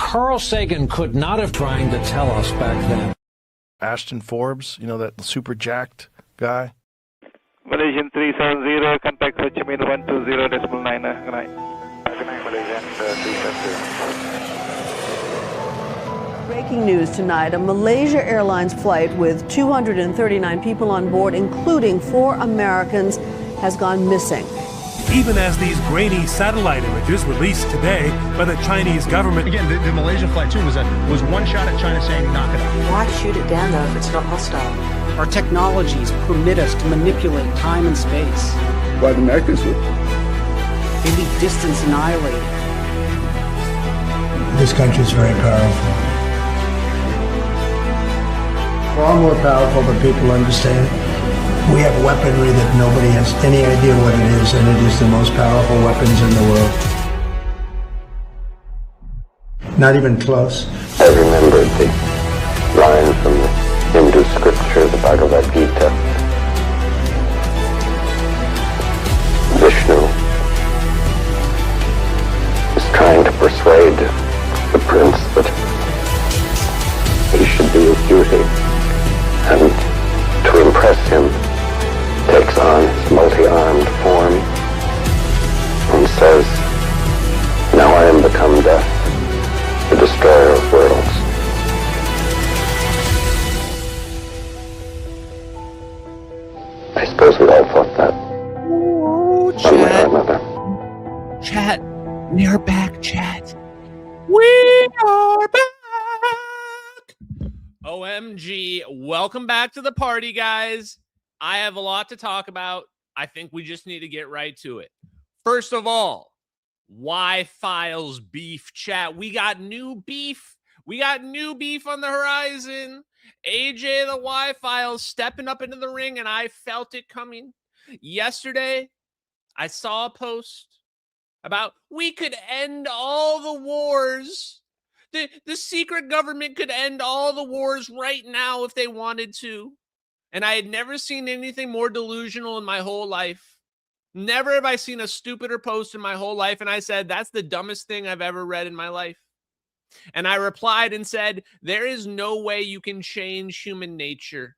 Carl Sagan could not have trying to tell us back then. Ashton Forbes, you know, that super jacked guy. Malaysian 370, contact Ho Chi Minh 120.9. Good night. Good night, Malaysian 370. Breaking news tonight, a Malaysia Airlines flight with 239 people on board, including 4 Americans, has gone missing. Even as these grainy satellite images released today by the Chinese government. Again, the Malaysian flight too was one shot at China saying knock it off. Why shoot it down though if it's not hostile? Our technologies permit us to manipulate time and space. Why the Americans would? Maybe distance annihilated. This country is very powerful. Far more powerful than people understand. We have weaponry that nobody has any idea what it is, and it is the most powerful weapons in the world. Not even close. I remembered the line from the Hindu scripture, the Bhagavad Gita. Vishnu is trying to persuade the prince that he should be his duty, and to impress him takes on his multi-armed form and says, "Now I am become death, the destroyer of worlds." I suppose we all thought that. Ooh, One way or another. Chat, we are back, chat. We are back. OMG, welcome back to the party, guys. I have a lot to talk about. I think we just need to get right to it. First of all, Y-Files beef, chat. We got new beef. We got new beef on the horizon. AJ the Y-Files stepping up into the ring, and I felt it coming. Yesterday, I saw a post about we could end all the wars. The secret government could end all the wars right now if they wanted to. And I had never seen anything more delusional in my whole life. Never have I seen a stupider post in my whole life. And I said, that's the dumbest thing I've ever read in my life. And I replied and said, there is no way you can change human nature.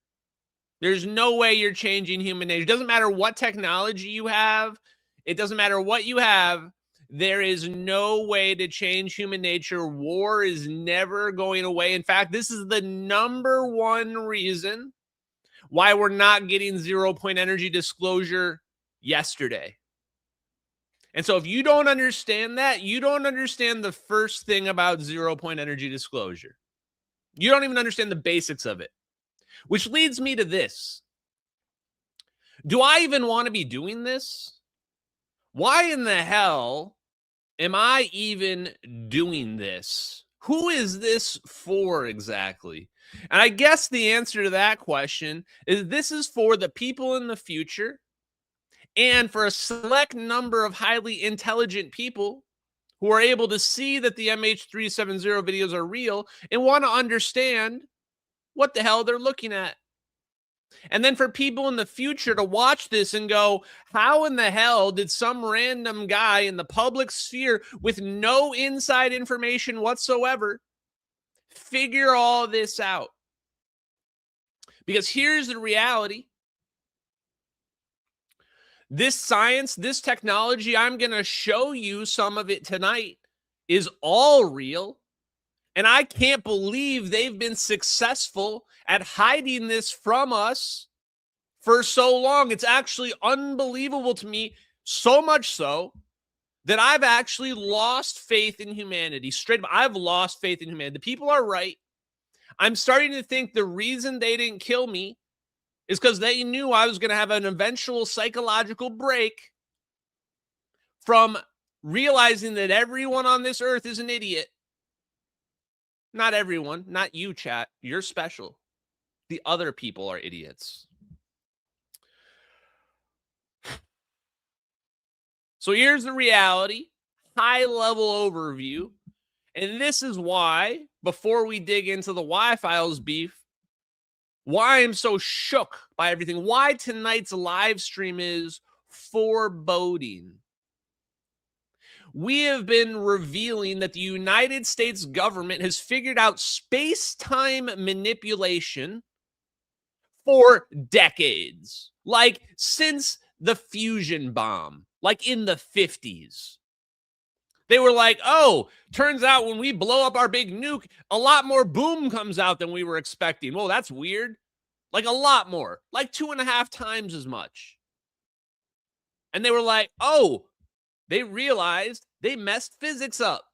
There's no way you're changing human nature. It doesn't matter what technology you have. It doesn't matter what you have. There is no way to change human nature. War is never going away. In fact, this is the #1 reason why we're not getting 0-point energy disclosure yesterday. And so if you don't understand that, you don't understand the first thing about 0-point energy disclosure. You don't even understand the basics of it, which leads me to this. Do I even want to be doing this? Why in the hell am I even doing this? Who is this for exactly? And I guess the answer to that question is this is for the people in the future and for a select number of highly intelligent people who are able to see that the MH370 videos are real and want to understand what the hell they're looking at. And then for people in the future to watch this and go, how in the hell did some random guy in the public sphere with no inside information whatsoever figure all this out? Because here's the reality. This science, this technology, I'm going to show you some of it tonight, is all real. And I can't believe they've been successful at hiding this from us for so long. It's actually unbelievable to me, so much so that I've actually lost faith in humanity. Straight up, I've lost faith in humanity. The people are right. I'm starting to think the reason they didn't kill me is because they knew I was going to have an eventual psychological break from realizing that everyone on this earth is an idiot. Not everyone, not you, chat. You're special. The other people are idiots. So here's the reality, high-level overview. And this is why, before we dig into the Y-Files beef, why I'm so shook by everything, why tonight's live stream is foreboding. we have been revealing that the United States government has figured out space-time manipulation for decades, like since the fusion bomb, like in the 50s. They were like, oh, turns out when we blow up our big nuke, a lot more boom comes out than we were expecting. Well, that's weird. Like a lot more, like 2.5 times as much. And they were like, oh, they realized they messed physics up.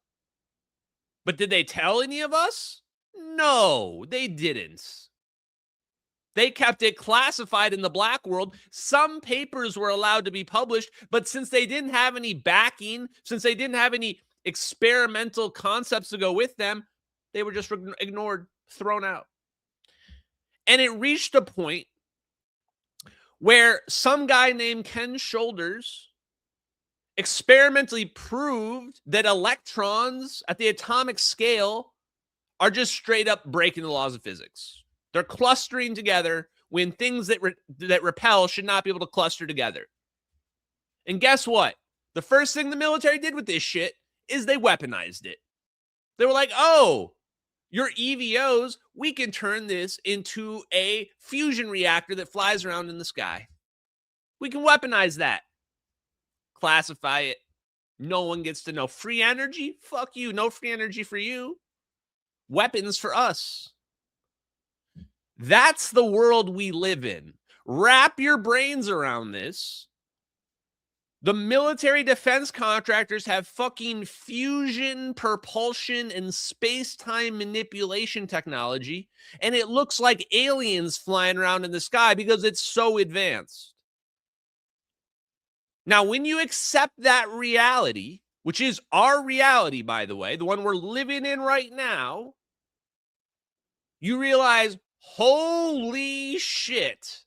But did they tell any of us? No, they didn't. They kept it classified in the black world. Some papers were allowed to be published, but since they didn't have any backing, since they didn't have any experimental concepts to go with them, they were just ignored, thrown out. And it reached a point where some guy named Ken Shoulders experimentally proved that electrons at the atomic scale are just straight up breaking the laws of physics. They're clustering together when things that repel should not be able to cluster together. And guess what? The first thing the military did with this shit is they weaponized it. They were like, oh, your EVOs, we can turn this into a fusion reactor that flies around in the sky. We can weaponize that. Classify it. No one gets to know. Free energy? Fuck you. No free energy for you. Weapons for us. That's the world we live in. Wrap your brains around this. The military defense contractors have fucking fusion, propulsion, and space-time manipulation technology, and it looks like aliens flying around in the sky because it's so advanced. Now, when you accept that reality, which is our reality, by the way, the one we're living in right now, you realize, holy shit,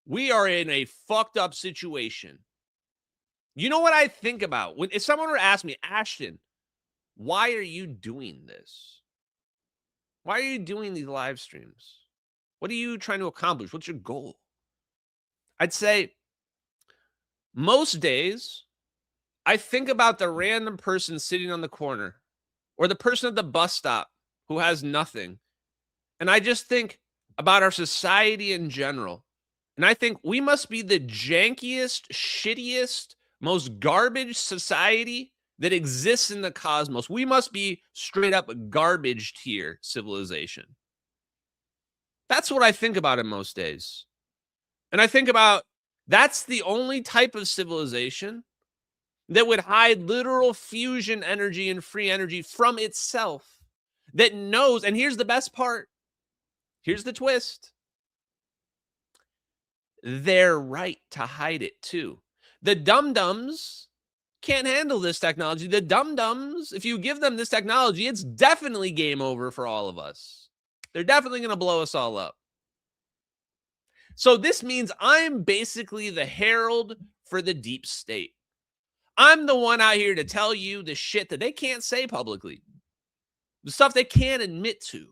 we are in a fucked up situation. You know what I think about? If someone were to ask me, Ashton, why are you doing this? Why are you doing these live streams? What are you trying to accomplish? What's your goal? I'd say most days, I think about the random person sitting on the corner or the person at the bus stop who has nothing. And I just think about our society in general. And I think we must be the jankiest, shittiest, most garbage society that exists in the cosmos. We must be straight up garbage tier civilization. That's what I think about in most days. And I think about that's the only type of civilization that would hide literal fusion energy and free energy from itself, that knows, and here's the best part, here's the twist, they're right to hide it too. The dum-dums can't handle this technology. The dum-dums, if you give them this technology, it's definitely game over for all of us. They're definitely going to blow us all up. So this means I'm basically the herald for the deep state. I'm the one out here to tell you the shit that they can't say publicly. The stuff they can't admit to.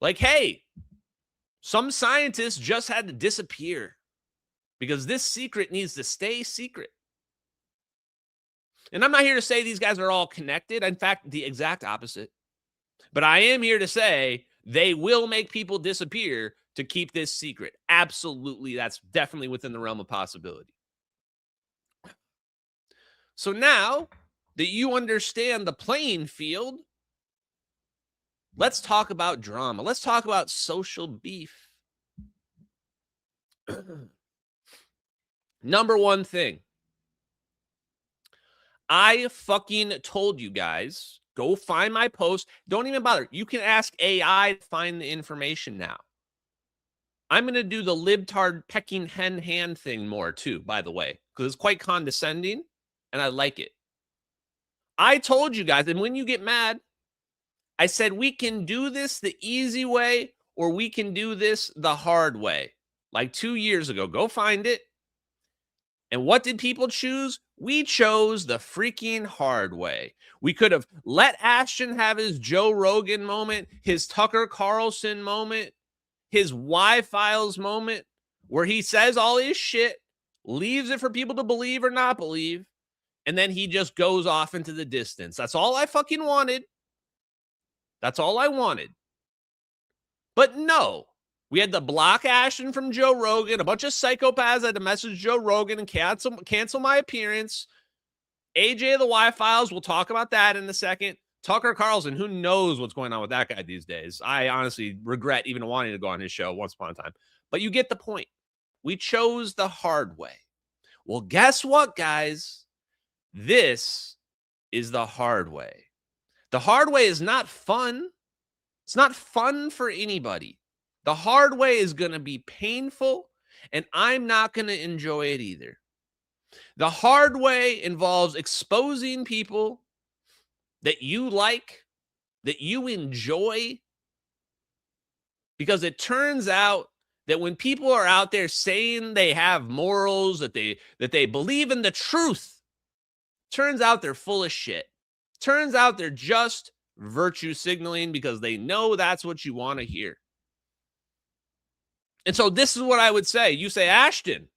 Like, hey, some scientists just had to disappear because this secret needs to stay secret. And I'm not here to say these guys are all connected. In fact, the exact opposite. But I am here to say they will make people disappear to keep this secret. Absolutely, that's definitely within the realm of possibility. So now that you understand the playing field, let's talk about drama. Let's talk about social beef. Number one thing. I fucking told you guys, go find my post. Don't even bother. You can ask AI to find the information now. I'm going to do the libtard pecking hen hand thing more too, by the way, because it's quite condescending and I like it. I told you guys, and when you get mad, I said we can do this the easy way or we can do this the hard way. Like 2 years ago, go find it. And what did people choose? We chose the freaking hard way. We could have let Ashton have his Joe Rogan moment, his Tucker Carlson moment, his Y-Files moment, where he says all his shit, leaves it for people to believe or not believe, and then he just goes off into the distance. That's all I fucking wanted. That's all I wanted. But no, we had to block Ashton from Joe Rogan. A bunch of psychopaths had to message Joe Rogan and cancel my appearance. AJ of the Y-Files, we'll talk about that in a second. Tucker Carlson, who knows what's going on with that guy these days? I honestly regret even wanting to go on his show once upon a time. But you get the point. We chose the hard way. Well, guess what, guys? This is the hard way. The hard way is not fun. It's not fun for anybody. The hard way is going to be painful, and I'm not going to enjoy it either. The hard way involves exposing people that you like, that you enjoy, because it turns out that when people are out there saying they have morals, that they believe in the truth, turns out they're full of shit. Turns out they're just virtue signaling because they know that's what you want to hear. And so this is what I would say. You say, Ashton,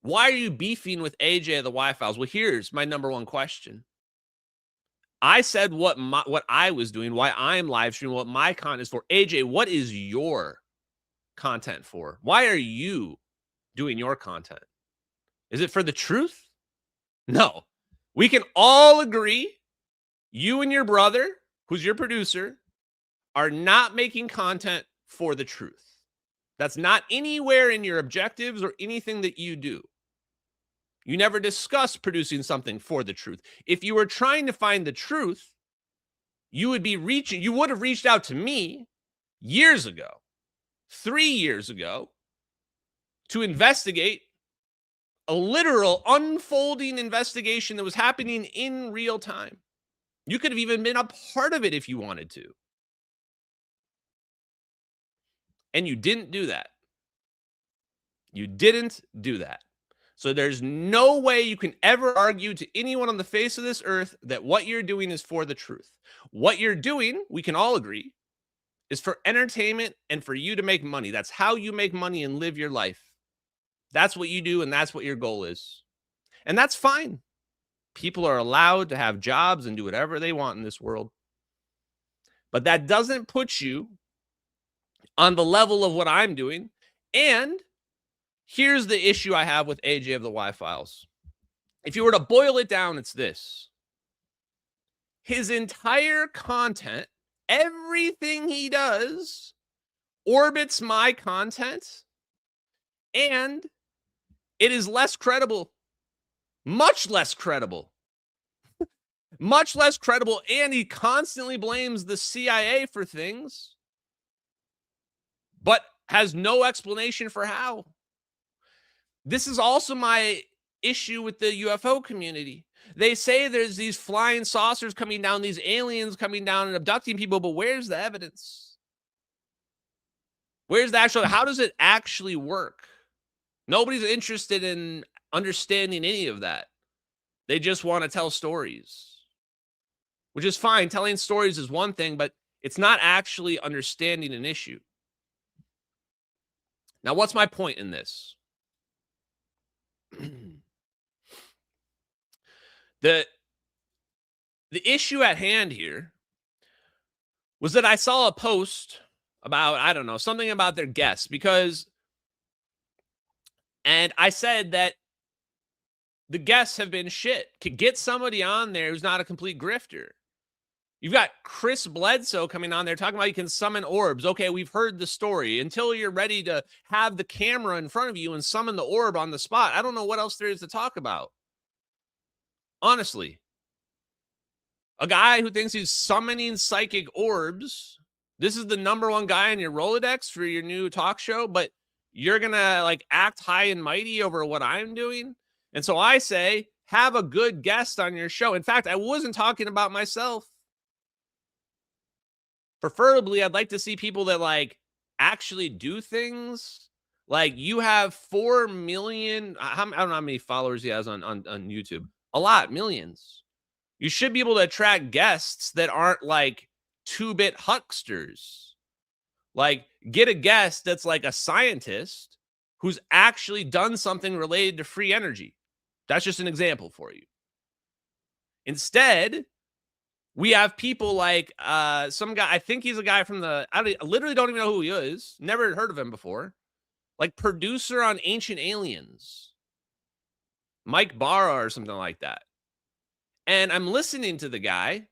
why are you beefing with AJ of the Y-Files? Well, here's my number one question. I said what I was doing, why I'm live streaming, what my content is for. AJ, what is your content for? Why are you doing your content? Is it for the truth? No. We can all agree you and your brother, who's your producer, are not making content for the truth. That's not anywhere in your objectives or anything that you do. You never discuss producing something for the truth. If you were trying to find the truth, you would have reached out to me years ago, 3 years ago, to investigate a literal unfolding investigation that was happening in real time. You could have even been a part of it if you wanted to. And you didn't do that. You didn't do that. So there's no way you can ever argue to anyone on the face of this earth that what you're doing is for the truth. What you're doing, we can all agree, is for entertainment and for you to make money. That's how you make money and live your life. That's what you do, and that's what your goal is. And that's fine. People are allowed to have jobs and do whatever they want in this world. But that doesn't put you on the level of what I'm doing. And here's the issue I have with AJ of the Y-Files. If you were to boil it down, it's this. His entire content, everything he does, orbits my content, and it is less credible. Much less credible. Much less credible, and he constantly blames the CIA for things, but has no explanation for how. This is also my issue with the UFO community. They say there's these flying saucers coming down, these aliens coming down and abducting people, but where's the evidence? Where's the actual, how does it actually work? Nobody's interested in understanding any of that. They just want to tell stories, which is fine. Telling stories is one thing, but it's not actually understanding an issue. Now, what's my point in this? The issue at hand here was that I saw a post about, I don't know, something about their guests, and I said that the guests have been shit. Could get somebody on there who's not a complete grifter. You've got Chris Bledsoe coming on there talking about you can summon orbs. Okay, we've heard the story. Until you're ready to have the camera in front of you and summon the orb on the spot, I don't know what else there is to talk about. Honestly. A guy who thinks he's summoning psychic orbs. This is the #1 guy in your Rolodex for your new talk show, but you're going to like act high and mighty over what I'm doing. And so I say, have a good guest on your show. In fact, I wasn't talking about myself. Preferably, I'd like to see people that like actually do things. Like you have 4 million. I don't know how many followers he has on YouTube. A lot, millions. You should be able to attract guests that aren't like 2-bit hucksters. Like get a guest that's like a scientist who's actually done something related to free energy. That's just an example for you. Instead, we have people like some guy, I think he's a guy from I literally don't even know who he is. Never heard of him before. Like producer on Ancient Aliens. Mike Barra or something like that. And I'm listening to the guy,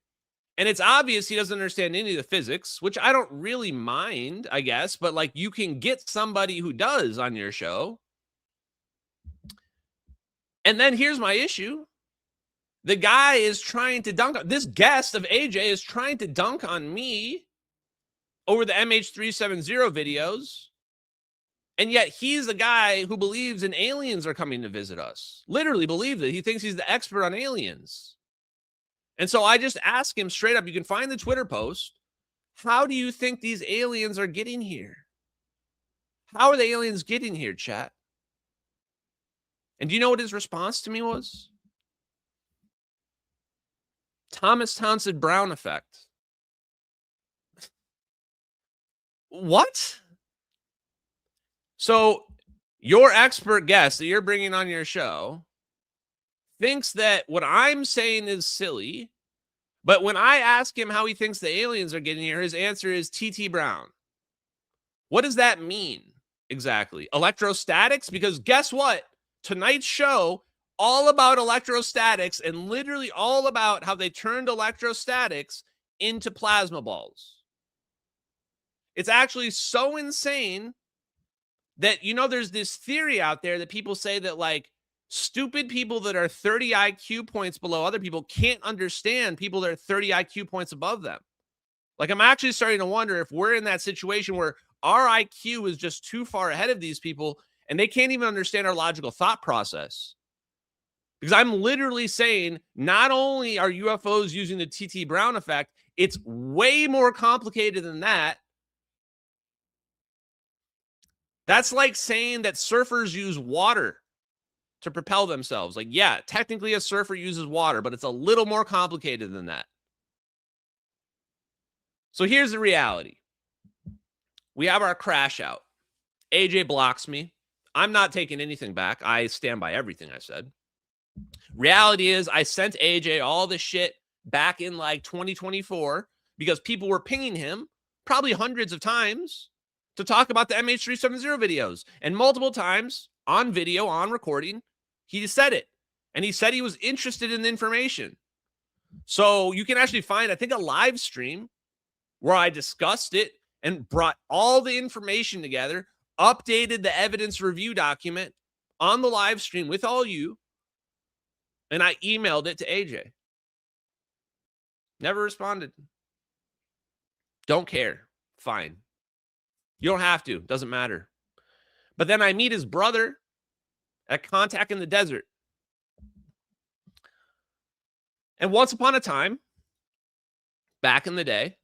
and it's obvious he doesn't understand any of the physics, which I don't really mind, I guess. But like you can get somebody who does on your show. And then here's my issue. The guy is trying to dunk on this guest of AJ is trying to dunk on me over the MH370 videos. And yet he's the guy who believes in aliens are coming to visit us. Literally believes it. He thinks he's the expert on aliens. And so I just ask him straight up, you can find the Twitter post. How do you think these aliens are getting here? How are the aliens getting here, chat? And do you know what his response to me was? Thomas Townsend Brown effect. What? So your expert guest that you're bringing on your show thinks that what I'm saying is silly, but when I ask him how he thinks the aliens are getting here, his answer is T.T. Brown. What does that mean exactly? Electrostatics? Because guess what? Tonight's show, all about electrostatics and literally all about how they turned electrostatics into plasma balls. It's actually so insane that, you know, there's this theory out there that people say that like stupid people that are 30 IQ points below other people can't understand people that are 30 IQ points above them. Like I'm actually starting to wonder if we're in that situation where our IQ is just too far ahead of these people and they can't even understand our logical thought process. Because I'm literally saying not only are UFOs using the T.T. Brown effect, it's way more complicated than that. That's like saying that surfers use water to propel themselves. Like, yeah, technically a surfer uses water, but it's a little more complicated than that. So here's the reality. We have our crash out. AJ blocks me. I'm not taking anything back. I stand by everything I said. Reality is I sent AJ all this shit back in like 2024 because people were pinging him probably hundreds of times to talk about the MH370 videos. And multiple times on video, on recording, he said it. And he said he was interested in the information. So you can actually find, I think, a live stream where I discussed it and brought all the information together, updated the evidence review document on the live stream with all you, and I emailed it to AJ. Never responded. Don't care. Fine. You don't have to. Doesn't matter. But then I meet his brother at Contact in the Desert. And once upon a time, back in the day,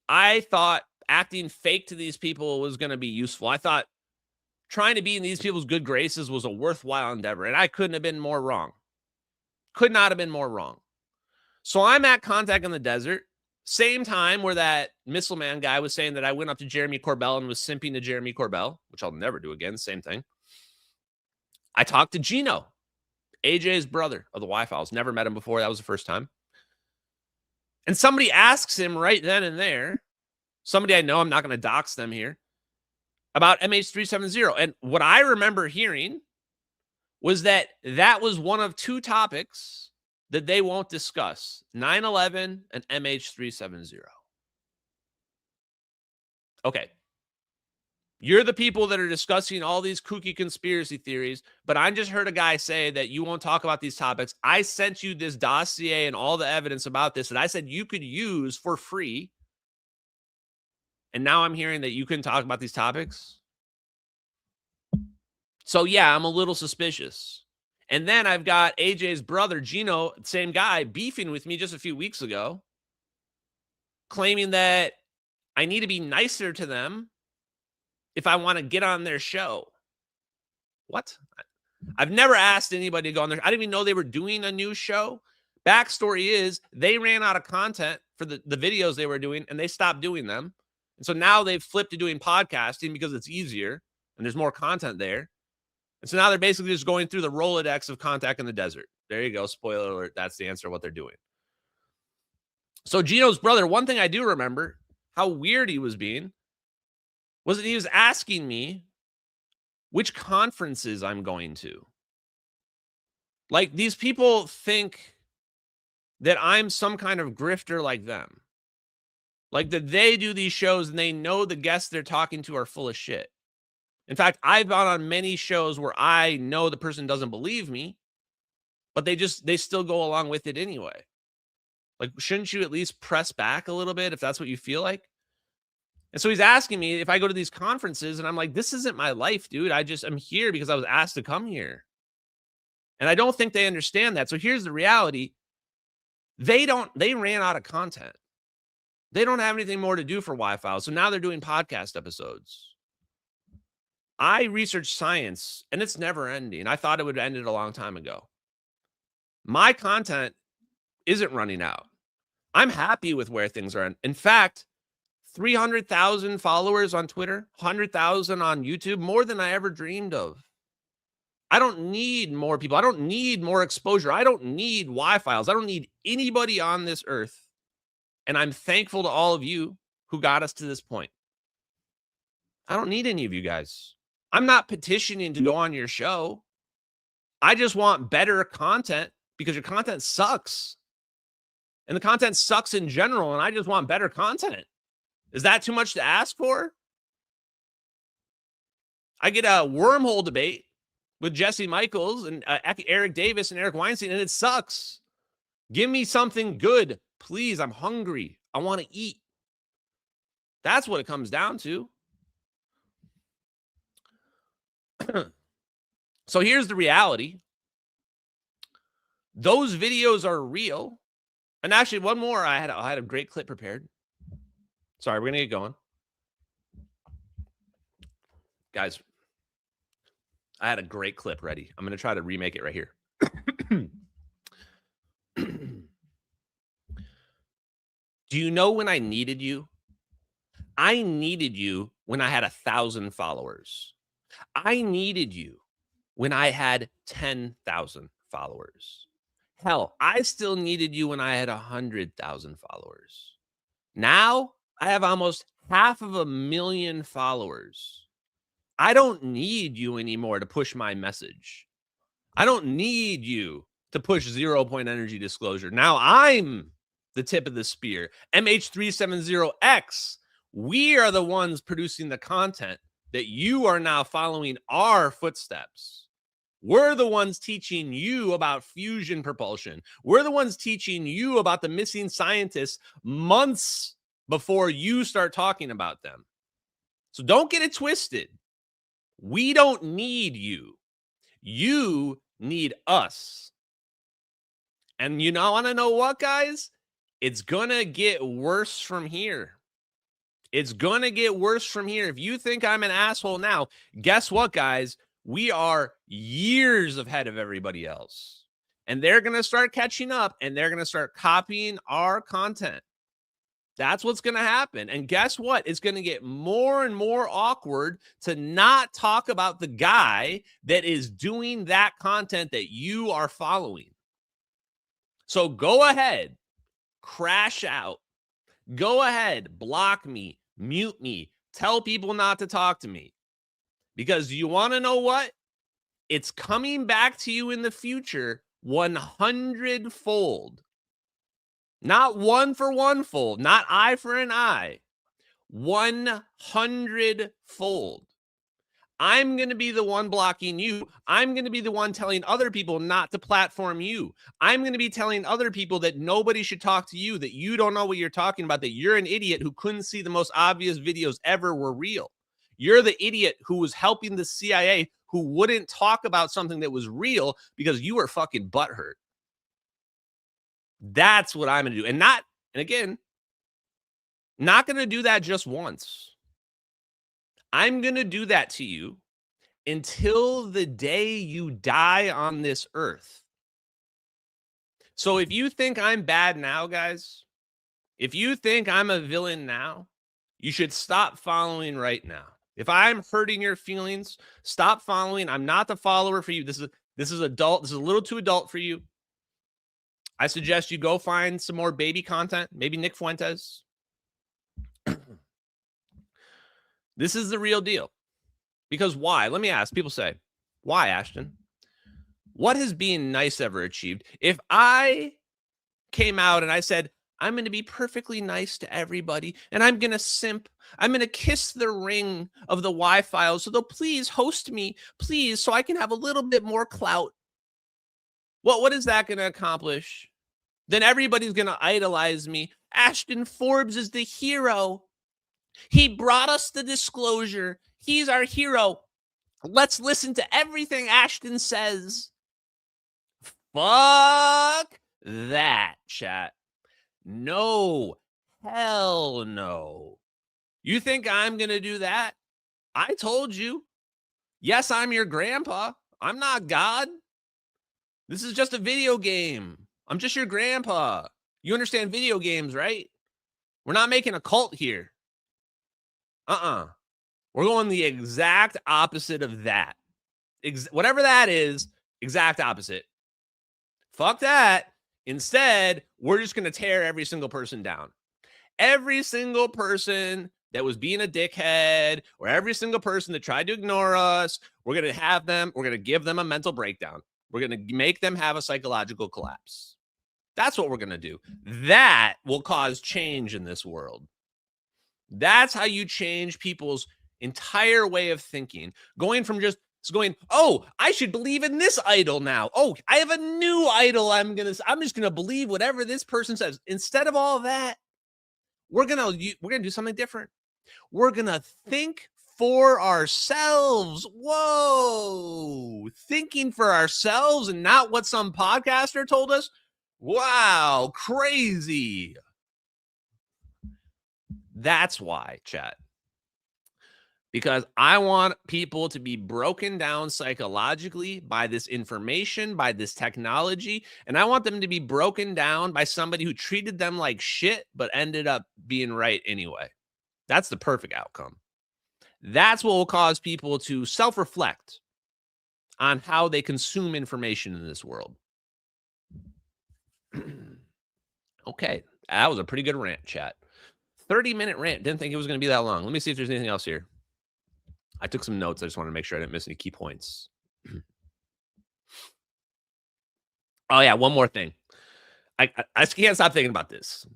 I thought acting fake to these people was going to be useful. I thought trying to be in these people's good graces was a worthwhile endeavor. And I couldn't have been more wrong. Could not have been more wrong. So I'm at Contact in the Desert. Same time where that Missile Man guy was saying that I went up to Jeremy Corbell and was simping to Jeremy Corbell, which I'll never do again. Same thing. I talked to Gino, AJ's brother of the Y-Files. Never met him before. That was the first time. And somebody asks him right then and there, somebody I know, I'm not going to dox them here, about MH370. And what I remember hearing was that that was one of two topics that they won't discuss: 9/11 and MH370. Okay. You're the people that are discussing all these kooky conspiracy theories, but I just heard a guy say that you won't talk about these topics. I sent you this dossier and all the evidence about this that I said you could use for free. And now I'm hearing that you couldn't talk about these topics. So yeah, I'm a little suspicious. And then I've got AJ's brother, Gino, same guy, beefing with me just a few weeks ago, claiming that I need to be nicer to them if I want to get on their show. What? I've never asked anybody to go on there. I didn't even know they were doing a new show. Backstory is they ran out of content for the videos they were doing, and they stopped doing them. And so now they've flipped to doing podcasting because it's easier and there's more content there. And so now they're basically just going through the Rolodex of Contact in the Desert. There you go. Spoiler alert. That's the answer to what they're doing. So Gino's brother, one thing I do remember, how weird he was being, was that he was asking me which conferences I'm going to. Like, these people think that I'm some kind of grifter like them. Like, that they do these shows and they know the guests they're talking to are full of shit. In fact, I've gone on many shows where I know the person doesn't believe me, but they still go along with it anyway. Like, shouldn't you at least press back a little bit if that's what you feel like? And so he's asking me if I go to these conferences, and I'm like, this isn't my life, dude. I'm here because I was asked to come here. And I don't think they understand that. So here's the reality. They ran out of content. They don't have anything more to do for Wi-Fi. So now they're doing podcast episodes. I research science, and it's never ending. I thought it would have ended a long time ago. My content isn't running out. I'm happy with where things are. In fact, 300,000 followers on Twitter, 100,000 on YouTube, more than I ever dreamed of. I don't need more people. I don't need more exposure. I don't need Wi-Files. I don't need anybody on this earth. And I'm thankful to all of you who got us to this point. I don't need any of you guys. I'm not petitioning to go on your show. I just want better content because your content sucks. And the content sucks in general, and I just want better content. Is that too much to ask for? I get a wormhole debate with Jesse Michaels and Eric Davis and Eric Weinstein, and it sucks. Give me something good, please. I'm hungry. I want to eat. That's what it comes down to. So here's the reality. Those videos are real. And actually, one more. I had a great clip prepared. Sorry, we're going to get going. Guys, I had a great clip ready. I'm going to try to remake it right here. Do you know when I needed you? I needed you when I had 1,000 followers. I needed you when I had 10,000 followers. Hell, I still needed you when I had 100,000 followers. Now, I have almost 500,000 followers. I don't need you anymore to push my message. I don't need you to push 0-point energy disclosure. Now I'm the tip of the spear. MH370X, we are the ones producing the content that you are now following our footsteps. We're the ones teaching you about fusion propulsion. We're the ones teaching you about the missing scientists months before you start talking about them. So don't get it twisted. We don't need you. You need us. And you want to know what, guys? It's going to get worse from here. It's going to get worse from here. If you think I'm an asshole now, guess what, guys? We are years ahead of everybody else. And they're going to start catching up, and they're going to start copying our content. That's what's going to happen. And guess what? It's going to get more and more awkward to not talk about the guy that is doing that content that you are following. So go ahead, crash out. Go ahead, block me, mute me, tell people not to talk to me. Because you want to know what? It's coming back to you in the future 100-fold. Not 1 for 1-fold, not eye for an eye. 100-fold. I'm going to be the one blocking you. I'm going to be the one telling other people not to platform you. I'm going to be telling other people that nobody should talk to you, that you don't know what you're talking about, that you're an idiot who couldn't see the most obvious videos ever were real. You're the idiot who was helping the CIA, who wouldn't talk about something that was real because you were fucking butthurt. That's what I'm going to do. And again, not going to do that just once. I'm going to do that to you until the day you die on this earth. So if you think I'm bad now, guys, if you think I'm a villain now, you should stop following right now. If I'm hurting your feelings, stop following. I'm not the follower for you. This is adult. This is a little too adult for you. I suggest you go find some more baby content, maybe Nick Fuentes. This is the real deal. Because why? Let me ask. People say, why, Ashton? What has being nice ever achieved? If I came out and I said, I'm going to be perfectly nice to everybody, and I'm going to simp, I'm going to kiss the ring of the Y-Files, so they'll please host me, please, so I can have a little bit more clout. What is that going to accomplish? Then everybody's going to idolize me. Ashton Forbes is the hero. He brought us the disclosure. He's our hero. Let's listen to everything Ashton says. Fuck that, chat. No. Hell no. You think I'm going to do that? I told you. Yes, I'm your grandpa. I'm not God. This is just a video game. I'm just your grandpa. You understand video games, right? We're not making a cult here. We're going the exact opposite of that. Whatever that is, exact opposite. Fuck that. Instead, we're just going to tear every single person down. Every single person that was being a dickhead, or every single person that tried to ignore us, we're going to have them, we're going to give them a mental breakdown. We're going to make them have a psychological collapse. That's what we're going to do. That will cause change in this world. That's how you change people's entire way of thinking. Going from just going, oh, I should believe in this idol now. Oh, I have a new idol. I'm just gonna believe whatever this person says. Instead of all that, we're gonna do something different. We're gonna think for ourselves. Whoa, thinking for ourselves and not what some podcaster told us. Wow, crazy. That's why, chat. Because I want people to be broken down psychologically by this information, by this technology, and I want them to be broken down by somebody who treated them like shit but ended up being right anyway. That's the perfect outcome. That's what will cause people to self-reflect on how they consume information in this world. Okay, that was a pretty good rant, chat. 30-minute rant. Didn't think it was going to be that long. Let me see if there's anything else here. I took some notes. I just want to make sure I didn't miss any key points. Oh, yeah, one more thing. I can't stop thinking about this.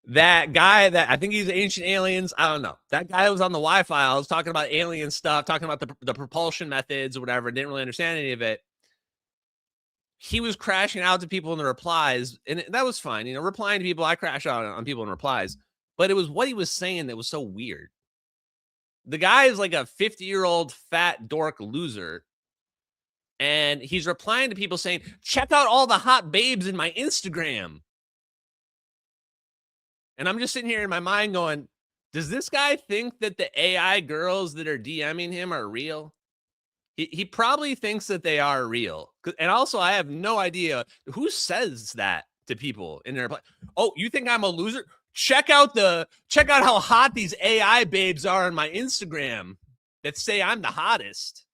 That guy that I think he's Ancient Aliens. I don't know. That guy that was on the Wi-Fi. I was talking about alien stuff, talking about the propulsion methods or whatever. Didn't really understand any of it. He was crashing out to people in the replies, and that was fine. You know, replying to people, I crash out on people in replies. But it was what he was saying that was so weird. The guy is like a 50-year-old fat dork loser. And he's replying to people saying, check out all the hot babes in my Instagram. And I'm just sitting here in my mind going, does this guy think that the AI girls that are DMing him are real? He probably thinks that they are real. And also, I have no idea who says that to people in their. Oh, you think I'm a loser? Check out how hot these AI babes are on my Instagram that say I'm the hottest.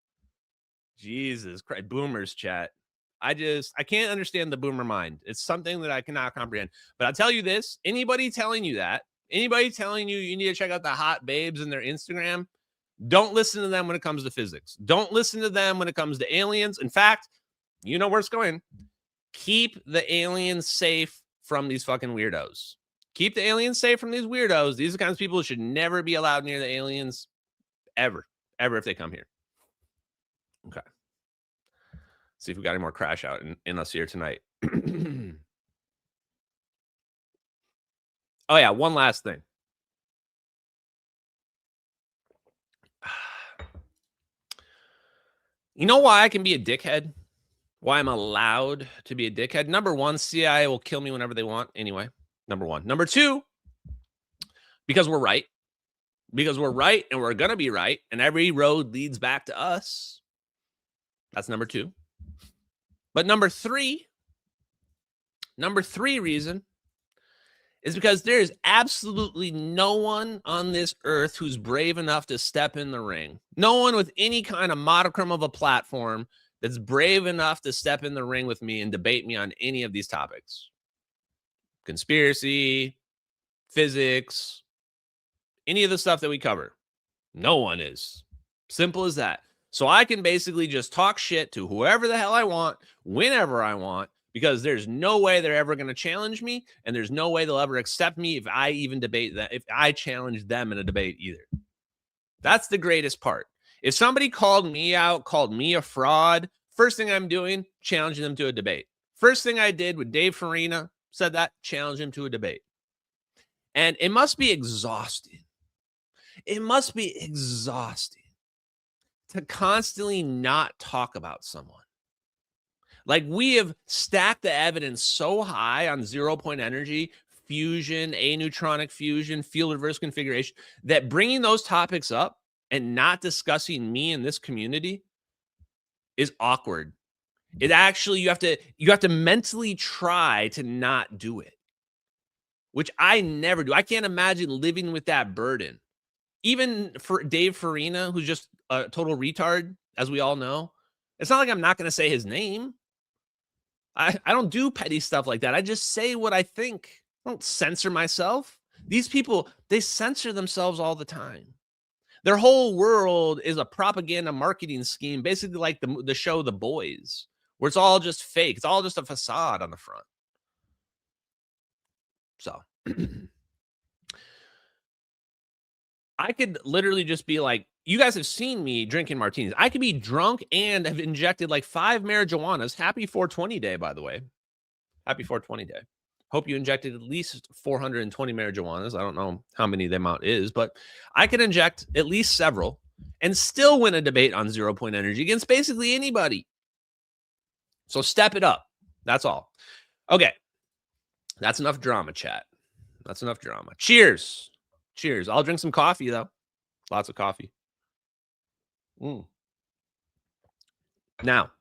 Jesus Christ, boomers chat. I can't understand the boomer mind. It's something that I cannot comprehend. But I'll tell you this, anybody telling you that, anybody telling you you need to check out the hot babes in their Instagram, don't listen to them when it comes to physics. Don't listen to them when it comes to aliens. In fact, you know where it's going. Keep the aliens safe from these fucking weirdos. Keep the aliens safe from these weirdos. These are the kinds of people who should never be allowed near the aliens ever if they come here. Okay. See if we got any more crash out in us here tonight. Oh, yeah. One last thing. You know why I can be a dickhead? Why I'm allowed to be a dickhead? Number one, CIA will kill me whenever they want anyway. Number one. Number two, because we're right. Because we're right and we're going to be right. And every road leads back to us. That's number two. But number three reason is because there is absolutely no one on this earth who's brave enough to step in the ring. No one with any kind of modicum of a platform that's brave enough to step in the ring with me and debate me on any of these topics. Conspiracy, physics, any of the stuff that we cover. No one is. Simple as that. So I can basically just talk shit to whoever the hell I want, whenever I want, because there's no way they're ever going to challenge me, and there's no way they'll ever accept me if I even debate that, if I challenge them in a debate either. That's the greatest part. If somebody called me out, called me a fraud, first thing I'm doing, challenging them to a debate. First thing I did with Dave Farina, said that, challenge him to a debate. And it must be exhausting. It must be exhausting to constantly not talk about someone. Like, we have stacked the evidence so high on 0-point energy, fusion, aneutronic fusion, field reverse configuration, that bringing those topics up and not discussing me in this community is awkward. It actually, you have to mentally try to not do it, which I never do. I can't imagine living with that burden. Even for Dave Farina, who's just a total retard, as we all know, it's not like I'm not going to say his name. I don't do petty stuff like that. I just say what I think. I don't censor myself. These people, they censor themselves all the time. Their whole world is a propaganda marketing scheme, basically like the show The Boys, where it's all just fake. It's all just a facade on the front. So I could literally just be like, you guys have seen me drinking martinis. I could be drunk and have injected like 5 marijuanas. Happy 420 day, by the way. Happy 420 day. Hope you injected at least 420 marijuanas. I don't know how many the amount is, but I could inject at least several and still win a debate on 0-point energy against basically anybody. So step it up. That's all. Okay. That's enough drama, chat. That's enough drama. Cheers. Cheers. I'll drink some coffee, though. Lots of coffee. Now,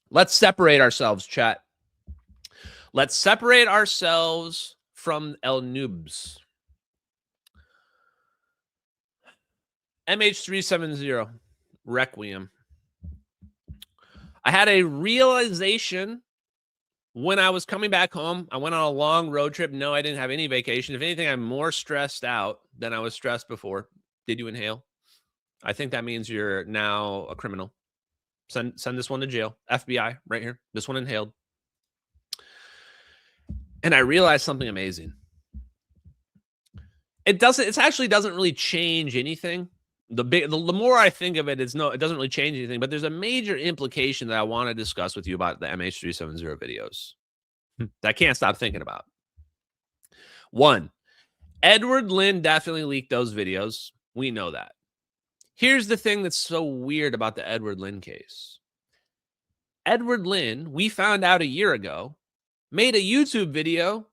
let's separate ourselves, chat. Let's separate ourselves from El Noobs. MH370 Requiem. I had a realization when I was coming back home. I went on a long road trip. No, I didn't have any vacation. If anything, I'm more stressed out than I was stressed before. Did you inhale? I think that means you're now a criminal. Send this one to jail. FBI, right here. This one inhaled. And I realized something amazing. It actually doesn't really change anything. The more I think of it, it doesn't really change anything, but there's a major implication that I want to discuss with you about the MH370 videos that I can't stop thinking about. One, Edward Lin definitely leaked those videos. We know that. Here's the thing that's so weird about the Edward Lin case. Edward Lin, we found out a year ago, made a YouTube video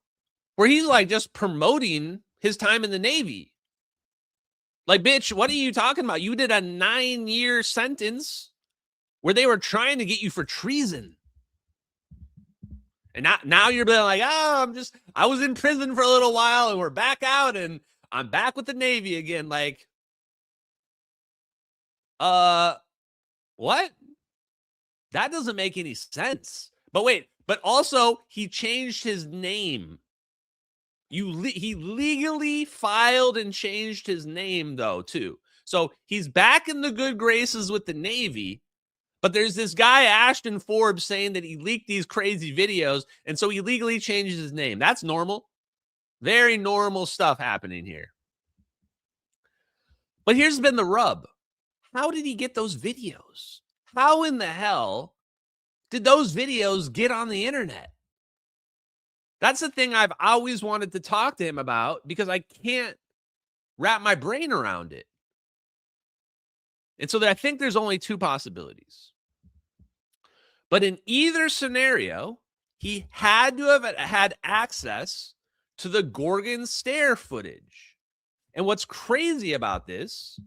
where he's like just promoting his time in the Navy. Like, bitch, what are you talking about? You did a 9-year sentence where they were trying to get you for treason. And now you're being like, oh, I was in prison for a little while and we're back out and I'm back with the Navy again. Like, what? That doesn't make any sense. But wait, but also he changed his name. He legally filed and changed his name, though, too. So he's back in the good graces with the Navy, but there's this guy, Ashton Forbes, saying that he leaked these crazy videos, and so he legally changes his name. That's normal. Very normal stuff happening here. But here's been the rub. How did he get those videos? How in the hell did those videos get on the internet? That's the thing I've always wanted to talk to him about because I can't wrap my brain around it. And so I think there's only two possibilities. But in either scenario, he had to have had access to the Gorgon Stare footage. And what's crazy about this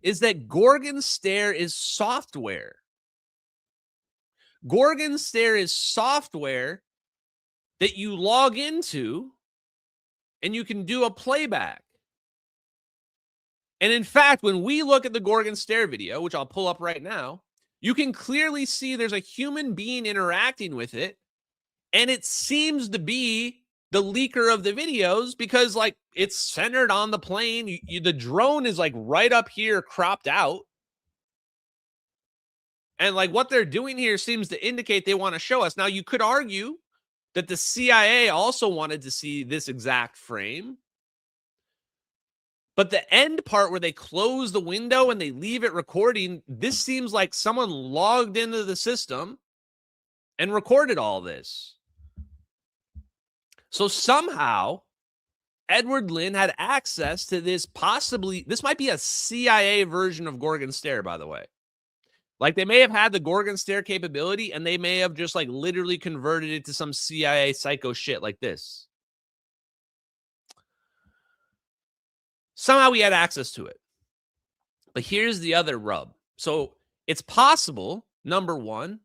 is that Gorgon Stare is software. Gorgon Stare is software that you log into and you can do a playback. And in fact, when we look at the Gorgon Stare video, which I'll pull up right now, You can clearly see there's a human being interacting with it, and it seems to be the leaker of the videos because, like, it's centered on the plane. The drone is, like, right up here, cropped out. And, like, what they're doing here seems to indicate they want to show us. Now, you could argue that the CIA also wanted to see this exact frame. But the end part where they close the window and they leave it recording, this seems like someone logged into the system and recorded all this. So somehow, Edward Lin had access to this this might be a CIA version of Gorgon Stare, by the way. Like, they may have had the Gorgon Stare capability, and they may have just, like, literally converted it to some CIA psycho shit like this. Somehow we had access to it. But here's the other rub. So it's possible, number one,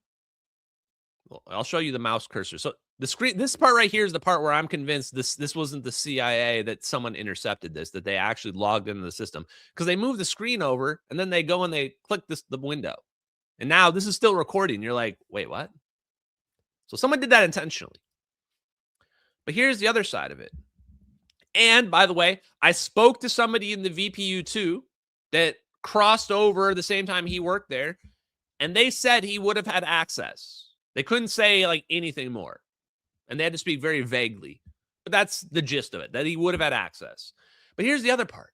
well, I'll show you the mouse cursor. So the screen, this part right here is the part where I'm convinced this wasn't the CIA, that someone intercepted this, that they actually logged into the system, because they move the screen over and then they go and they click the window. And now this is still recording. You're like, wait, what? So someone did that intentionally. But here's the other side of it. And by the way, I spoke to somebody in the VPU2 that crossed over the same time he worked there, and they said he would have had access. They couldn't say, like, anything more. And they had to speak very vaguely. But that's the gist of it, that he would have had access. But here's the other part.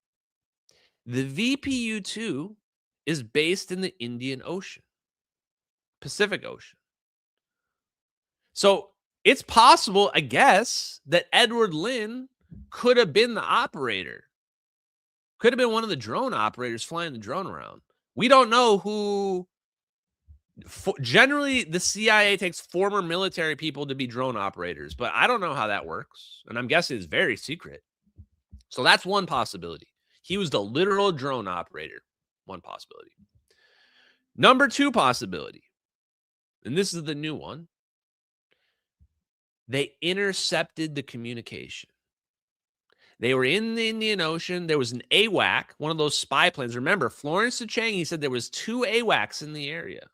The VPU2 is based in the Indian Ocean, Pacific Ocean. So it's possible, I guess, that Edward Lin could have been the operator. Could have been one of the drone operators flying the drone around. We don't know who. Generally, the CIA takes former military people to be drone operators, but I don't know how that works. And I'm guessing it's very secret. So that's one possibility. He was the literal drone operator. One possibility. Number two possibility, and this is the new one. They intercepted the communication. They were in the Indian Ocean. There was an AWAC, one of those spy planes. Remember, Florence Chang, he said there was 2 AWACs in the area.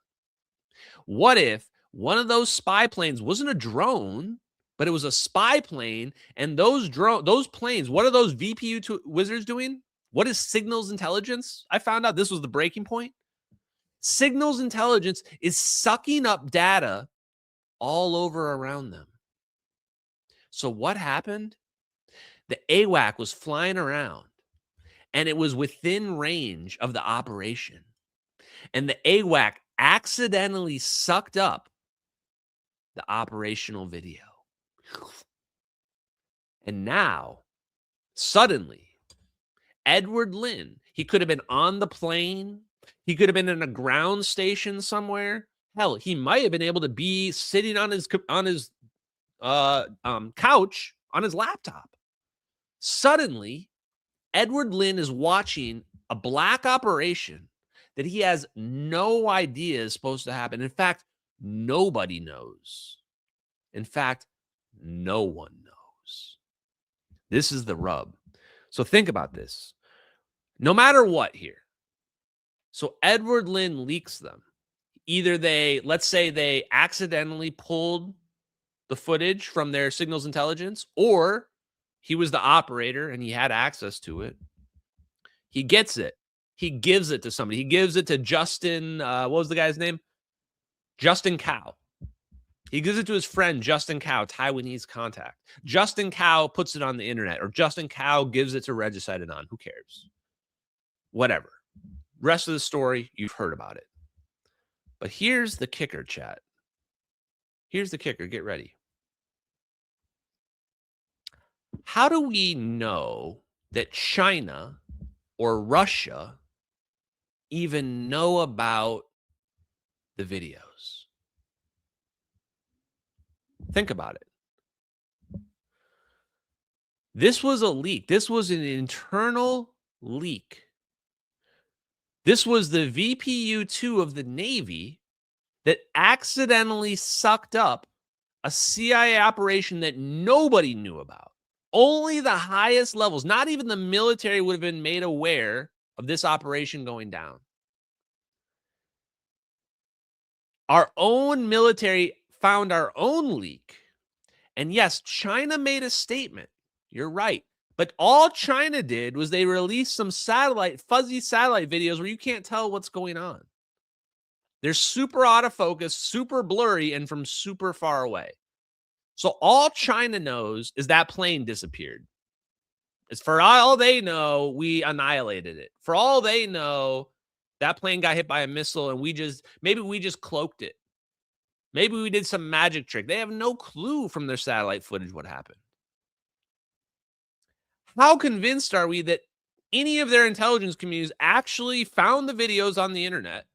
What if one of those spy planes wasn't a drone, but it was a spy plane, and those planes, what are those VPU wizards doing? What is signals intelligence? I found out this was the breaking point. Signals intelligence is sucking up data all over around them. So what happened? The AWAC was flying around, and it was within range of the operation. And the AWAC accidentally sucked up the operational video. And now, suddenly, Edward Lin, he could have been on the plane. He could have been in a ground station somewhere. Hell, he might have been able to be sitting on his couch on his laptop. Suddenly, Edward Lin is watching a black operation that he has no idea is supposed to happen. In fact, nobody knows. In fact, no one knows. This is the rub. So think about this. No matter what here. So Edward Lin leaks them. Either let's say they accidentally pulled the footage from their signals intelligence, or he was the operator and he had access to it. He gets it. He gives it to somebody. He gives it to Justin. What was the guy's name? Justin Cao. He gives it to his friend, Justin Cao, Taiwanese contact. Justin Cao puts it on the internet, or Justin Cao gives it to Regicide Anon. Who cares? Whatever. Rest of the story, you've heard about it. But here's the kicker, chat. Here's the kicker. Get ready. How do we know that China or Russia even know about the videos? Think about it. This was a leak. This was an internal leak. This was the VPU2 of the Navy that accidentally sucked up a CIA operation that nobody knew about. Only the highest levels, not even the military, would have been made aware of this operation going down. Our own military found our own leak. And yes, China made a statement. You're right. But all China did was they released some fuzzy satellite videos where you can't tell what's going on. They're super out of focus, super blurry, and from super far away. So all China knows is that plane disappeared. As for all they know, we annihilated it. For all they know, that plane got hit by a missile and maybe we just cloaked it. Maybe we did some magic trick. They have no clue from their satellite footage what happened. How convinced are we that any of their intelligence communities actually found the videos on the internet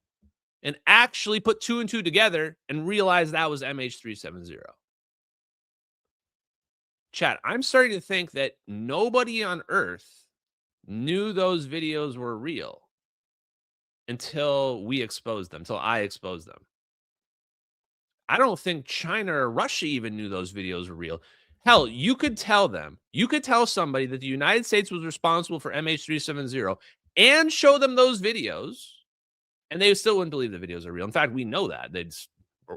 and actually put 2 and 2 together and realized that was MH370? Chat, I'm starting to think that nobody on Earth knew those videos were real until we exposed them, until I exposed them. I don't think China or Russia even knew those videos were real. Hell, you could tell them, you could tell somebody that the United States was responsible for MH370 and show them those videos, and they still wouldn't believe the videos are real. In fact, we know that.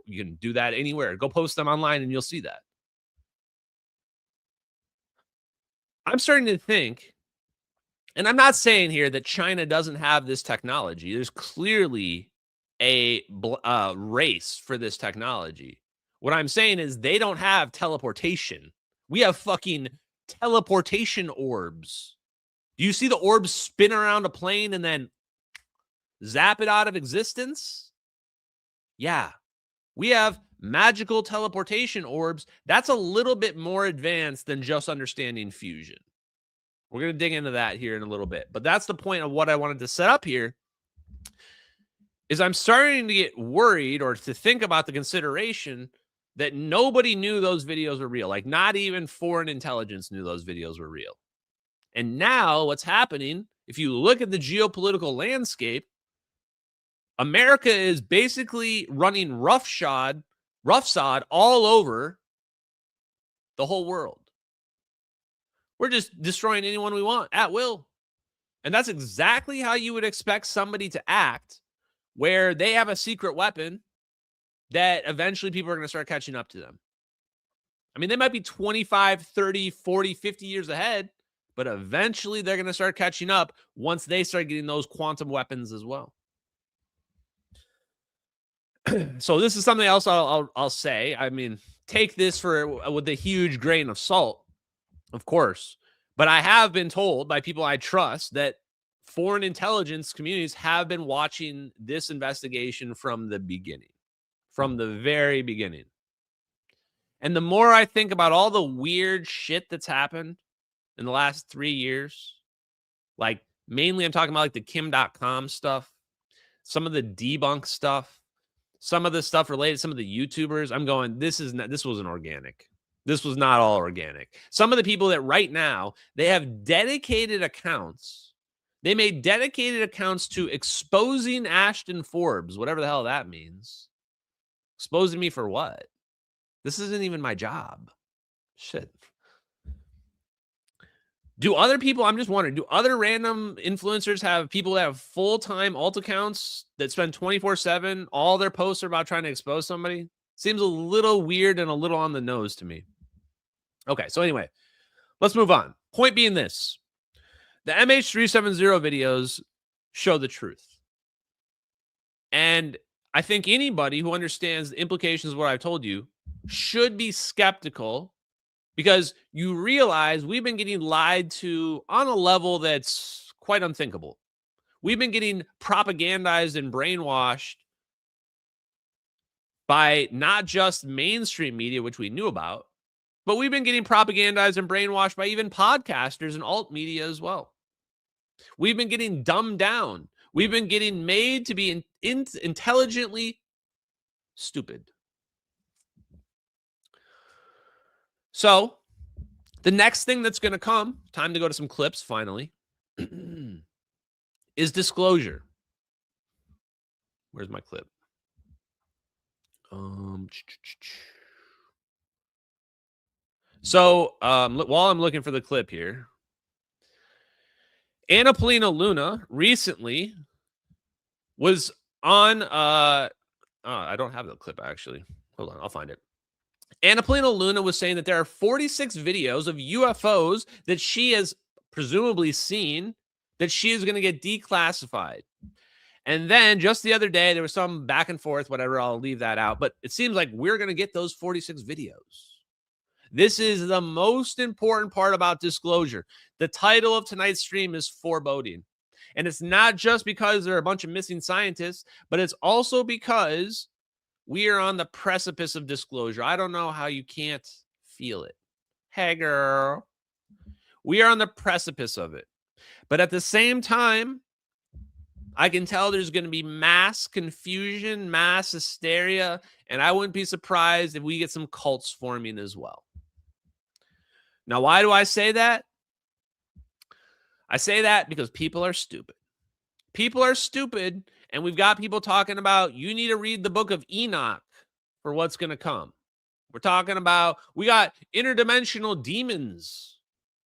You can do that anywhere. Go post them online and you'll see that. I'm starting to think, and I'm not saying here that China doesn't have this technology. There's clearly a race for this technology. What I'm saying is they don't have teleportation. We have fucking teleportation orbs. Do you see the orbs spin around a plane and then zap it out of existence? Yeah. We have magical teleportation orbs. That's a little bit more advanced than just understanding fusion. We're going to dig into that here in a little bit. But that's the point of what I wanted to set up here, is I'm starting to get worried or to think about the consideration that nobody knew those videos were real. Like, not even foreign intelligence knew those videos were real. And now what's happening, if you look at the geopolitical landscape, America is basically running roughshod all over the whole world. We're just destroying anyone we want at will. And that's exactly how you would expect somebody to act, where they have a secret weapon that eventually people are going to start catching up to them. I mean, they might be 25, 30, 40, 50 years ahead, but eventually they're going to start catching up once they start getting those quantum weapons as well. So this is something else I'll say. I mean, take this with a huge grain of salt, of course. But I have been told by people I trust that foreign intelligence communities have been watching this investigation from the beginning, from the very beginning. And the more I think about all the weird shit that's happened in the last 3 years, like mainly I'm talking about like the Kim.com stuff, some of the debunk stuff, some of the stuff related, some of the YouTubers, I'm going, this wasn't organic. This was not all organic. Some of the people that right now, they have dedicated accounts. They made dedicated accounts to exposing Ashton Forbes, whatever the hell that means. Exposing me for what? This isn't even my job. Shit. Do other people, I'm just wondering, do other random influencers have people that have full-time alt accounts that spend 24/7? All their posts are about trying to expose somebody? Seems a little weird and a little on the nose to me. Okay, so anyway, let's move on. Point being this. The MH370 videos show the truth. And I think anybody who understands the implications of what I've told you should be skeptical, because you realize we've been getting lied to on a level that's quite unthinkable. We've been getting propagandized and brainwashed by not just mainstream media, which we knew about, but we've been getting propagandized and brainwashed by even podcasters and alt media as well. We've been getting dumbed down. We've been getting made to be intelligently stupid. So the next thing that's going to come, time to go to some clips finally, is disclosure. Where's my clip? So while I'm looking for the clip here, Anna Luna recently was on I don't have the clip, actually. Hold on, I'll find it. Anapolina Luna was saying that there are 46 videos of UFOs that she has presumably seen that she is going to get declassified. And then just the other day, there was some back and forth, whatever. I'll leave that out. But it seems like we're going to get those 46 videos. This is the most important part about disclosure. The title of tonight's stream is Foreboding. And it's not just because there are a bunch of missing scientists, but it's also because we are on the precipice of disclosure. I don't know how you can't feel it. Hey, girl. We are on the precipice of it. But at the same time, I can tell there's going to be mass confusion, mass hysteria, and I wouldn't be surprised if we get some cults forming as well. Now, why do I say that? I say that because people are stupid. People are stupid, and we've got people talking about you need to read the book of Enoch for what's going to come. We're talking about we got interdimensional demons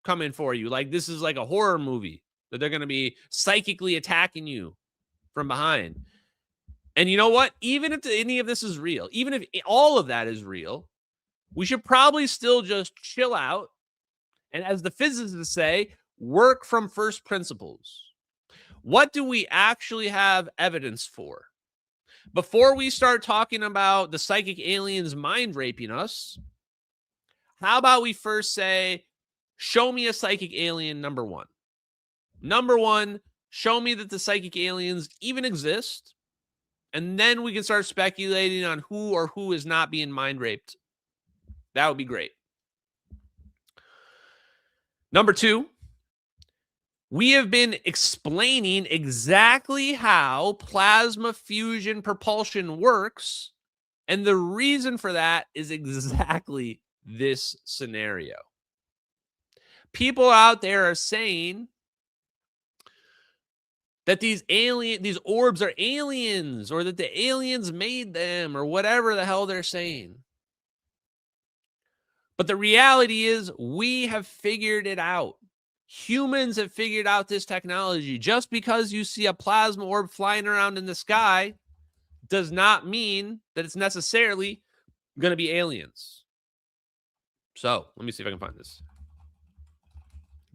coming for you. Like this is like a horror movie that they're going to be psychically attacking you from behind. And you know what? Even if any of this is real, even if all of that is real, we should probably still just chill out. And as the physicists say, work from first principles. What do we actually have evidence for? Before we start talking about the psychic aliens mind raping us, how about we first say, show me a psychic alien, number one. Number one, show me that the psychic aliens even exist. And then we can start speculating on who or who is not being mind raped. That would be great. Number two, we have been explaining exactly how plasma fusion propulsion works. And the reason for that is exactly this scenario. People out there are saying that these orbs are aliens, or that the aliens made them, or whatever the hell they're saying. But the reality is we have figured it out. Humans have figured out this technology. Just because you see a plasma orb flying around in the sky does not mean that it's necessarily going to be aliens. So let me see if I can find this.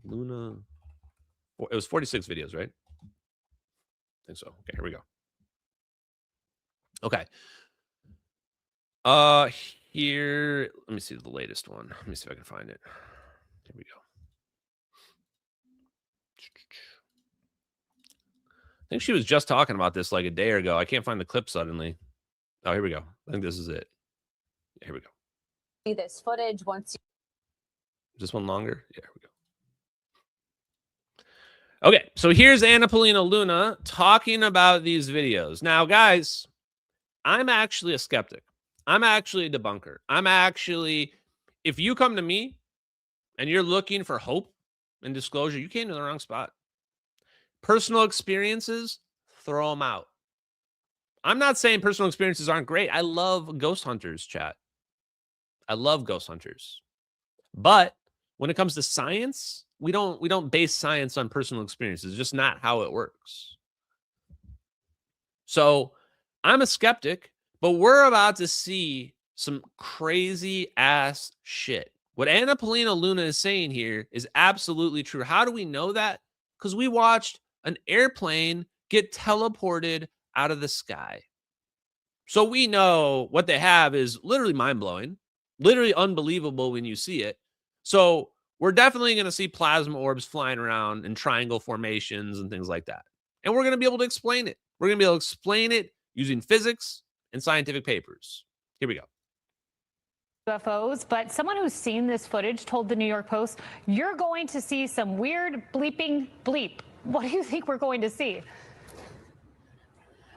Luna. It was 46 videos, right? I think so. Okay, here we go. Okay. Here, let me see the latest one. Let me see if I can find it. Here we go. I think she was just talking about this like a day ago. I can't find the clip suddenly. Oh, here we go. I think this is it. Here we go. See this footage once you... Is this one longer? Yeah, here we go. Okay, so here's Anapolina Luna talking about these videos. Now, guys, I'm actually a skeptic. I'm actually a debunker. If you come to me and you're looking for hope and disclosure, you came to the wrong spot. Personal experiences, throw them out. I'm not saying personal experiences aren't great. I love ghost hunters, chat. I love ghost hunters. But when it comes to science, we don't base science on personal experiences. It's just not how it works. So I'm a skeptic, but we're about to see some crazy ass shit. What Anapolina Luna is saying here is absolutely true. How do we know that? Because we watched an airplane get teleported out of the sky. So we know what they have is literally mind-blowing, literally unbelievable when you see it. So we're definitely going to see plasma orbs flying around in triangle formations and things like that. And we're going to be able to explain it. We're going to be able to explain it using physics and scientific papers. Here we go. UFOs, but someone who's seen this footage told the New York Post, you're going to see some weird bleeping bleep. What do you think we're going to see?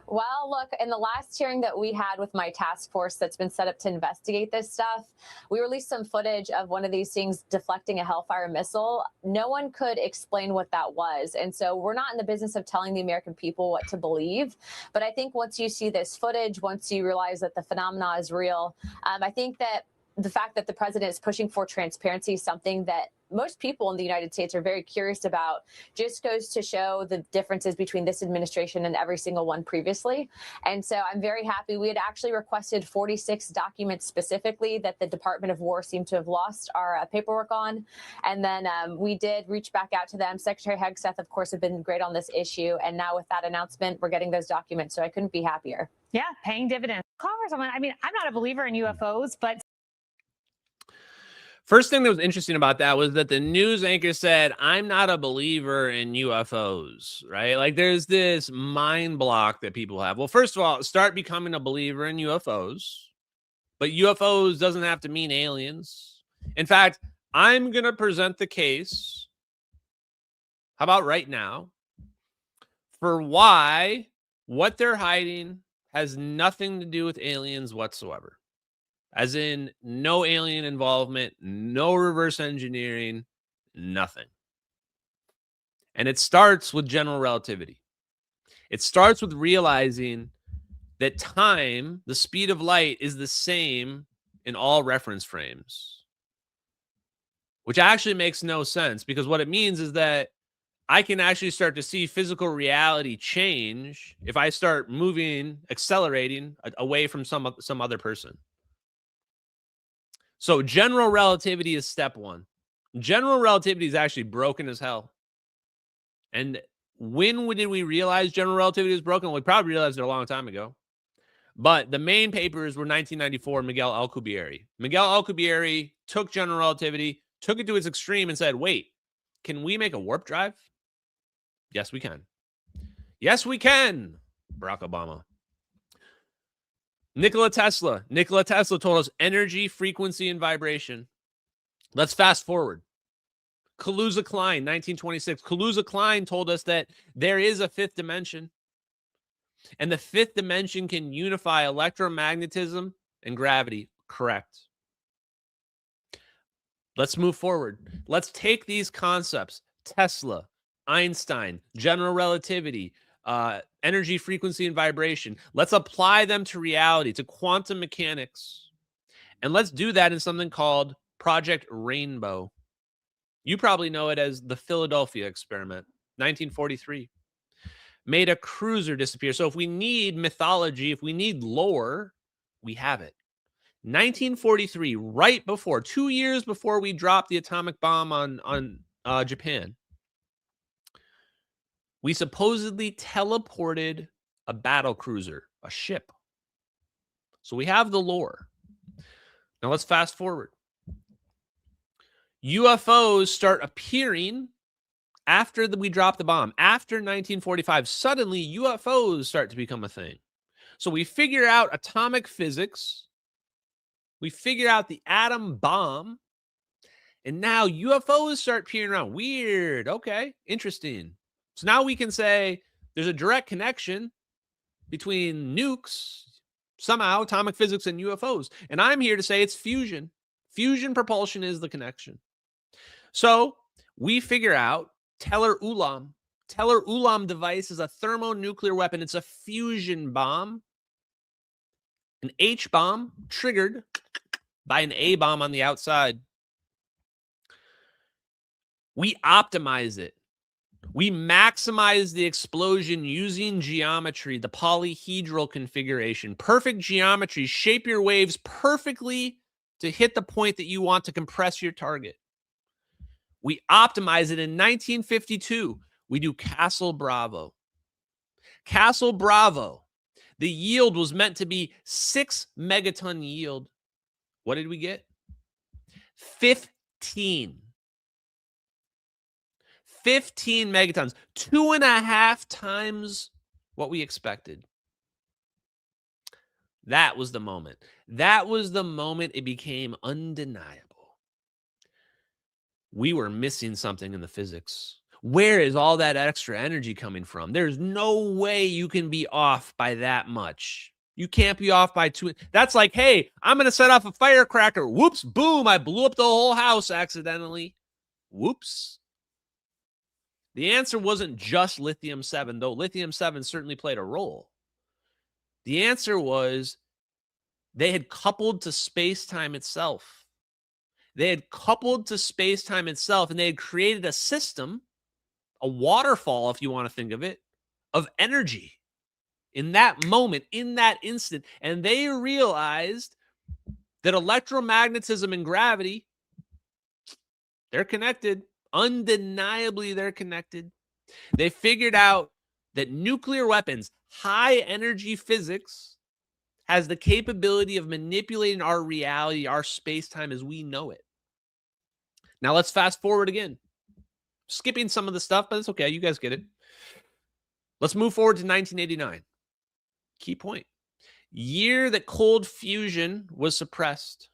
Well, look, in the last hearing that we had with my task force that's been set up to investigate this stuff, we released some footage of one of these things deflecting a Hellfire missile. No one could explain what that was. And so we're not in the business of telling the American people what to believe. But I think once you see this footage, once you realize that the phenomena is real, I think that the fact that the president is pushing for transparency is something that most people in the United States are very curious about. Just goes to show the differences between this administration and every single one previously. And so I'm very happy. We had actually requested 46 documents specifically that the Department of War seemed to have lost our paperwork on. And then we did reach back out to them. Secretary Hegseth, of course, have been great on this issue. And now with that announcement, we're getting those documents. So I couldn't be happier. Yeah, paying dividends. Congresswoman, I mean, I'm not a believer in UFOs, but first thing that was interesting about that was that the news anchor said, I'm not a believer in UFOs, right? Like there's this mind block that people have. Well, first of all, start becoming a believer in UFOs, but UFOs doesn't have to mean aliens. In fact, I'm going to present the case. How about right now? For why what they're hiding has nothing to do with aliens whatsoever. As in, no alien involvement, no reverse engineering, nothing. And it starts with general relativity. It starts with realizing that time, the speed of light, is the same in all reference frames. Which actually makes no sense, because what it means is that I can actually start to see physical reality change if I start moving, accelerating away from some other person. So general relativity is step one. General relativity is actually broken as hell. And when did we realize general relativity was broken? We probably realized it a long time ago. But the main papers were 1994, Miguel Alcubierre. Miguel Alcubierre took general relativity, took it to its extreme and said, wait, can we make a warp drive? Yes, we can. Yes, we can, Barack Obama. Nikola Tesla. Nikola Tesla told us energy, frequency, and vibration. Let's fast forward. Kaluza Klein, 1926. Kaluza Klein told us that there is a fifth dimension. And the fifth dimension can unify electromagnetism and gravity. Correct. Let's move forward. Let's take these concepts. Tesla, Einstein, general relativity, energy, frequency, and vibration. Let's apply them to reality, to quantum mechanics. And let's do that in something called Project Rainbow. You probably know it as the Philadelphia experiment, 1943. Made a cruiser disappear. So if we need mythology, if we need lore, we have it. 1943, right before, 2 years before we dropped the atomic bomb on Japan, we supposedly teleported a battle cruiser, a ship. So we have the lore. Now let's fast forward. UFOs start appearing after we drop the bomb. After 1945, suddenly UFOs start to become a thing. So we figure out atomic physics. We figure out the atom bomb. And now UFOs start appearing around. Weird. Okay. Interesting. So now we can say there's a direct connection between nukes, somehow atomic physics, and UFOs. And I'm here to say it's fusion. Fusion propulsion is the connection. So we figure out Teller-Ulam. Teller-Ulam device is a thermonuclear weapon. It's a fusion bomb. An H bomb triggered by an A bomb on the outside. We optimize it. We maximize the explosion using geometry, the polyhedral configuration. Perfect geometry. Shape your waves perfectly to hit the point that you want to compress your target. We optimize it in 1952. We do Castle Bravo. Castle Bravo. The yield was meant to be 6 megaton yield. What did we get? 15. 15 megatons. 2.5 times what we expected. That was the moment. That was the moment it became undeniable. We were missing something in the physics. Where is all that extra energy coming from? There's no way you can be off by that much. You can't be off by 2. That's like, hey, I'm going to set off a firecracker. Whoops, boom, I blew up the whole house accidentally. Whoops. The answer wasn't just lithium-7, though lithium-7 certainly played a role. The answer was They had coupled to space-time itself. They had coupled to space-time itself, and they had created a system, a waterfall, if you want to think of it, of energy in that moment, in that instant. And they realized that electromagnetism and gravity, they're connected. Undeniably, they're connected. They figured out that nuclear weapons, high energy physics, has the capability of manipulating our reality, our space-time as we know it. Now let's fast forward again. Skipping some of the stuff, but it's okay. You guys get it. Let's move forward to 1989. Key point. Year that cold fusion was suppressed.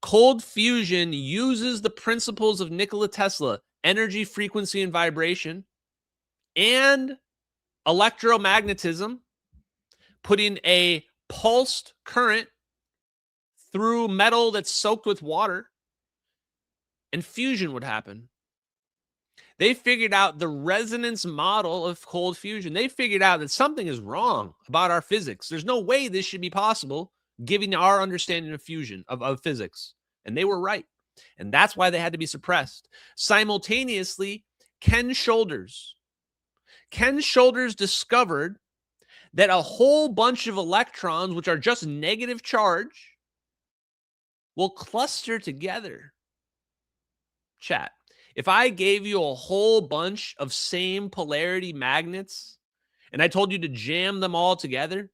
Cold fusion uses the principles of Nikola Tesla, energy, frequency, and vibration, and electromagnetism, putting a pulsed current through metal that's soaked with water, and fusion would happen. They figured out the resonance model of cold fusion. They figured out that something is wrong about our physics. There's no way this should be possible, given our understanding of fusion, of physics. And they were right. And that's why they had to be suppressed. Simultaneously, Ken Shoulders discovered that a whole bunch of electrons, which are just negative charge, will cluster together. Chat. If I gave you a whole bunch of same polarity magnets and I told you to jam them all together,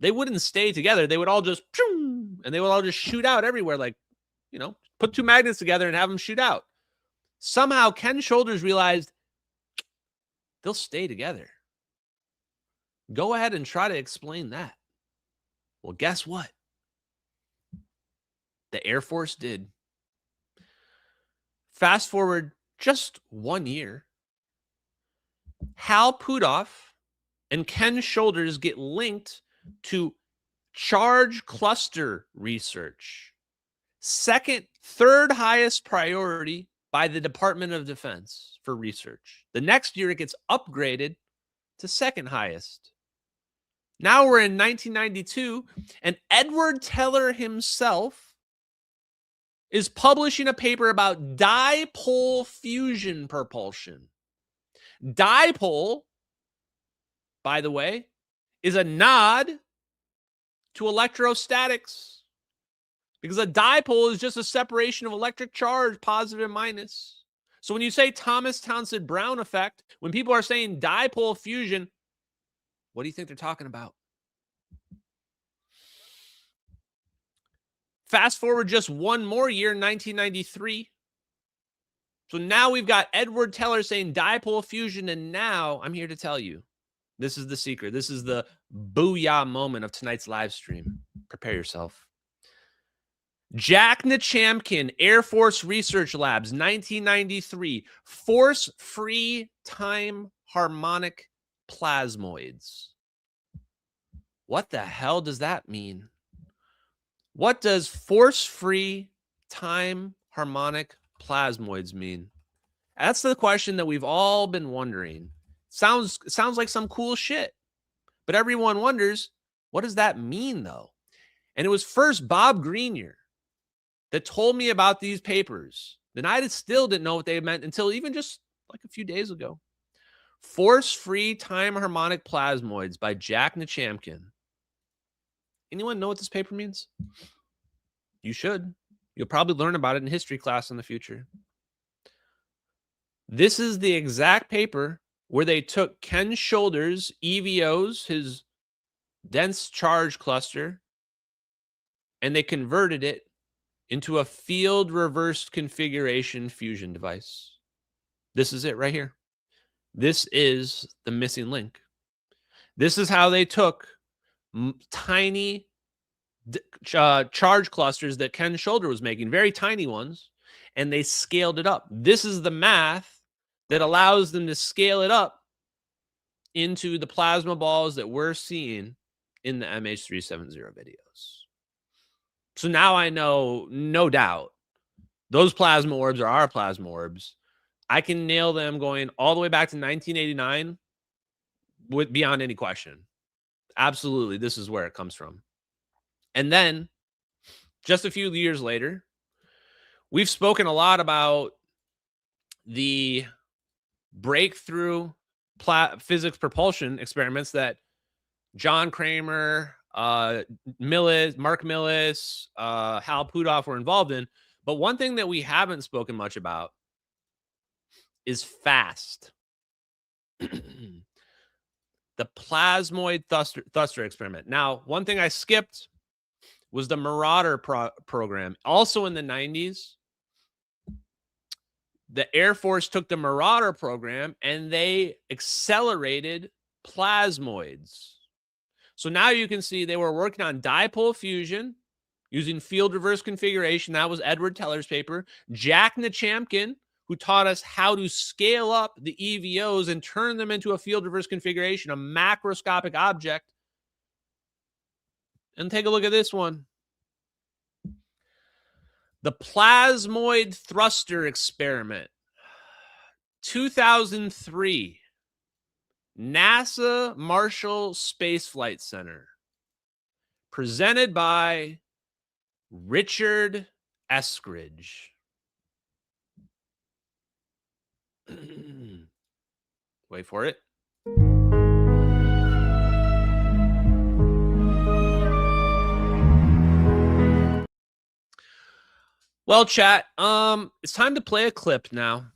they wouldn't stay together. They would all just, and they would all just shoot out everywhere. Like, you know, put two magnets together and have them shoot out. Somehow Ken Shoulders realized they'll stay together. Go ahead and try to explain that. Well, guess what? The Air Force did. Fast forward just 1 year. Hal Puthoff and Ken Shoulders get linked to charge cluster research. Third highest priority by the Department of Defense for research. The next year, it gets upgraded to second highest. Now we're in 1992, and Edward Teller himself is publishing a paper about dipole fusion propulsion. Dipole, by the way, is a nod to electrostatics, because a dipole is just a separation of electric charge, positive and minus. So when you say Thomas Townsend Brown effect, when people are saying dipole fusion, what do you think they're talking about? Fast forward just one more year, 1993. So now we've got Edward Teller saying dipole fusion, and now I'm here to tell you, this is the secret. This is the booyah moment of tonight's live stream. Prepare yourself. Jack Nachampkin, Air Force Research Labs, 1993, force-free time harmonic plasmoids. What the hell does that mean? What does force-free time harmonic plasmoids mean? That's the question that we've all been wondering. Sounds like some cool shit. But everyone wonders, what does that mean, though? And it was first Bob Grenier that told me about these papers. Then I still didn't know what they meant until even just like a few days ago. Force-free time harmonic plasmoids by Jack Nachampkin. Anyone know what this paper means? You should. You'll probably learn about it in history class in the future. This is the exact paper where they took Ken Shoulders' EVOs, his dense charge cluster, and they converted it into a field reversed configuration fusion device. This is it right here. This is the missing link. This is how they took tiny charge clusters that Ken Shoulders was making, very tiny ones, and they scaled it up. This is the math that allows them to scale it up into the plasma balls that we're seeing in the MH370 videos. So now I know, no doubt, those plasma orbs are our plasma orbs. I can nail them going all the way back to 1989 beyond any question. Absolutely, this is where it comes from. And then just a few years later, we've spoken a lot about the breakthrough physics propulsion experiments that John Kramer, Mark Millis, Hal Puthoff were involved in. But one thing that we haven't spoken much about is FAST. The plasmoid thruster experiment. Now, one thing I skipped was the Marauder program. Also in the 90s, the Air Force took the Marauder program and they accelerated plasmoids. So now you can see they were working on dipole fusion using field reverse configuration. That was Edward Teller's paper. Jack Nachampkin, who taught us how to scale up the EVOs and turn them into a field reverse configuration, a macroscopic object. And take a look at this one. The plasmoid thruster experiment. 2003. NASA Marshall Space Flight Center. Presented by Richard Eskridge. Wait for it. Well, chat, it's time to play a clip now.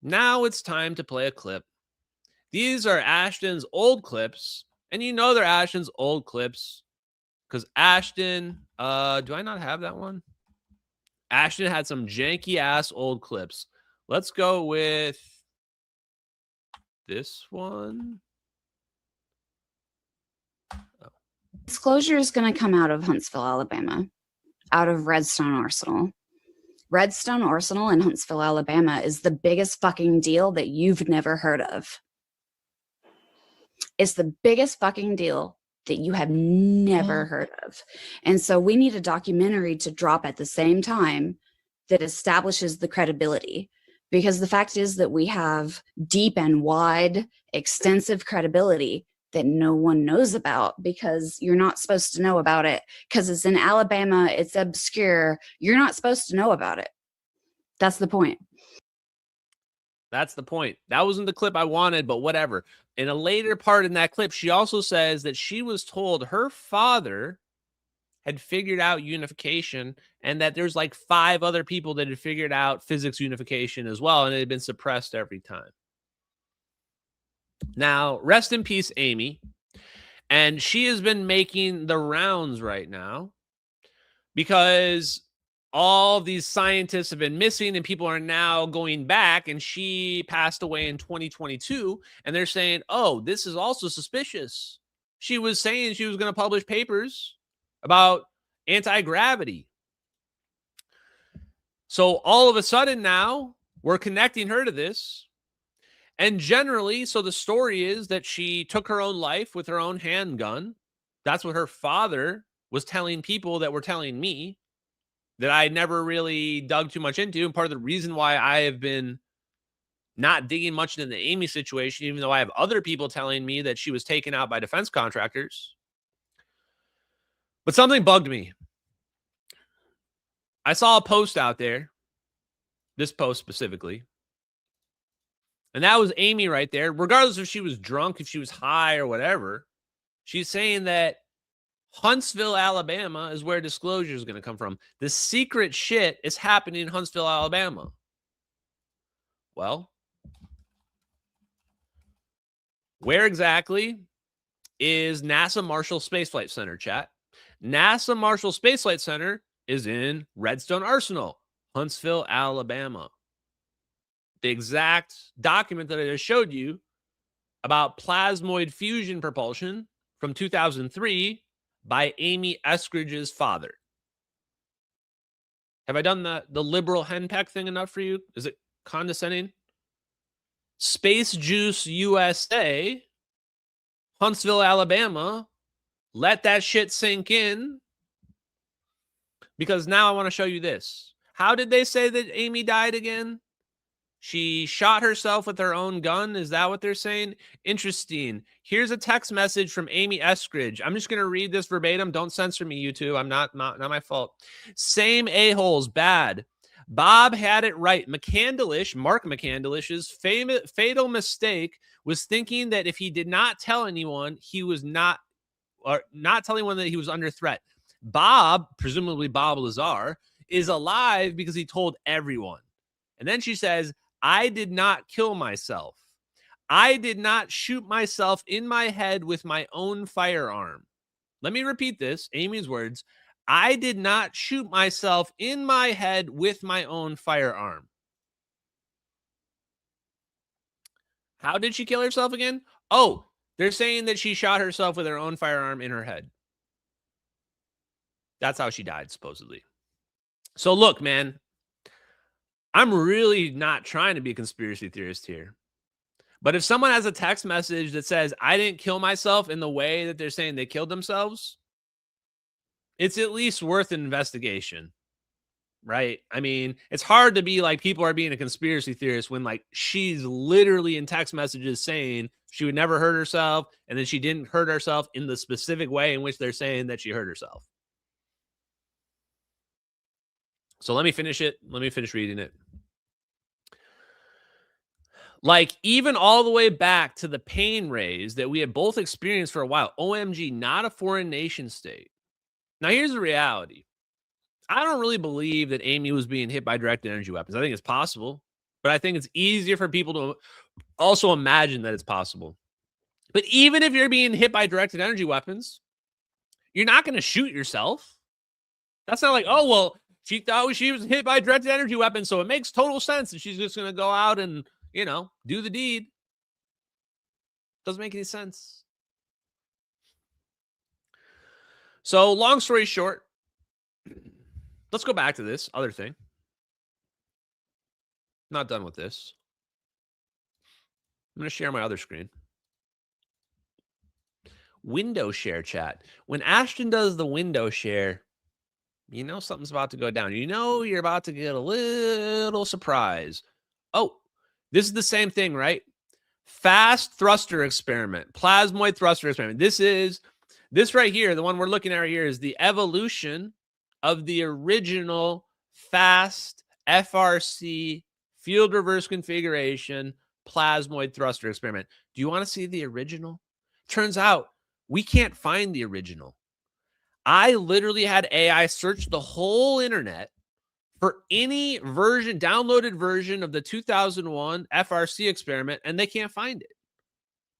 Now it's time to play a clip. These are Ashton's old clips, and you know they're Ashton's old clips because Ashton, do I not have that one? Ashton had some janky ass old clips. Let's go with this one. Oh. Disclosure is going to come out of Huntsville, Alabama, out of Redstone Arsenal. Redstone Arsenal in Huntsville, Alabama is the biggest fucking deal that you've never heard of. It's the biggest fucking deal that you have never heard of. And so we need a documentary to drop at the same time that establishes the credibility. Because the fact is that we have deep and wide, extensive credibility that no one knows about because you're not supposed to know about it because it's in Alabama, it's obscure. You're not supposed to know about it. That's the point. That's the point. That wasn't the clip I wanted, but whatever. In a later part in that clip, she also says that she was told her father had figured out unification and that there's like 5 other people that had figured out physics unification as well, and it had been suppressed every time. Now, rest in peace, Amy. And she has been making the rounds right now because all these scientists have been missing and people are now going back, and she passed away in 2022, and they're saying, oh, this is also suspicious. She was saying she was going to publish papers about anti-gravity. So all of a sudden now we're connecting her to this. And generally, so the story is that she took her own life with her own handgun. That's what her father was telling people that were telling me, that I never really dug too much into. And part of the reason why I have been not digging much into the Amy situation, even though I have other people telling me that she was taken out by defense contractors. But something bugged me. I saw a post out there, this post specifically, and that was Amy right there. Regardless if she was drunk, if she was high or whatever, she's saying that Huntsville, Alabama is where disclosure is going to come from. The secret shit is happening in Huntsville, Alabama. Well, where exactly is NASA Marshall Space Flight Center, chat? NASA Marshall Space Flight Center is in Redstone Arsenal, Huntsville, Alabama. The exact document that I just showed you about plasmoid fusion propulsion from 2003 by Amy Eskridge's father. Have I done the liberal henpeck thing enough for you? Is it condescending? Space Juice USA, Huntsville, Alabama. Let that shit sink in. Because now I want to show you this. How did they say that Amy died again? She shot herself with her own gun. Is that what they're saying? Interesting. Here's a text message from Amy Eskridge. I'm just going to read this verbatim. Don't censor me, YouTube. Not my fault. Same a-holes, bad. Bob had it right. McCandlish, Mark McCandlish's fatal mistake was thinking that if he did not tell anyone, he was not telling anyone that he was under threat. Bob, presumably Bob Lazar, is alive because he told everyone. And then she says, I did not kill myself. I did not shoot myself in my head with my own firearm. Let me repeat this, Amy's words. I did not shoot myself in my head with my own firearm. How did she kill herself again? Oh, they're saying that she shot herself with her own firearm in her head. That's how she died, supposedly. So look, man, I'm really not trying to be a conspiracy theorist here. But if someone has a text message that says, I didn't kill myself in the way that they're saying they killed themselves, it's at least worth an investigation, right? I mean, it's hard to be like people are being a conspiracy theorist when like she's literally in text messages saying she would never hurt herself, and then she didn't hurt herself in the specific way in which they're saying that she hurt herself. So let me finish it. Let me finish reading it. Like, even all the way back to the pain rays that we had both experienced for a while. OMG, not a foreign nation state. Now, here's the reality. I don't really believe that Amy was being hit by directed energy weapons. I think it's possible, but I think it's easier for people to also imagine that it's possible. But even if you're being hit by directed energy weapons, you're not going to shoot yourself. That's not like, oh, well, she thought she was hit by a directed energy weapon, so it makes total sense that she's just going to go out and, you know, do the deed. Doesn't make any sense. So, long story short, let's go back to this other thing. Not done with this. I'm going to share my other screen. Window share chat. When Ashton does the window share, you know something's about to go down. You know you're about to get a little surprise. Oh, this is the same thing, right? Fast thruster experiment. Plasmoid thruster experiment. This right here, the one we're looking at right here, is the evolution of the original fast FRC field reverse configuration plasmoid thruster experiment. Do you want to see the original? Turns out we can't find the original. I literally had AI search the whole internet for any version, downloaded version of the 2001 FRC experiment, and they can't find it.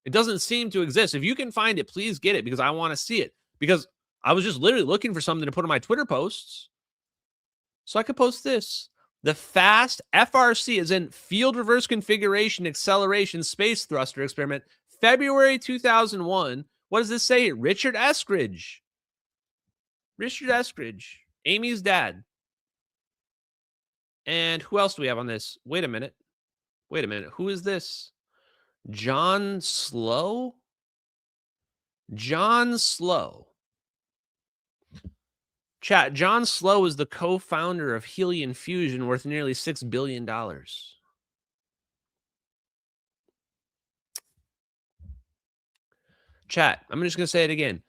It doesn't seem to exist. If you can find it, please get it, because I want to see it. Because I was just literally looking for something to put on my Twitter posts so I could post this. The fast FRC is in field reverse configuration acceleration space thruster experiment, February 2001. What does this say? Richard Eskridge. Richard Eskridge, Amy's dad. And who else do we have on this? Wait a minute. Who is this? John Slow? John Slow. Chat, John Slow is the co-founder of Helium Fusion, worth nearly $6 billion. Chat, I'm just going to say it again.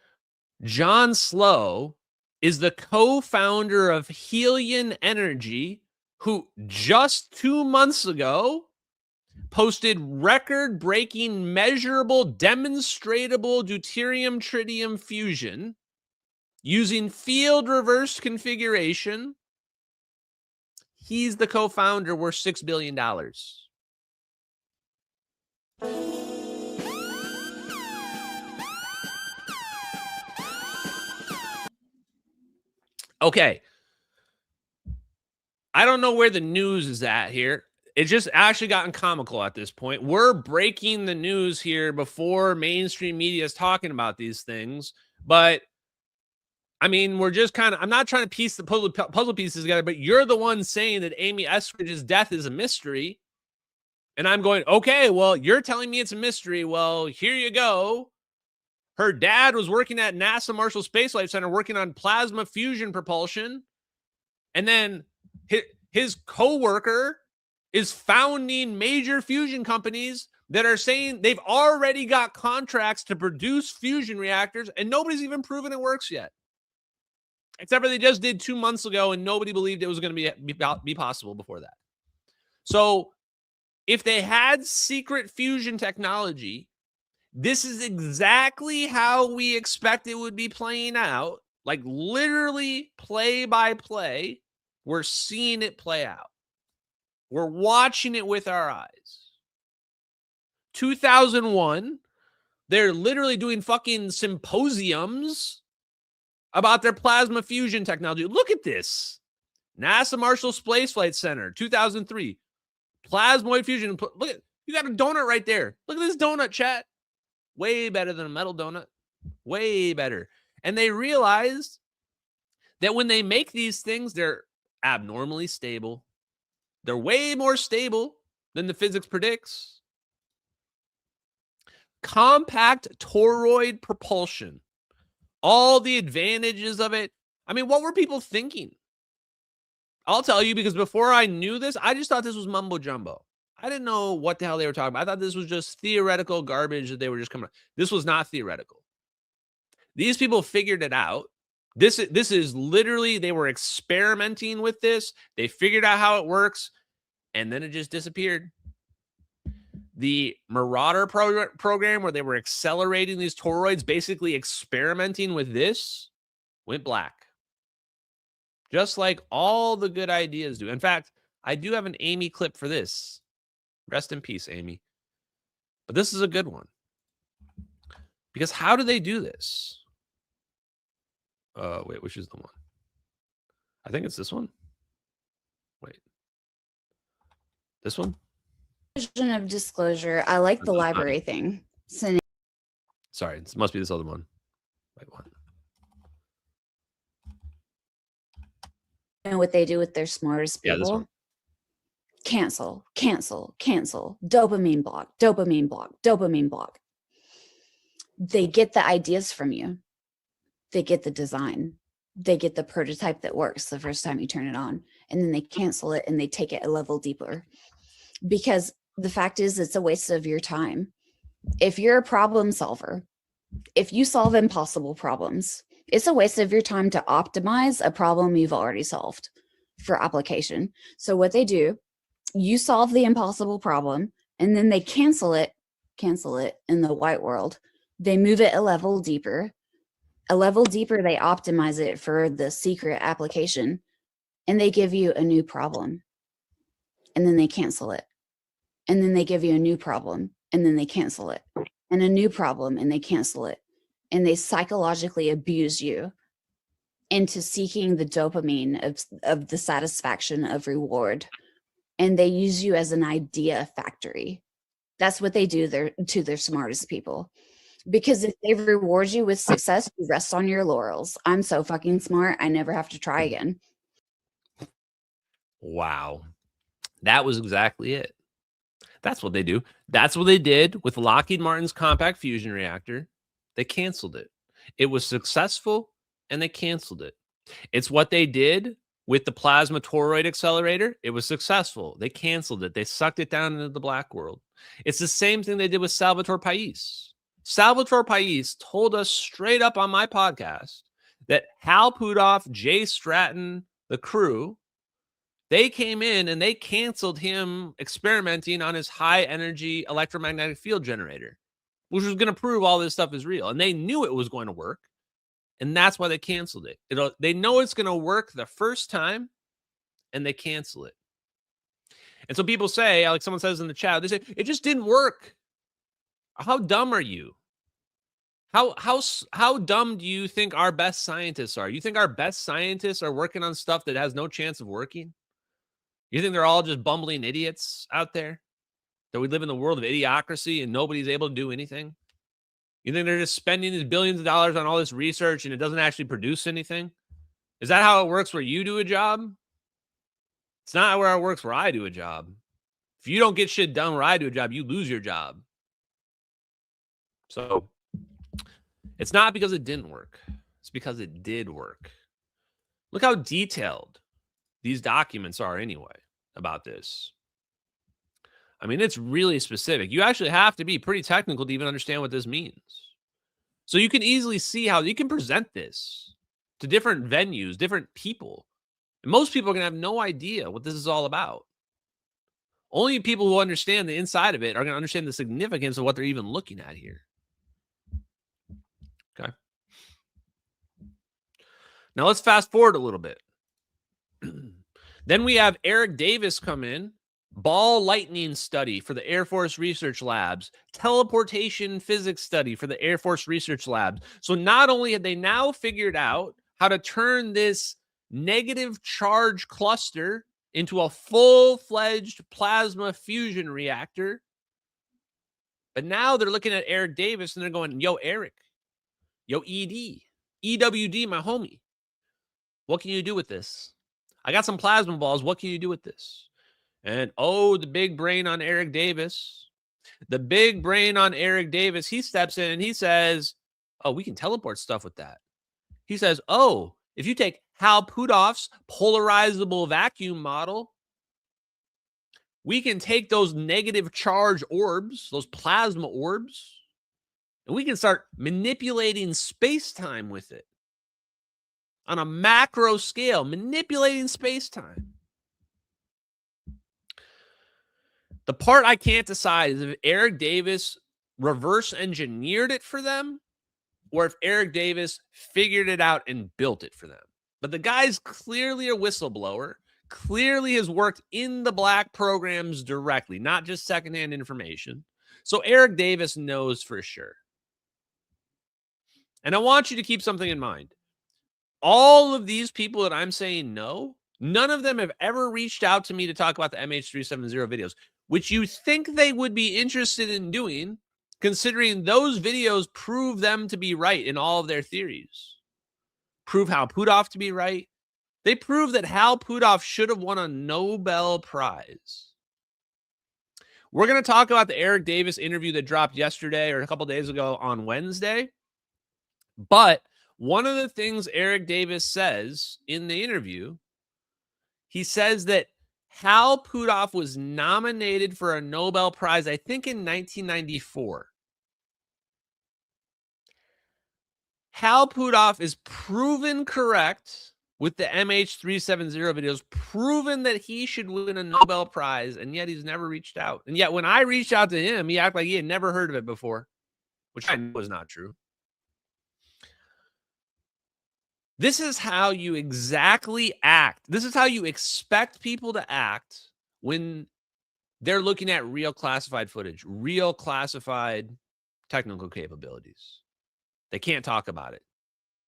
John Slow is the co-founder of Helium Energy, who just 2 months ago posted record-breaking, measurable, demonstratable deuterium-tritium fusion using field reverse configuration. He's the co-founder, worth $6 billion. Okay. I don't know where the news is at here. It's just actually gotten comical at this point. We're breaking the news here before mainstream media is talking about these things. But, I mean, we're just kind of, I'm not trying to piece the puzzle pieces together, but you're the one saying that Amy Eskridge's death is a mystery. And I'm going, okay, well, you're telling me it's a mystery. Well, here you go. Her dad was working at NASA Marshall Space Flight Center working on plasma fusion propulsion. And then his coworker is founding major fusion companies that are saying they've already got contracts to produce fusion reactors, and nobody's even proven it works yet. Except for they just did 2 months ago, and nobody believed it was going to be possible before that. So if they had secret fusion technology, this is exactly how we expect it would be playing out. Like literally play by play, we're seeing it play out. We're watching it with our eyes. 2001, they're literally doing fucking symposiums about their plasma fusion technology. Look at this. NASA Marshall Space Flight Center, 2003. Plasmoid fusion. Look at, you got a donut right there. Look at this donut, chat. Way better than a metal donut. Way better. And they realized that when they make these things, they're abnormally stable. They're way more stable than the physics predicts. Compact toroid propulsion. All the advantages of it. I mean, what were people thinking? I'll tell you, because before I knew this, I just thought this was mumbo jumbo. I didn't know what the hell they were talking about. I thought this was just theoretical garbage that they were just coming up. This was not theoretical. These people figured it out. This is literally, they were experimenting with this. They figured out how it works, and then it just disappeared. The Marauder program, where they were accelerating these toroids, basically experimenting with this, went black. Just like all the good ideas do. In fact, I do have an Amy clip for this. Rest in peace, Amy. But this is a good one. Because how do they do this? Wait, which is the one? I think it's this one. Wait. This one? Of disclosure, I like the library thing. Sorry, it must be this other one. Wait, what? You know what they do with their smartest people? Yeah, this one. Cancel, cancel, cancel. Dopamine block, dopamine block, dopamine block. They get the ideas from you. They get the design. They get the prototype that works the first time you turn it on. And then they cancel it and they take it a level deeper. Because the fact is, it's a waste of your time. If you're a problem solver, if you solve impossible problems, it's a waste of your time to optimize a problem you've already solved for application. So what they do, you solve the impossible problem, and then they cancel it in the white world. They move it a level deeper. A level deeper, they optimize it for the secret application, and they give you a new problem. And then they cancel it. And then they give you a new problem, and then they cancel it. And a new problem, and they cancel it. And they psychologically abuse you into seeking the dopamine of the satisfaction of reward. And they use you as an idea factory. That's what they do to their smartest people. Because if they reward you with success, you rest on your laurels. I'm so fucking smart, I never have to try again. Wow. That was exactly it. That's what they do. That's what they did with Lockheed Martin's compact fusion reactor. They canceled it. It was successful, and they canceled it. It's what they did with the plasma toroid accelerator. It was successful. They canceled it. They sucked it down into the black world. It's the same thing they did with Salvatore Pais. Salvatore Pais told us straight up on my podcast that Hal Puthoff, Jay Stratton, the crew, they came in and they canceled him experimenting on his high energy electromagnetic field generator, which was going to prove all this stuff is real. And they knew it was going to work. And that's why they canceled it. They know it's going to work the first time, and they cancel it. And so people say, like someone says in the chat, they say, it just didn't work. How dumb are you? How dumb do you think our best scientists are? You think our best scientists are working on stuff that has no chance of working? You think they're all just bumbling idiots out there? That we live in the world of idiocracy and nobody's able to do anything? You think they're just spending these billions of dollars on all this research and it doesn't actually produce anything? Is that how it works where you do a job? It's not where it works where I do a job. If you don't get shit done where I do a job, you lose your job. So it's not because it didn't work. It's because it did work. Look how detailed these documents are anyway about this. I mean, it's really specific. You actually have to be pretty technical to even understand what this means. So you can easily see how you can present this to different venues, different people. And most people are going to have no idea what this is all about. Only people who understand the inside of it are going to understand the significance of what they're even looking at here. Okay. Now let's fast forward a little bit. Then we have Eric Davis come in. Ball lightning study for the Air Force Research Labs. Teleportation physics study for the Air Force Research Labs. So not only have they now figured out how to turn this negative charge cluster into a full-fledged plasma fusion reactor, but now they're looking at Eric Davis and they're going, yo, Eric, yo, EWD, my homie, what can you do with this? I got some plasma balls. What can you do with this? And, oh, the big brain on Eric Davis. The big brain on Eric Davis, he steps in and he says, oh, we can teleport stuff with that. He says, oh, if you take Hal Puthoff's polarizable vacuum model, we can take those negative charge orbs, those plasma orbs, and we can start manipulating space-time with it on a macro scale, manipulating space-time. The part I can't decide is if Eric Davis reverse engineered it for them or if Eric Davis figured it out and built it for them. But the guy's clearly a whistleblower, clearly has worked in the black programs directly, not just secondhand information. So Eric Davis knows for sure. And I want you to keep something in mind. All of these people that I'm saying no, none of them have ever reached out to me to talk about the MH370 videos, which you think they would be interested in doing, considering those videos prove them to be right in all of their theories. Prove Hal Puthoff to be right. They prove that Hal Puthoff should have won a Nobel Prize. We're going to talk about the Eric Davis interview that dropped yesterday or a couple days ago on Wednesday. But one of the things Eric Davis says in the interview, he says that Hal Puthoff was nominated for a Nobel Prize, I think in 1994. Hal Puthoff is proven correct with the MH370 videos, proven that he should win a Nobel Prize, and yet he's never reached out. And yet when I reached out to him, he acted like he had never heard of it before, which I knew was not true. This is how you exactly act. This is how you expect people to act when they're looking at real classified footage, real classified technical capabilities. They can't talk about it.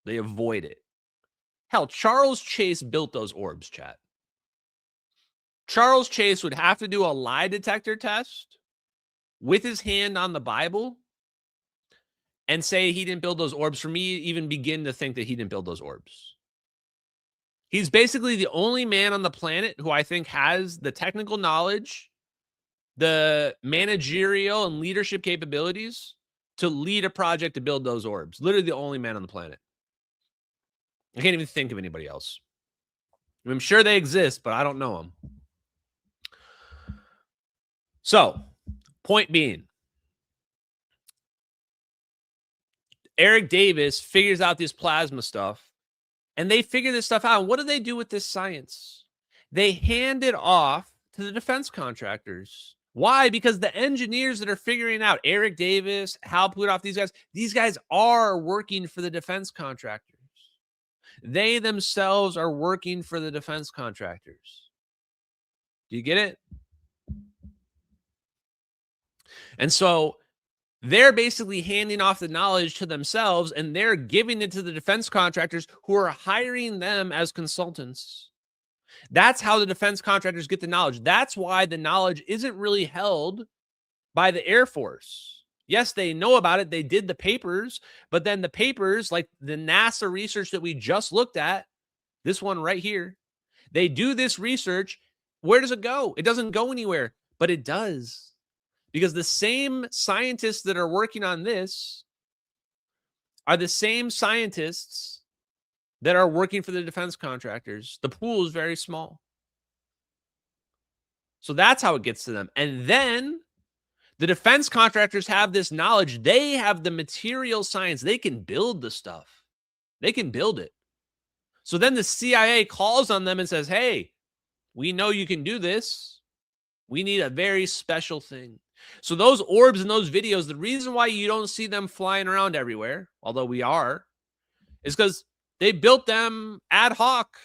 They avoid it. Hell, Charles Chase built those orbs, chat. Charles Chase would have to do a lie detector test with his hand on the Bible and say he didn't build those orbs for me to even begin to think that he didn't build those orbs. He's basically the only man on the planet who I think has the technical knowledge, the managerial and leadership capabilities to lead a project to build those orbs. Literally the only man on the planet. I can't even think of anybody else. I'm sure they exist, but I don't know them. So, point being, Eric Davis figures out this plasma stuff, and they figure this stuff out. And what do they do with this science? They hand it off to the defense contractors. Why? Because the engineers that are figuring out Eric Davis, Hal Puthoff, these guys are working for the defense contractors. They themselves are working for the defense contractors. Do you get it? And so they're basically handing off the knowledge to themselves, and they're giving it to the defense contractors who are hiring them as consultants. That's how the defense contractors get the knowledge. That's why the knowledge isn't really held by the Air Force. Yes, they know about it. They did the papers, but then the papers, like the NASA research that we just looked at, this one right here, they do this research. Where does it go? It doesn't go anywhere, but it does. Because the same scientists that are working on this are the same scientists that are working for the defense contractors. The pool is very small. So that's how it gets to them. And then the defense contractors have this knowledge. They have the material science. They can build the stuff. They can build it. So then the CIA calls on them and says, hey, we know you can do this. We need a very special thing. So those orbs in those videos, the reason why you don't see them flying around everywhere, although we are, is because they built them ad hoc.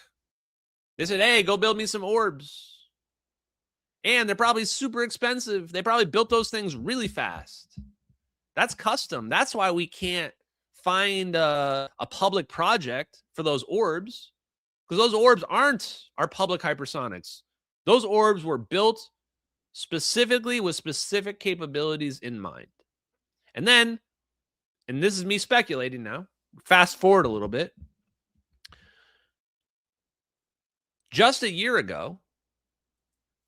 They said, hey, go build me some orbs. And they're probably super expensive. They probably built those things really fast. That's custom. That's why we can't find a public project for those orbs, because those orbs aren't our public hypersonics. Those orbs were built specifically with specific capabilities in mind. And then, and this is me speculating now, fast forward a little bit. Just a year ago,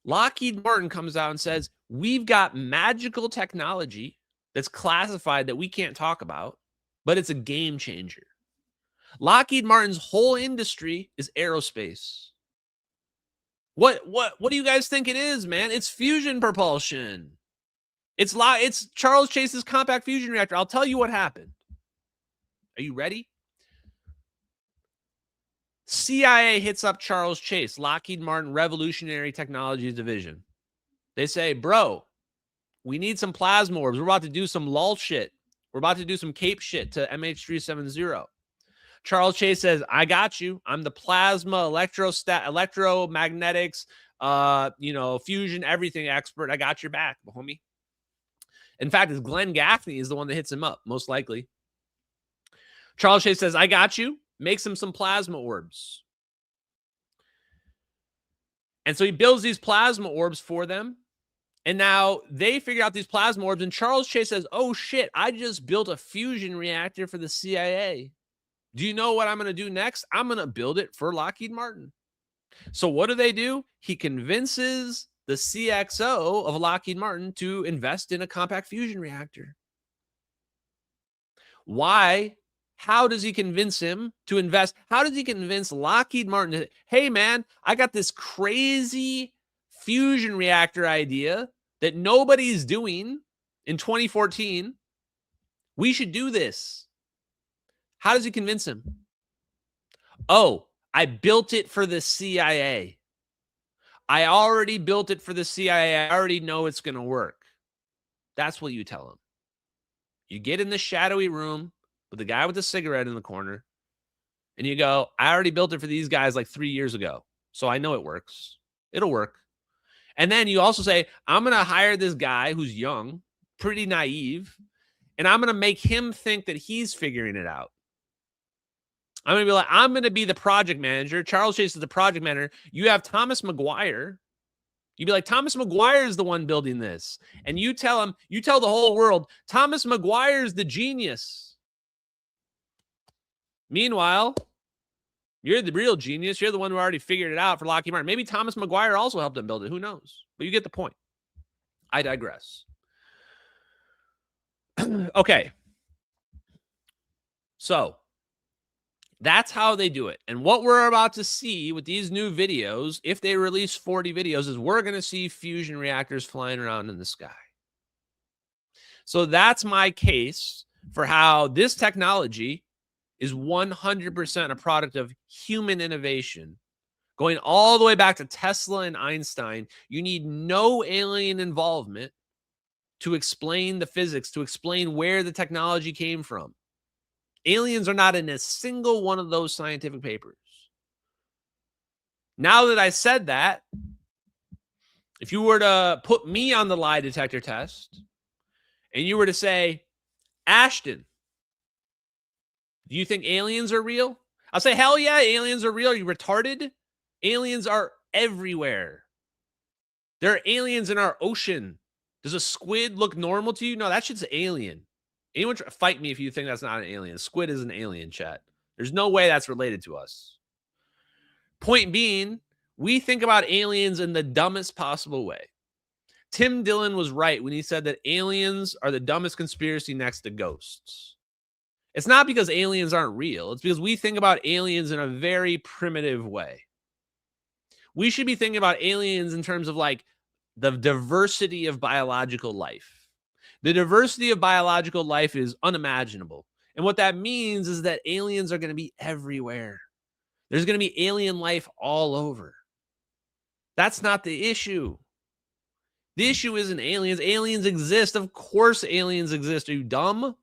Lockheed Martin comes out and says, we've got magical technology that's classified that we can't talk about, but it's a game changer. Lockheed Martin's whole industry is aerospace. What do you guys think it is, man? It's fusion propulsion. It's Charles Chase's compact fusion reactor. I'll tell you what happened. Are you ready? CIA hits up Charles Chase, Lockheed Martin Revolutionary Technologies Division. They say, bro, we need some plasma orbs. We're about to do some LOL shit. We're about to do some cape shit to MH370. Charles Chase says, I got you. I'm the plasma, electromagnetics, fusion, everything expert. I got your back, homie. In fact, it's Glenn Gaffney is the one that hits him up, most likely. Charles Chase says, I got you. Makes him some plasma orbs. And so he builds these plasma orbs for them. And now they figure out these plasma orbs. And Charles Chase says, oh, shit, I just built a fusion reactor for the CIA. Do you know what I'm going to do next? I'm going to build it for Lockheed Martin. So what do? He convinces the CXO of Lockheed Martin to invest in a compact fusion reactor. Why? How does he convince him to invest? How does he convince Lockheed Martin to, hey, man, I got this crazy fusion reactor idea that nobody's doing in 2014. We should do this. How does he convince him? Oh, I built it for the CIA. I already built it for the CIA. I already know it's going to work. That's what you tell him. You get in the shadowy room with the guy with the cigarette in the corner, and you go, I already built it for these guys like 3 years ago, so I know it works. It'll work. And then you also say, I'm going to hire this guy who's young, pretty naive, and I'm going to make him think that he's figuring it out. I'm going to be like, I'm going to be the project manager. Charles Chase is the project manager. You have Thomas McGuire. You'd be like, Thomas McGuire is the one building this. And you tell him, you tell the whole world, Thomas McGuire is the genius. Meanwhile, you're the real genius. You're the one who already figured it out for Lockheed Martin. Maybe Thomas McGuire also helped them build it. Who knows? But you get the point. I digress. Okay. So that's how they do it. And what we're about to see with these new videos, if they release 40 videos, is we're going to see fusion reactors flying around in the sky. So that's my case for how this technology is 100% a product of human innovation. Going all the way back to Tesla and Einstein, you need no alien involvement to explain the physics, to explain where the technology came from. Aliens are not in a single one of those scientific papers. Now that I said that, if you were to put me on the lie detector test and you were to say, Ashton, do you think aliens are real? I'll say, hell yeah, aliens are real. Are you retarded? Aliens are everywhere. There are aliens in our ocean. Does a squid look normal to you? No, that shit's an alien. Anyone fight me if you think that's not an alien. Squid is an alien, chat. There's no way that's related to us. Point being, we think about aliens in the dumbest possible way. Tim Dillon was right when he said that aliens are the dumbest conspiracy next to ghosts. It's not because aliens aren't real. It's because we think about aliens in a very primitive way. We should be thinking about aliens in terms of like the diversity of biological life. The diversity of biological life is unimaginable. And what that means is that aliens are going to be everywhere. There's going to be alien life all over. That's not the issue. The issue isn't aliens. Aliens exist. Of course aliens exist. Are you dumb?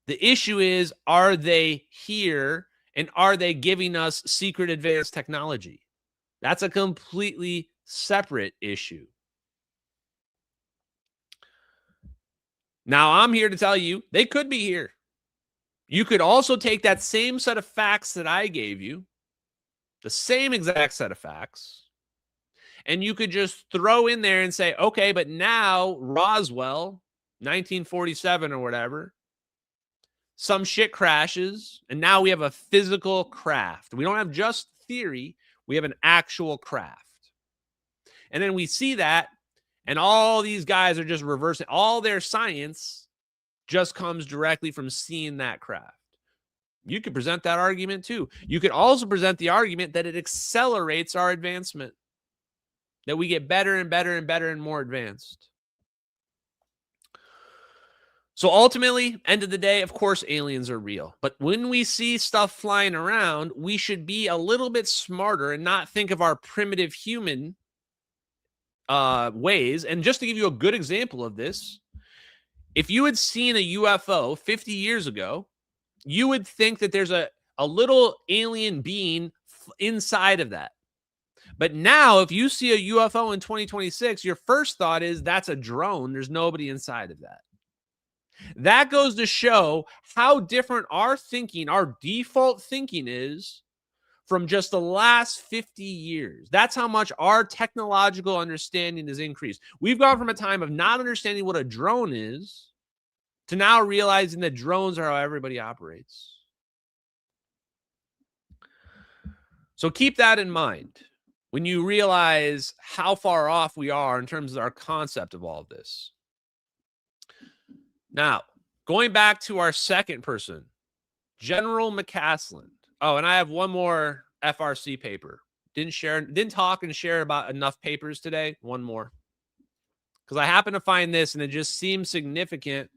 The issue is, are they here and are they giving us secret advanced technology? That's a completely separate issue. Now, I'm here to tell you, they could be here. You could also take that same set of facts that I gave you, the same exact set of facts, and you could just throw in there and say, okay, but now Roswell, 1947 or whatever, some shit crashes, and now we have a physical craft. We don't have just theory, we have an actual craft. And then we see that, and all these guys are just reversing. All their science just comes directly from seeing that craft. You could present that argument too. You could also present the argument that it accelerates our advancement, that we get better and better and better and more advanced. So ultimately, end of the day, of course, aliens are real. But when we see stuff flying around, we should be a little bit smarter and not think of our primitive human ways. And just to give you a good example of this, if you had seen a UFO 50 years ago, you would think that there's a little alien being inside of that. But now, if you see a UFO in 2026, your first thought is that's a drone. There's nobody inside of that. That goes to show how different our thinking, our default thinking is from just the last 50 years. That's how much our technological understanding has increased. We've gone from a time of not understanding what a drone is to now realizing that drones are how everybody operates. So keep that in mind when you realize how far off we are in terms of our concept of all of this. Now, going back to our second person, General McCasland. Oh, and I have one more FRC paper. Didn't talk and share about enough papers today. One more. Because I happened to find this, and it just seemed significant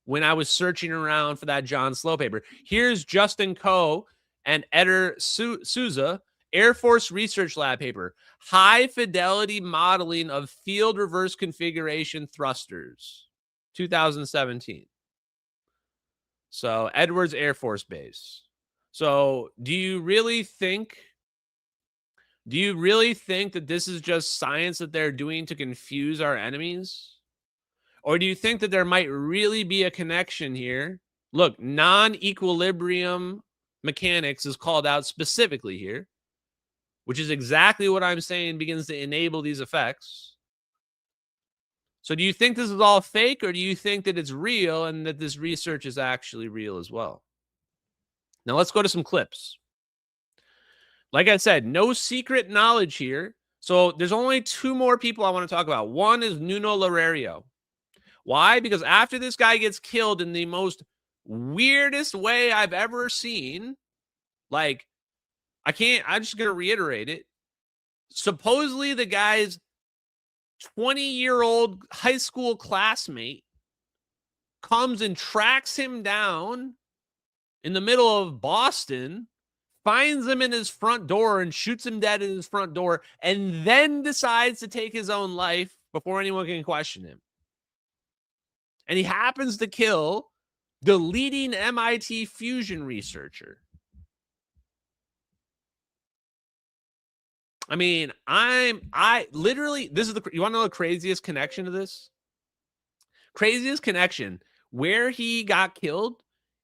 when I was searching around for that John Slow paper. Here's Justin Coe and Eder Souza, Air Force Research Lab paper, High Fidelity Modeling of Field Reverse Configuration Thrusters, 2017. So Edwards Air Force Base. So do you really think that this is just science that they're doing to confuse our enemies? Or do you think that there might really be a connection here? Look, non-equilibrium mechanics is called out specifically here, which is exactly what I'm saying begins to enable these effects. So do you think this is all fake, or do you think that it's real and that this research is actually real as well? Now let's go to some clips. Like I said, no secret knowledge here. So there's only two more people I want to talk about. One is Nuno Loureiro. Why? Because after this guy gets killed in the most weirdest way I've ever seen, like, I'm just going to reiterate it. Supposedly the guy's 20-year-old high school classmate comes and tracks him down in the middle of Boston, finds him in his front door and shoots him dead in his front door, and then decides to take his own life before anyone can question him. And he happens to kill the leading MIT fusion researcher. I mean, I literally, this is you want to know the craziest connection to this? Craziest connection, where he got killed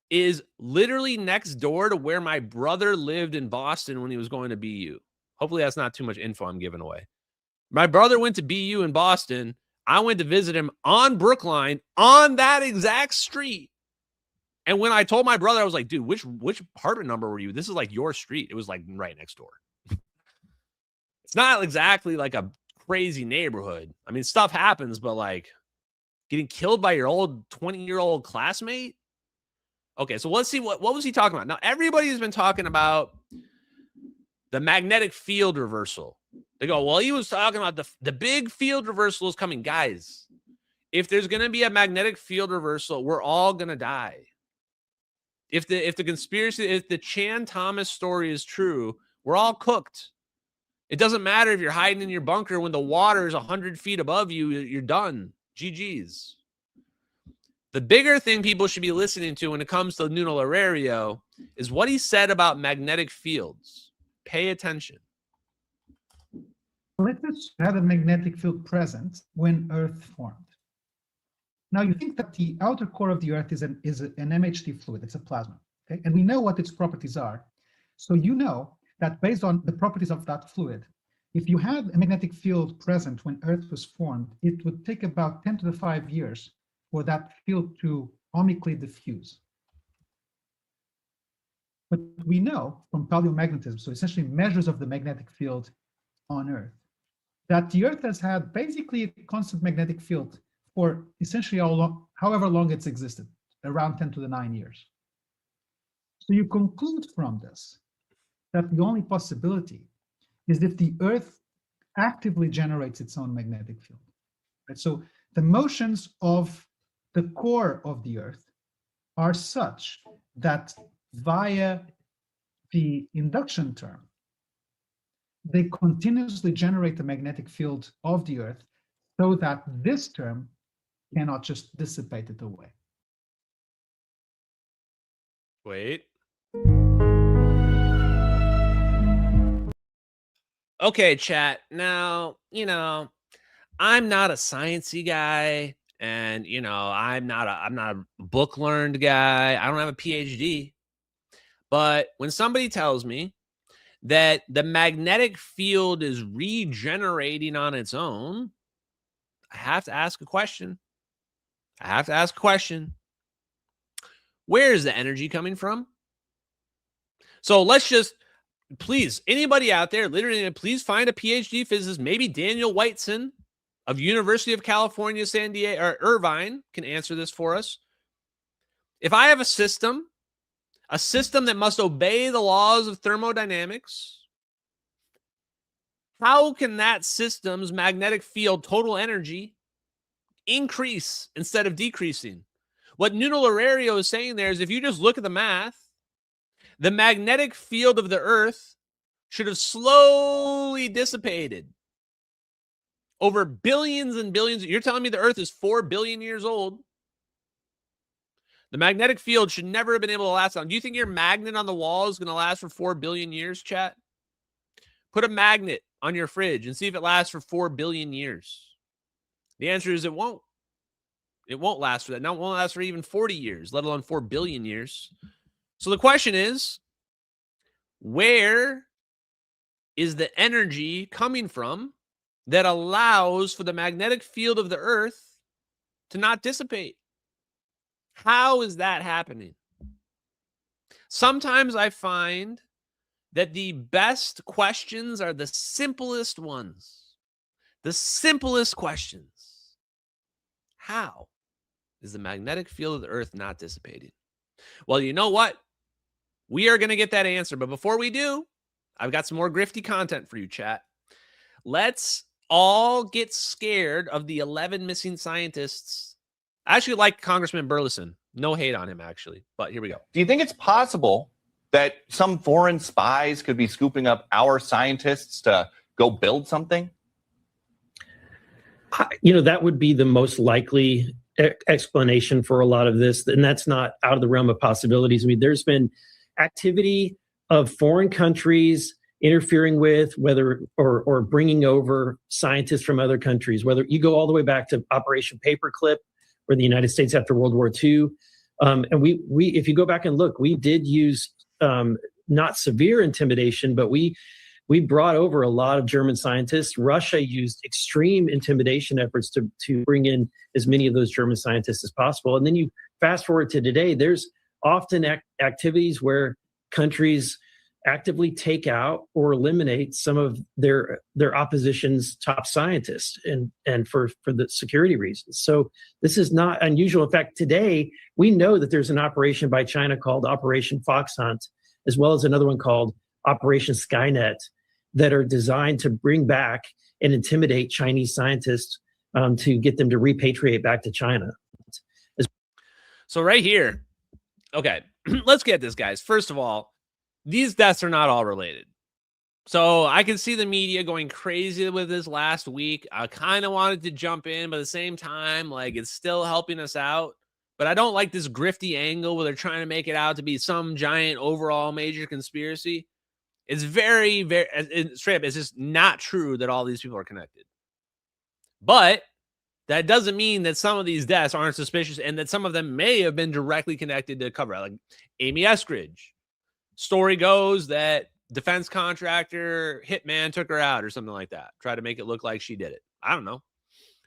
is literally next door to where my brother lived in Boston when he was going to BU. Hopefully that's not too much info I'm giving away. My brother went to BU in Boston. I went to visit him on Brookline on that exact street. And when I told my brother, I was like, dude, which apartment number were you? This is like your street. It was like right next door. It's not exactly like a crazy neighborhood. I mean, stuff happens, but like getting killed by your old 20-year-old classmate. Okay, so let's see what was he talking about? Now, everybody has been talking about the magnetic field reversal, They go, well, he was talking about the big field reversal is coming. Guys, if there's going to be a magnetic field reversal, we're all going to die. If the Chan Thomas story is true, we're all cooked. It doesn't matter if you're hiding in your bunker when the water is 100 feet above you, you're done. GG's. The bigger thing people should be listening to when it comes to Nuno Larerio is what he said about magnetic fields. Pay attention. Let's have a magnetic field present when Earth formed. Now you think that the outer core of the Earth is an MH3 fluid, it's a plasma, okay? And we know what its properties are. So you know that based on the properties of that fluid, if you had a magnetic field present when Earth was formed, it would take about 10 to the 5 years for that field to ohmically diffuse. But we know from paleomagnetism, so essentially measures of the magnetic field on Earth, that the Earth has had basically a constant magnetic field for essentially however long it's existed, around 10 to the 9 years. So you conclude from this that the only possibility is if the Earth actively generates its own magnetic field. Right? So the motions of the core of the Earth are such that via the induction term, they continuously generate the magnetic field of the Earth so that this term cannot just dissipate it away. Wait. Okay, chat. Now, I'm not a sciencey guy, and I'm not a book learned guy. I don't have a PhD. But when somebody tells me that the magnetic field is regenerating on its own, I have to ask a question. Where is the energy coming from? So let's just, please, anybody out there, literally, please find a PhD physicist, maybe Daniel Whiteson of University of California, San Diego, or Irvine can answer this for us. If I have a system that must obey the laws of thermodynamics, how can that system's magnetic field total energy increase instead of decreasing? What Nuno Larerio is saying there is if you just look at the math, the magnetic field of the Earth should have slowly dissipated over billions and billions. You're telling me the Earth is 4 billion years old? The magnetic field should never have been able to last long. Do you think your magnet on the wall is going to last for 4 billion years, chat? Put a magnet on your fridge and see if it lasts for 4 billion years. The answer is it won't. It won't last for that. Now it won't last for even 40 years, let alone 4 billion years. So the question is, where is the energy coming from that allows for the magnetic field of the Earth to not dissipate? How is that happening? Sometimes I find that the best questions are the simplest ones. The simplest questions. How is the magnetic field of the Earth not dissipating? Well, you know what? We are going to get that answer. But before we do, I've got some more grifty content for you, chat. Let's all get scared of the 11 missing scientists. I actually like Congressman Burleson. No hate on him, actually. But here we go. Do you think it's possible that some foreign spies could be scooping up our scientists to go build something? That would be the most likely explanation for a lot of this. And that's not out of the realm of possibilities. I mean, there's been activity of foreign countries interfering with whether or bringing over scientists from other countries, whether you go all the way back to Operation Paperclip, where the United States after World War II. And we if you go back and look, we did use not severe intimidation, but we brought over a lot of German scientists. Russia used extreme intimidation efforts to bring in as many of those German scientists as possible. And then you fast forward to today, there's often activities where countries actively take out or eliminate some of their opposition's top scientists and for the security reasons. So this is not unusual. In fact, today we know that there's an operation by China called Operation Fox Hunt, as well as another one called Operation Skynet, that are designed to bring back and intimidate Chinese scientists to get them to repatriate back to China. So right here, okay, let's get this, guys. First of all, these deaths are not all related. So I can see the media going crazy with this last week. I kind of wanted to jump in, but at the same time, like, it's still helping us out. But I don't like this grifty angle where they're trying to make it out to be some giant overall major conspiracy. It's very, very straight up. It's just not true that all these people are connected. But that doesn't mean that some of these deaths aren't suspicious and that some of them may have been directly connected to cover. Like Amy Eskridge. Story goes that defense contractor hitman took her out or something like that. Try to make it look like she did it. I don't know.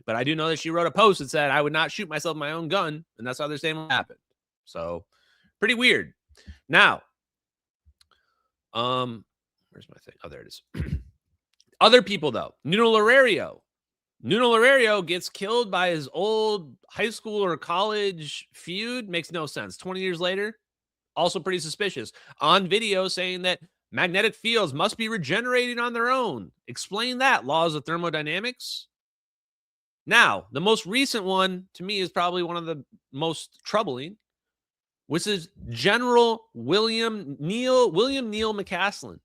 But I do know that she wrote a post that said, I would not shoot myself with my own gun. And that's how they're saying what happened. So pretty weird. Now, where's my thing? Oh, there it is. Other people, though. Nuno Larerio gets killed by his old high school or college feud. Makes no sense. 20 years later, also pretty suspicious. On video saying that magnetic fields must be regenerating on their own. Explain that, laws of thermodynamics. Now, the most recent one to me is probably one of the most troubling, which is General William Neil McCasland.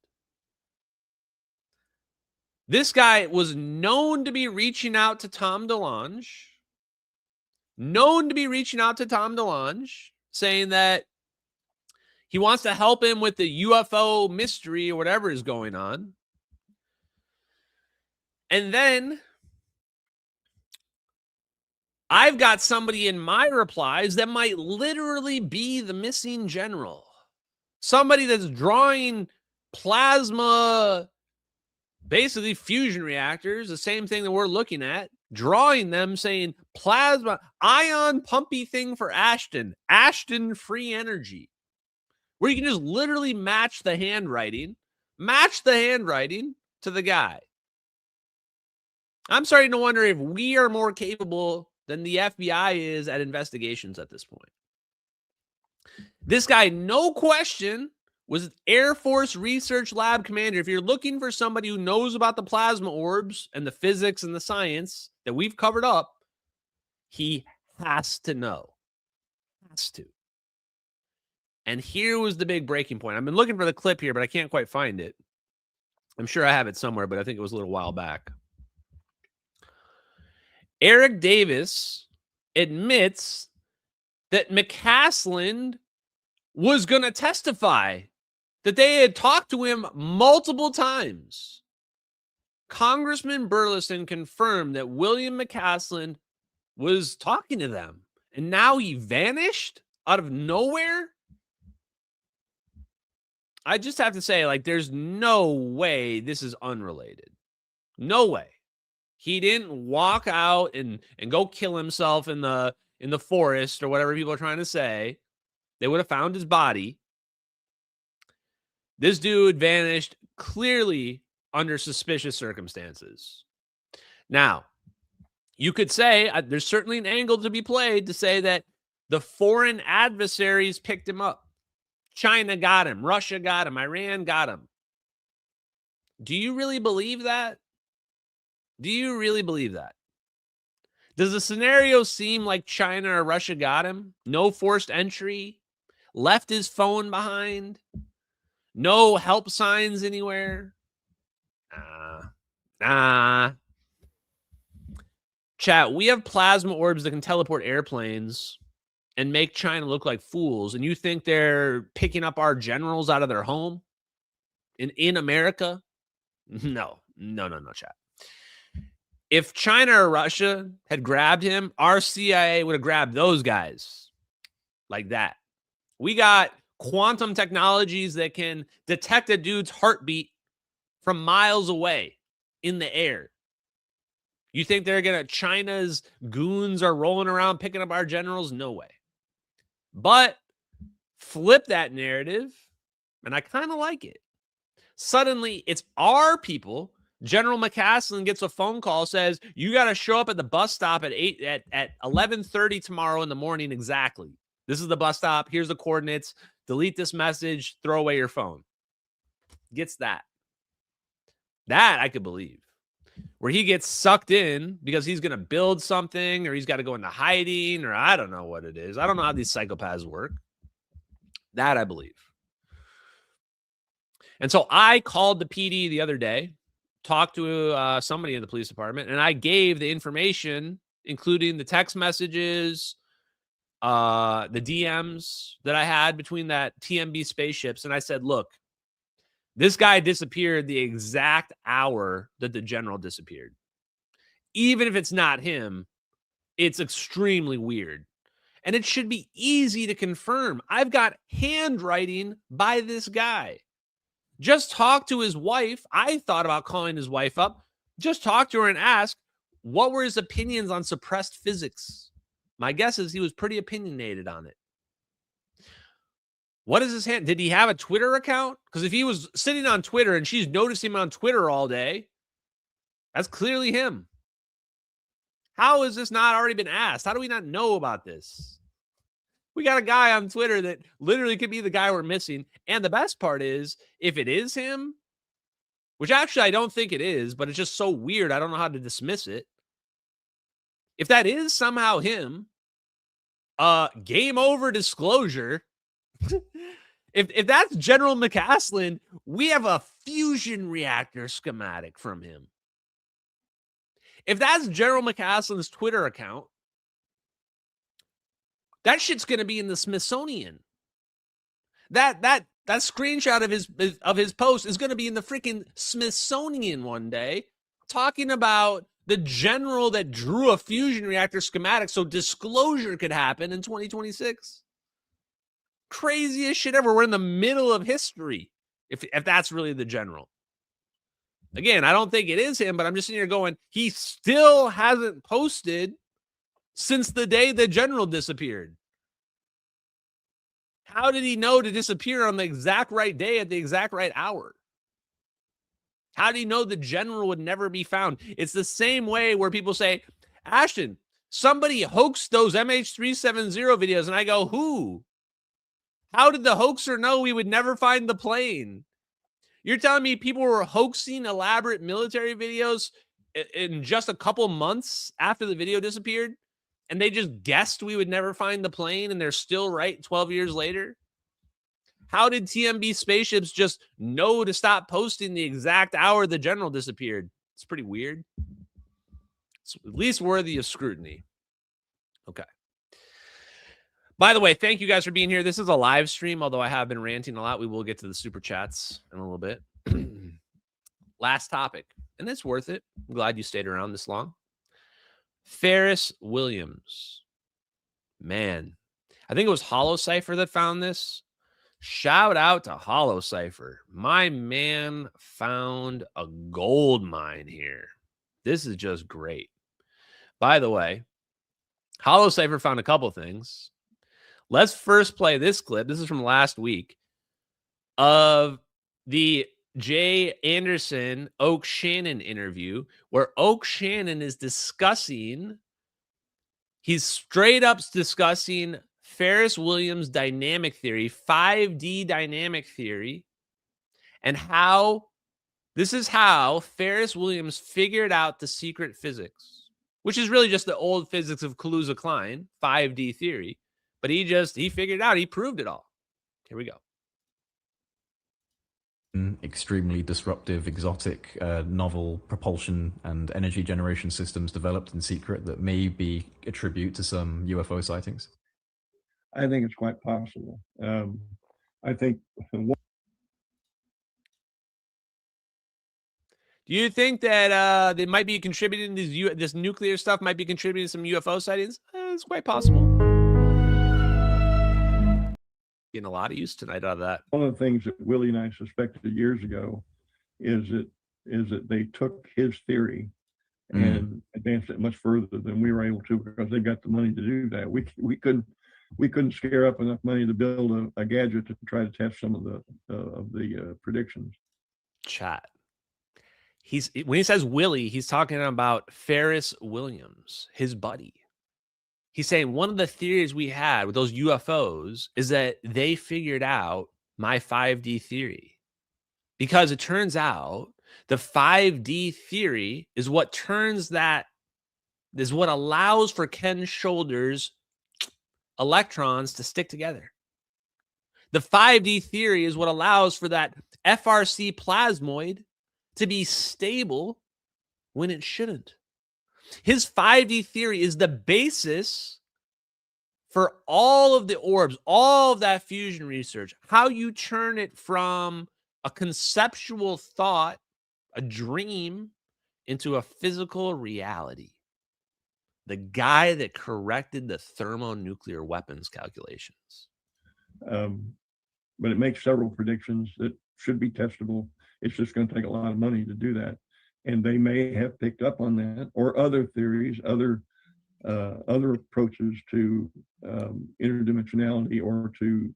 This guy was known to be reaching out to Tom DeLonge, saying that he wants to help him with the UFO mystery or whatever is going on. And then I've got somebody in my replies that might literally be the missing general. Somebody that's drawing plasma, basically fusion reactors, the same thing that we're looking at, drawing them, saying plasma, ion pumpy thing for Ashton free energy, where you can just literally match the handwriting to the guy. I'm starting to wonder if we are more capable than the FBI is at investigations at this point. This guy, no question, was Air Force Research Lab commander. If you're looking for somebody who knows about the plasma orbs and the physics and the science that we've covered up, he has to know. Has to. And here was the big breaking point. I've been looking for the clip here, but I can't quite find it. I'm sure I have it somewhere, but I think it was a little while back. Eric Davis admits that McCasland was going to testify, that they had talked to him multiple times. Congressman Burleson confirmed that William McCasland was talking to them, and now he vanished out of nowhere. I just have to say, like, there's no way this is unrelated. No way. He didn't walk out and go kill himself in the forest or whatever people are trying to say. They would have found his body. This dude vanished clearly under suspicious circumstances. Now, you could say there's certainly an angle to be played to say that the foreign adversaries picked him up. China got him. Russia got him. Iran got him. Do you really believe that? Do you really believe that? Does the scenario seem like China or Russia got him? No forced entry? Left his phone behind? No help signs anywhere? Nah. Chat, we have plasma orbs that can teleport airplanes and make China look like fools, and you think they're picking up our generals out of their home in America? No, chat. If China or Russia had grabbed him, our CIA would have grabbed those guys like that. We got quantum technologies that can detect a dude's heartbeat from miles away in the air. You think China's goons are rolling around picking up our generals? No way. But flip that narrative, and I kind of like it. Suddenly, it's our people. General McCasland gets a phone call, says, you got to show up at the bus stop at 11:30 tomorrow in the morning exactly. This is the bus stop. Here's the coordinates. Delete this message. Throw away your phone. Gets that. That I could believe. Where he gets sucked in because he's going to build something or he's got to go into hiding or I don't know what it is. I don't know how these psychopaths work. That I believe. And so I called the PD the other day, talked to somebody in the police department, and I gave the information, including the text messages, the DMs that I had between that TMB spaceships. And I said, look, this guy disappeared the exact hour that the general disappeared. Even if it's not him, it's extremely weird. And it should be easy to confirm. I've got handwriting by this guy. Just talk to his wife. I thought about calling his wife up. Just talk to her and ask, what were his opinions on suppressed physics? My guess is he was pretty opinionated on it. What is his hand? Did he have a Twitter account? Because if he was sitting on Twitter and she's noticed him on Twitter all day, that's clearly him. How has this not already been asked? How do we not know about this? We got a guy on Twitter that literally could be the guy we're missing. And the best part is, if it is him, which actually I don't think it is, but it's just so weird, I don't know how to dismiss it. If that is somehow him, game over disclosure. If that's General McCasland, we have a fusion reactor schematic from him. If that's General McCasland's Twitter account, that shit's going to be in the Smithsonian. That screenshot of his post is going to be in the freaking Smithsonian one day, talking about the general that drew a fusion reactor schematic so disclosure could happen in 2026. Craziest shit ever. We're in the middle of history. If that's really the general. Again, I don't think it is him, but I'm just sitting here going, he still hasn't posted since the day the general disappeared. How did he know to disappear on the exact right day at the exact right hour? How did he know the general would never be found? It's the same way where people say, Ashton, somebody hoaxed those MH370 videos. And I go, who? How did the hoaxer know we would never find the plane? You're telling me people were hoaxing elaborate military videos in just a couple months after the video disappeared? And they just guessed we would never find the plane and they're still right 12 years later? How did TMB spaceships just know to stop posting the exact hour the general disappeared? It's pretty weird. It's at least worthy of scrutiny. Okay. By the way, thank you guys for being here. This is a live stream, although I have been ranting a lot. We will get to the super chats in a little bit. Last topic, and it's worth it. I'm glad you stayed around this long. Pharis Williams. Man, I think it was HoloCypher that found this. Shout out to HoloCypher. My man found a gold mine here. This is just great. By the way, HoloCypher found a couple things. Let's first play this clip. This is from last week of the Jay Anderson Oak Shannon interview where Oak Shannon is discussing, he's straight up discussing Pharis Williams' dynamic theory, 5D dynamic theory, and how this is how Pharis Williams figured out the secret physics, which is really just the old physics of Kaluza-Klein, 5D theory. But he figured it out. He proved it all. Here we go. Extremely disruptive, exotic, novel propulsion and energy generation systems developed in secret that may be a tribute to some UFO sightings? I think it's quite possible. I think. Do you think that they might be contributing to this nuclear stuff? Might be contributing to some UFO sightings? It's quite possible. Getting a lot of use tonight out of that. One of the things that Willie and I suspected years ago is that they took his theory and advanced it much further than we were able to because they got the money to do that. We couldn't scare up enough money to build a gadget to try to test some of the predictions. Chat. When he says Willie, he's talking about Pharis Williams, his buddy. He's saying one of the theories we had with those UFOs is that they figured out my 5D theory. Because it turns out The 5D theory is what allows for Ken Shoulders electrons to stick together. The 5D theory is what allows for that FRC plasmoid to be stable when it shouldn't. His 5D theory is the basis for all of the orbs, all of that fusion research, how you turn it from a conceptual thought, a dream, into a physical reality. The guy that corrected the thermonuclear weapons calculations. But it makes several predictions that should be testable. It's just going to take a lot of money to do that. And they may have picked up on that, or other theories, other approaches to interdimensionality, or to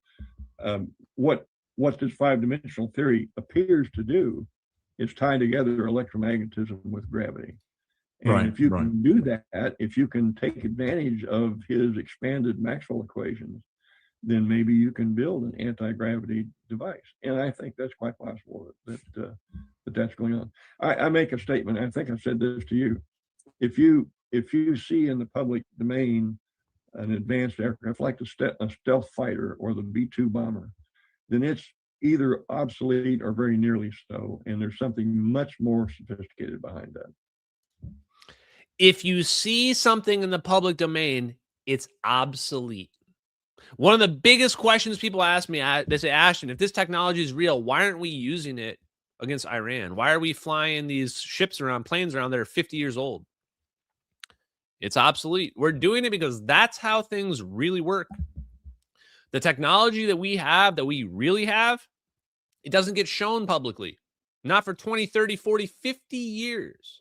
what this 5-dimensional theory appears to do is tie together electromagnetism with gravity. And if you can do that, if you can take advantage of his expanded Maxwell equations, then maybe you can build an anti-gravity device. And I think that's quite possible that that's going on. I make a statement. I think I said this to you. If you see in the public domain an advanced aircraft like a stealth fighter or the B-2 bomber, then it's either obsolete or very nearly so. And there's something much more sophisticated behind that. If you see something in the public domain, it's obsolete. One of the biggest questions people ask me, they say, Ashton, if this technology is real, why aren't we using it against Iran? Why are we flying these ships around, planes around that are 50 years old? It's obsolete. We're doing it because that's how things really work. The technology that we have, that we really have, it doesn't get shown publicly. Not for 20, 30, 40, 50 years.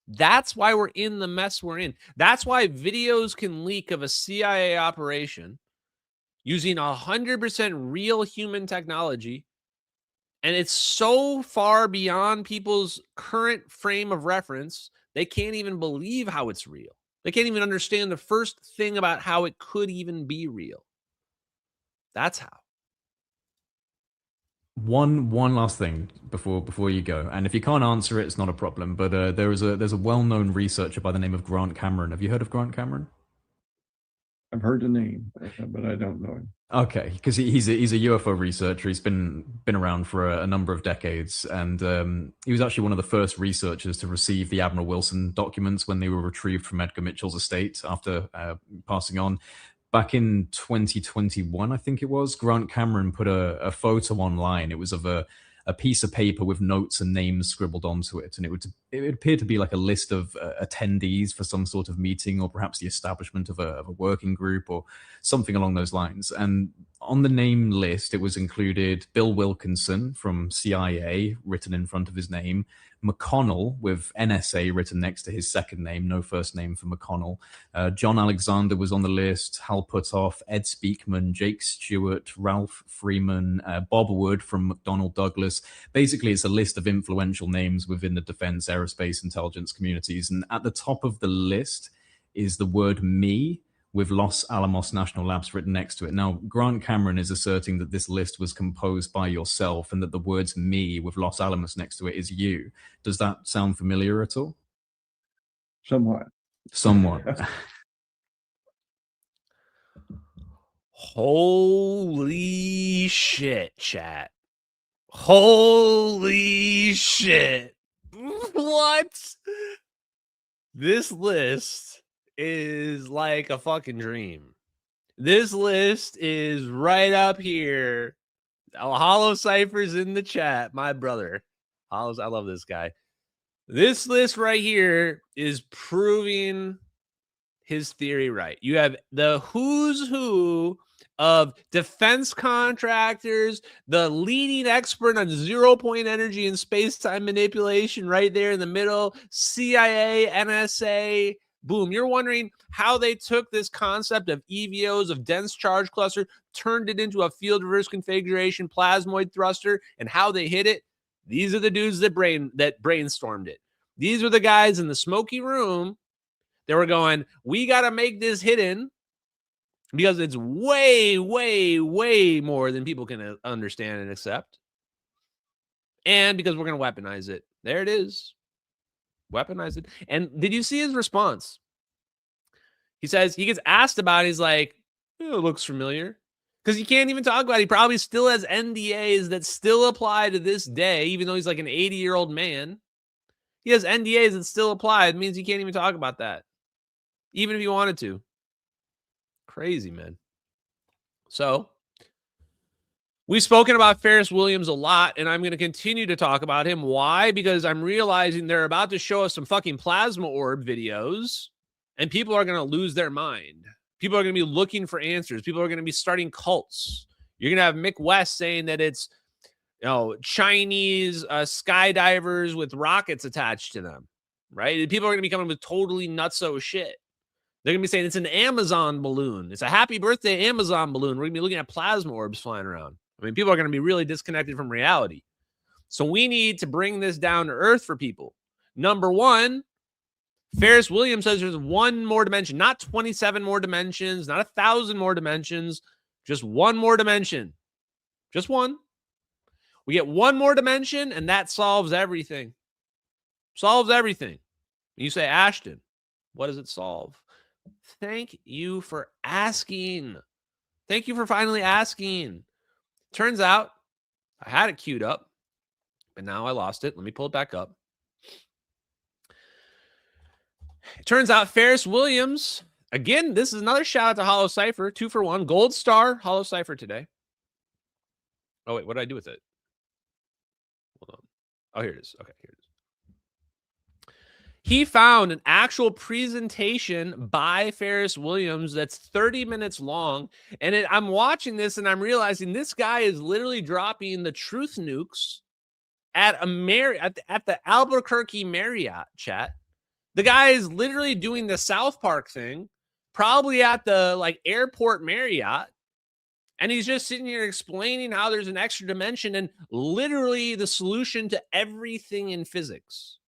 That's why we're in the mess we're in. That's why videos can leak of a CIA operation using 100% real human technology. And it's so far beyond people's current frame of reference, they can't even believe how it's real. They can't even understand the first thing about how it could even be real. That's how. One last thing before you go, and if you can't answer it, it's not a problem. But there's a well-known researcher by the name of Grant Cameron. Have you heard of Grant Cameron? I've heard the name, but I don't know him. Okay, because he's a UFO researcher. He's been around for a number of decades, and he was actually one of the first researchers to receive the Admiral Wilson documents when they were retrieved from Edgar Mitchell's estate after passing on. Back in 2021, I think it was, Grant Cameron put a photo online. It was of a piece of paper with notes and names scribbled onto it. And it appeared to be like a list of attendees for some sort of meeting, or perhaps the establishment of a working group or something along those lines. And on the name list, it was included Bill Wilkinson from CIA, written in front of his name, McConnell with NSA written next to his second name, no first name for McConnell. John Alexander was on the list, Hal Puthoff, Ed Speakman, Jake Stewart, Ralph Freeman, Bob Wood from McDonnell Douglas. Basically, it's a list of influential names within the defense, aerospace, intelligence communities. And at the top of the list is the word me, with Los Alamos National Labs written next to it. Now, Grant Cameron is asserting that this list was composed by yourself and that the words me with Los Alamos next to it is you. Does that sound familiar at all? Somewhat. Somewhat. Holy shit, chat. Holy shit. What? This list is like a fucking dream. This list is right up here. Hollow Cypher's in the chat, my brother. Hollows, I love this guy. This list right here is proving his theory right. You have the who's who of defense contractors, the leading expert on zero-point energy and space-time manipulation right there in the middle, CIA, NSA. Boom. You're wondering how they took this concept of EVOs, of dense charge cluster, turned it into a field reverse configuration plasmoid thruster, and how they hit it. These are the dudes that brainstormed it. These are the guys in the smoky room that were going, we got to make this hidden because it's way, way, way more than people can understand and accept. And because we're going to weaponize it. There it is. Weaponize it. And did you see his response? He says, he gets asked about it. He's like, it looks familiar. Because he can't even talk about it. He probably still has NDAs that still apply to this day, even though he's like an 80-year-old man. He has NDAs that still apply. It means he can't even talk about that, even if he wanted to. Crazy, man. So, we've spoken about Pharis Williams a lot, and I'm going to continue to talk about him. Why? Because I'm realizing they're about to show us some fucking plasma orb videos, and people are going to lose their mind. People are going to be looking for answers. People are going to be starting cults. You're going to have Mick West saying that it's, you know, Chinese skydivers with rockets attached to them, right? People are going to be coming with totally nutso shit. They're going to be saying it's an Amazon balloon. It's a happy birthday Amazon balloon. We're going to be looking at plasma orbs flying around. I mean, people are going to be really disconnected from reality. So we need to bring this down to earth for people. Number one, Pharis Williams says there's one more dimension, not 27 more dimensions, not 1,000 more dimensions, just one more dimension. Just one. We get one more dimension, and that solves everything. Solves everything. You say, Ashton, what does it solve? Thank you for asking. Thank you for finally asking. Turns out I had it queued up, but now I lost it. Let me pull it back up. It turns out Pharis Williams, again, this is another shout out to Hollow Cypher, 2 for 1, gold star Hollow Cypher today. Oh, wait, what did I do with it? Hold on. Oh, here it is. Okay, here it is. He found an actual presentation by Pharis Williams that's 30 minutes long. And I'm watching this and I'm realizing this guy is literally dropping the truth nukes at the Albuquerque Marriott, chat. The guy is literally doing the South Park thing, probably at the like airport Marriott. And he's just sitting here explaining how there's an extra dimension and literally the solution to everything in physics.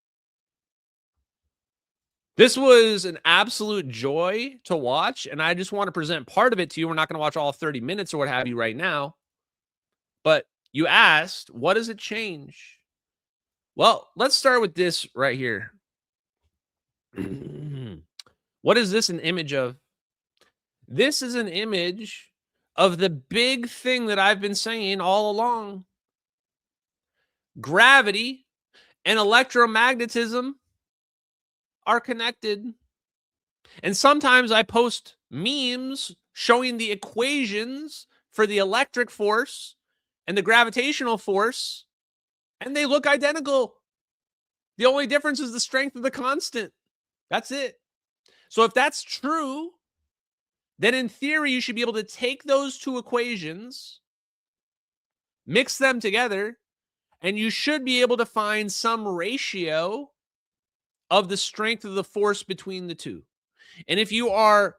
This was an absolute joy to watch, and I just want to present part of it to you. We're not going to watch all 30 minutes or what have you right now. But you asked, what does it change? Well, let's start with this right here. What is this an image of? This is an image of the big thing that I've been saying all along. Gravity and electromagnetism are connected. And sometimes I post memes showing the equations for the electric force and the gravitational force, and they look identical. The only difference is the strength of the constant. That's it. So if that's true, then in theory, you should be able to take those two equations, mix them together, and you should be able to find some ratio of the strength of the force between the two. And if you are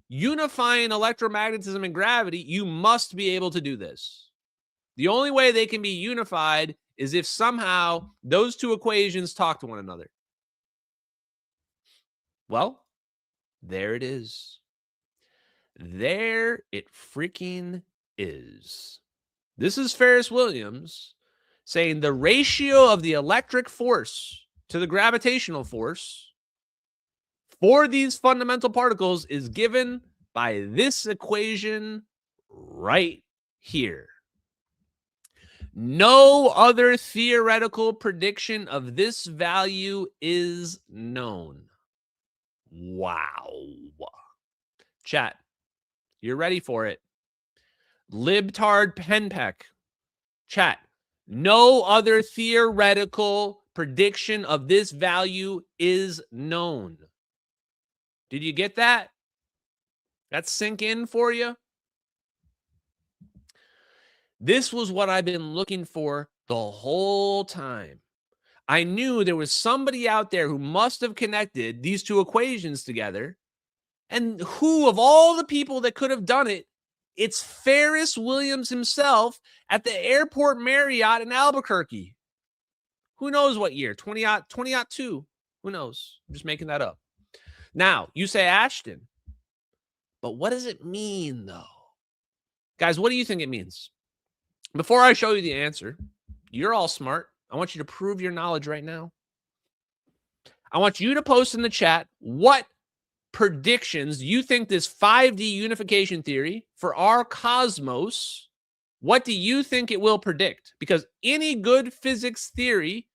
unifying electromagnetism and gravity, you must be able to do this. The only way they can be unified is if somehow those two equations talk to one another. Well, there it is. There it freaking is. This is Pharis Williams saying the ratio of the electric force to the gravitational force for these fundamental particles is given by this equation right here. No other theoretical prediction of this value is known. Wow. Chat, you're ready for it. Libtard Penpeck. Chat, no other theoretical prediction of this value is known. Did you get that? That sink in for you? This was what I've been looking for the whole time. I knew there was somebody out there who must have connected these two equations together. And who, of all the people that could have done it, it's Pharis Williams himself at the airport Marriott in Albuquerque. Who knows what year? 2002. Who knows? I'm just making that up. Now, you say, Ashton, but what does it mean, though? Guys, what do you think it means? Before I show you the answer, you're all smart. I want you to prove your knowledge right now. I want you to post in the chat what predictions you think this 5D unification theory for our cosmos, what do you think it will predict? Because any good physics theory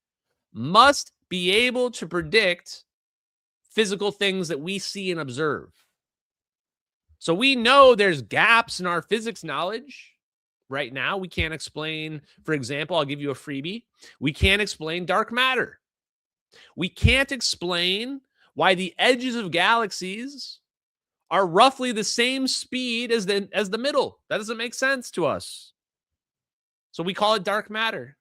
must be able to predict physical things that we see and observe. So we know there's gaps in our physics knowledge. Right now, we can't explain, for example, I'll give you a freebie. We can't explain dark matter. We can't explain why the edges of galaxies are roughly the same speed as the middle. That doesn't make sense to us. So we call it dark matter.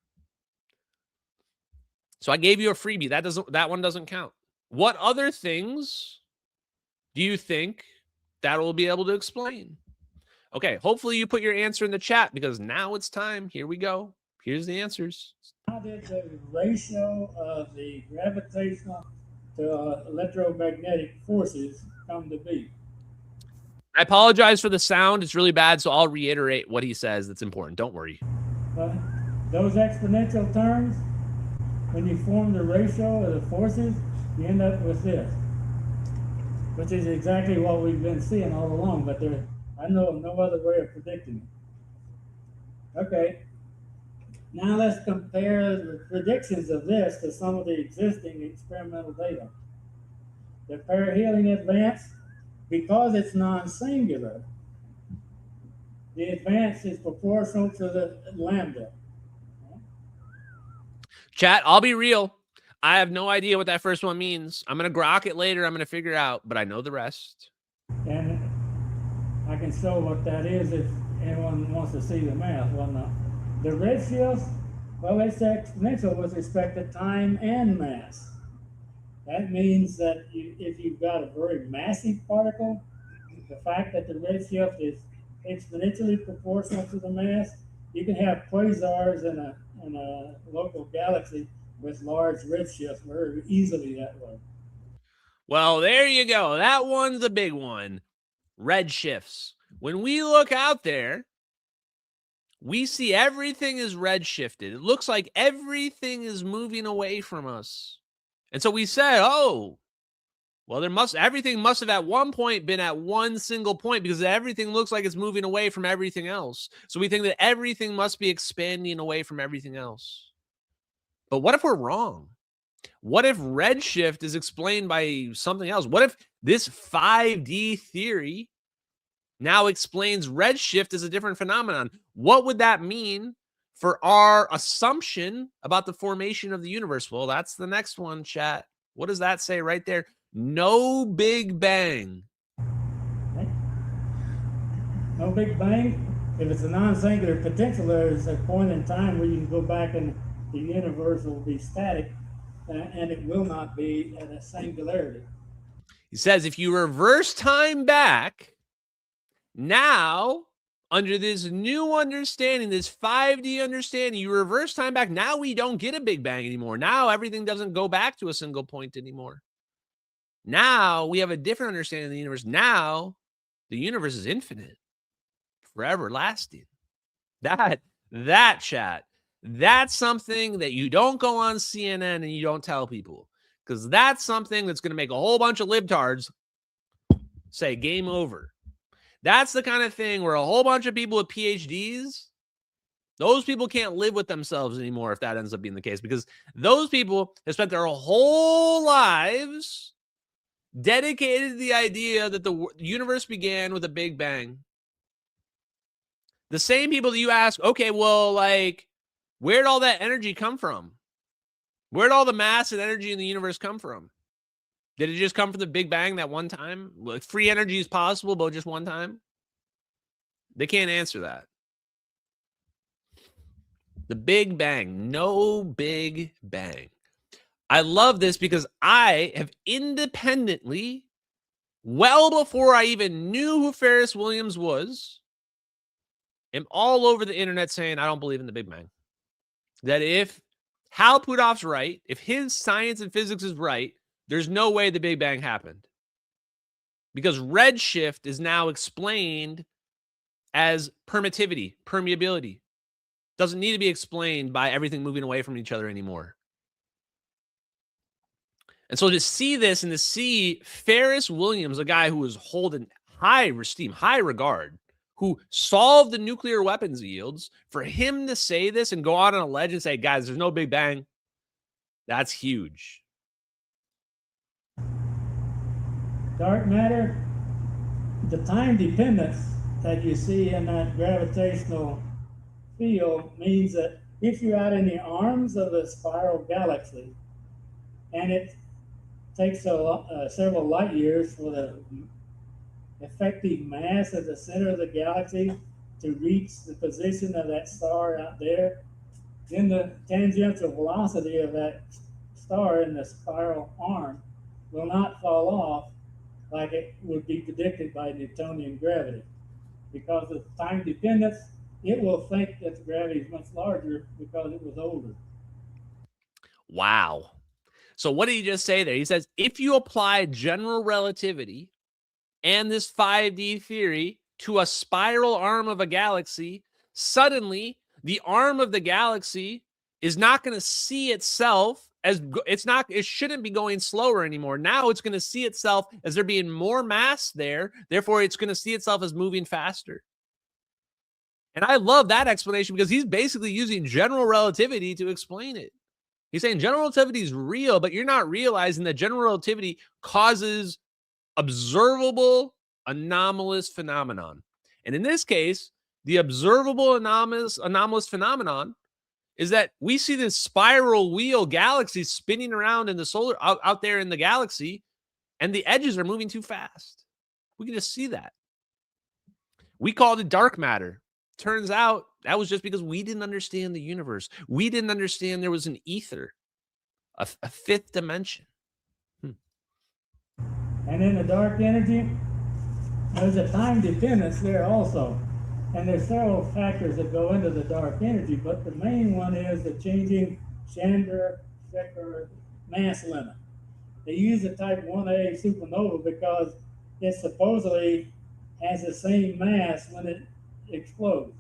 So I gave you a freebie. That one doesn't count. What other things do you think that will be able to explain? Okay, hopefully you put your answer in the chat because now it's time. Here we go. Here's the answers. How did the ratio of the gravitational to electromagnetic forces come to be? I apologize for the sound. It's really bad, so I'll reiterate what he says. That's important. Don't worry. Those exponential terms, when you form the ratio of the forces, you end up with this, which is exactly what we've been seeing all along, but I know of no other way of predicting it. Okay. Now let's compare the predictions of this to some of the existing experimental data. The perihelion advance, because it's non-singular, the advance is proportional to the lambda. Chat, I'll be real. I have no idea what that first one means. I'm going to grok it later. I'm going to figure it out, but I know the rest. And I can show what that is if anyone wants to see the math. Well, no. The redshift, well, it's exponential with respect to time and mass. That means that if you've got a very massive particle, the fact that the redshift is exponentially proportional to the mass, you can have quasars in a local galaxy with large redshifts very easily that way. Well, there you go. That one's a big one. Redshifts. When we look out there, we see everything is redshifted. It looks like everything is moving away from us. And so we said, oh, well, everything must have at one point been at one single point because everything looks like it's moving away from everything else. So we think that everything must be expanding away from everything else. But what if we're wrong? What if redshift is explained by something else? What if this 5D theory now explains redshift as a different phenomenon? What would that mean for our assumption about the formation of the universe? Well, that's the next one, chat. What does that say right there? No Big Bang. No Big Bang? If it's a non-singular potential, there's a point in time where you can go back and the universe will be static and it will not be at a singularity. He says if you reverse time back, now, under this new understanding, this 5D understanding, you reverse time back. Now we don't get a Big Bang anymore. Now everything doesn't go back to a single point anymore. Now we have a different understanding of the universe. Now the universe is infinite, forever lasting. That chat, that's something that you don't go on CNN and you don't tell people, because that's something that's going to make a whole bunch of libtards say game over. That's the kind of thing where a whole bunch of people with PhDs, those people can't live with themselves anymore if that ends up being the case, because those people have spent their whole lives dedicated to the idea that the universe began with a Big Bang. The same people that you ask, okay, well, like, where'd all that energy come from? Where'd all the mass and energy in the universe come from? Did it just come from the Big Bang that one time? Like, free energy is possible, but just one time? They can't answer that. The Big Bang. No Big Bang. I love this because I have independently, well before I even knew who Pharis Williams was, am all over the internet saying I don't believe in the Big Bang. That if Hal Puthoff's right, if his science and physics is right, there's no way the Big Bang happened. Because redshift is now explained as permittivity, permeability. Doesn't need to be explained by everything moving away from each other anymore. And so to see this and to see Pharis Williams, a guy who was holding high esteem, high regard, who solved the nuclear weapons yields, for him to say this and go out on a ledge and say, guys, there's no Big Bang, that's huge. Dark matter, the time dependence that you see in that gravitational field means that if you're out in the arms of a spiral galaxy, and it takes several light years for the effective mass at the center of the galaxy to reach the position of that star out there, then the tangential velocity of that star in the spiral arm will not fall off like it would be predicted by Newtonian gravity. Because of time dependence, it will think that the gravity is much larger because it was older. Wow. So what did he just say there? He says, if you apply general relativity and this 5D theory to a spiral arm of a galaxy, suddenly the arm of the galaxy is not going to see itself as it shouldn't be going slower anymore. Now it's going to see itself as there being more mass there. Therefore, it's going to see itself as moving faster. And I love that explanation because he's basically using general relativity to explain it. He's saying general relativity is real, but you're not realizing that general relativity causes observable anomalous phenomenon. And in this case, the observable anomalous phenomenon is that we see this spiral wheel galaxy spinning around in the solar out there in the galaxy, and the edges are moving too fast. We can just see that. We called it dark matter. Turns out that was just because we didn't understand the universe. We didn't understand there was an ether, a fifth dimension. And in the dark energy, there's a time dependence there also. And there's several factors that go into the dark energy, but the main one is the changing Chandra-Shekhar mass limit. They use the type 1A supernova because it supposedly has the same mass when it explodes.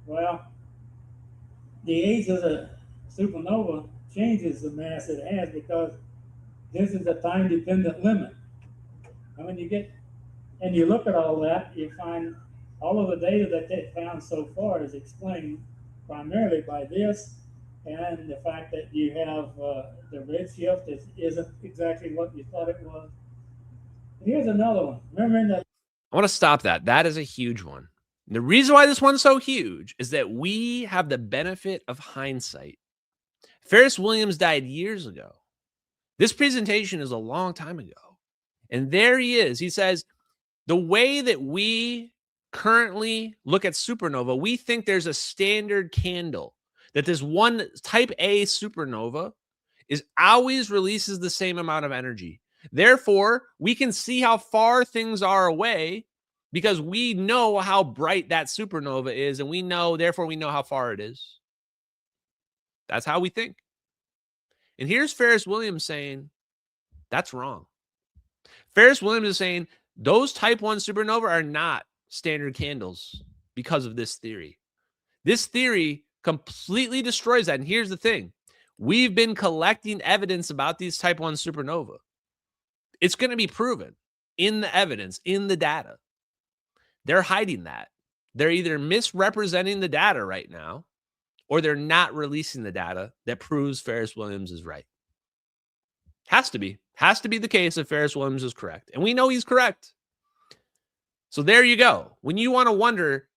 Well, the age of the supernova changes the mass it has because this is a time-dependent limit. And when you look at all that, you find all of the data that they found so far is explained primarily by this and the fact that you have the redshift isn't exactly what you thought it was. Here's another one. Remember that? I want to stop that. That is a huge one. And the reason why this one's so huge is that we have the benefit of hindsight. Pharis Williams died years ago. This presentation is a long time ago. And there he is. He says, the way that we currently look at supernova, we think there's a standard candle, that this one type A supernova always releases the same amount of energy. Therefore, we can see how far things are away because we know how bright that supernova is, and therefore we know how far it is. That's how we think. And here's Pharis Williams saying, that's wrong. Pharis Williams is saying, those type 1 supernova are not standard candles because of this theory. This theory completely destroys that. And here's the thing. We've been collecting evidence about these type 1 supernova. It's going to be proven in the evidence, in the data. They're hiding that. They're either misrepresenting the data right now, or they're not releasing the data that proves Pharis Williams is right. Has to be the case if Pharis Williams is correct. And we know he's correct. So there you go. When you want to wonder,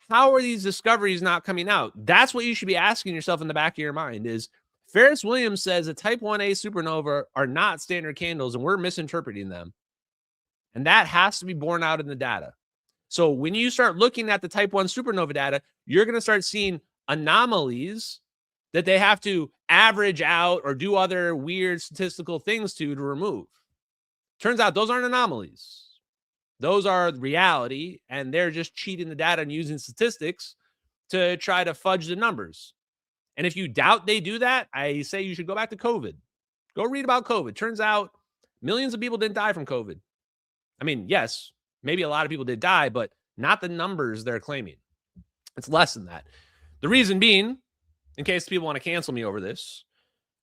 how are these discoveries not coming out? That's what you should be asking yourself in the back of your mind is, Pharis Williams says that type 1A supernova are not standard candles and we're misinterpreting them. And that has to be borne out in the data. So when you start looking at the type 1 supernova data, you're going to start seeing anomalies that they have to average out or do other weird statistical things to remove. Turns out those aren't anomalies. Those are reality, and they're just cheating the data and using statistics to try to fudge the numbers. And if you doubt they do that, I say you should go back to COVID. Go read about COVID. Turns out millions of people didn't die from COVID. I mean, yes, maybe a lot of people did die, but not the numbers they're claiming. It's less than that. The reason being, in case people want to cancel me over this,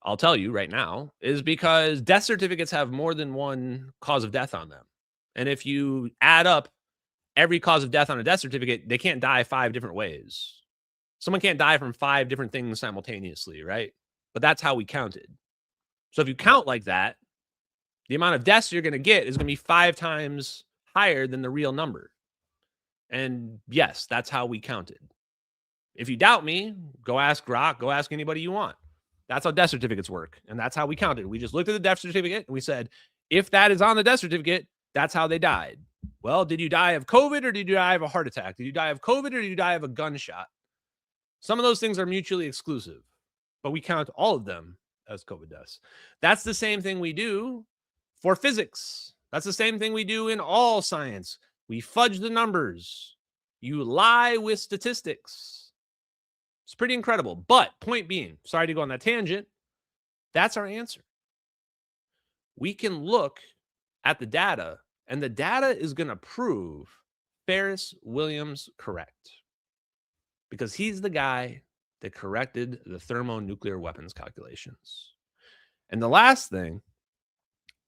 I'll tell you right now, is because death certificates have more than one cause of death on them. And if you add up every cause of death on a death certificate, they can't die 5 different ways. Someone can't die from 5 different things simultaneously, right? But that's how we counted. So if you count like that, the amount of deaths you're going to get is going to be 5 times higher than the real number. And yes, that's how we counted. If you doubt me, go ask Grok, go ask anybody you want. That's how death certificates work. And that's how we counted. We just looked at the death certificate and we said, if that is on the death certificate, that's how they died. Well, did you die of COVID or did you die of a heart attack? Did you die of COVID or did you die of a gunshot? Some of those things are mutually exclusive, but we count all of them as COVID deaths. That's the same thing we do for physics. That's the same thing we do in all science. We fudge the numbers. You lie with statistics. It's pretty incredible. But point being, sorry to go on that tangent, that's our answer. We can look at the data, and the data is going to prove Pharis Williams correct. Because he's the guy that corrected the thermonuclear weapons calculations. And the last thing,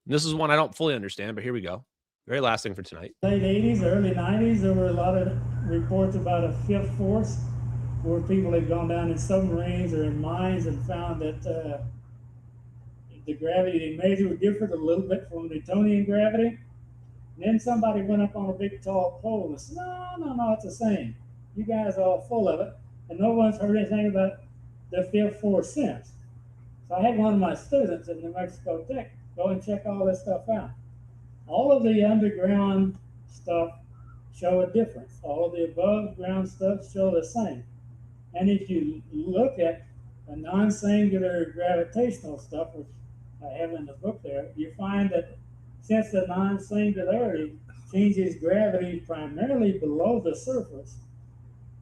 this is one I don't fully understand, but here we go. Very last thing for tonight. Late 80s, early 90s, there were a lot of reports about a fifth force where people had gone down in submarines or in mines and found that the gravity they measured differed a little bit from Newtonian gravity. And then somebody went up on a big tall pole and said, no, it's the same. You guys are all full of it. And no one's heard anything about the fifth force since. So I had one of my students at New Mexico Tech go and check all this stuff out. All of the underground stuff show a difference. All of the above ground stuff show the same. And if you look at the non-singular gravitational stuff, which I have in the book there, you find that since the non-singularity changes gravity primarily below the surface,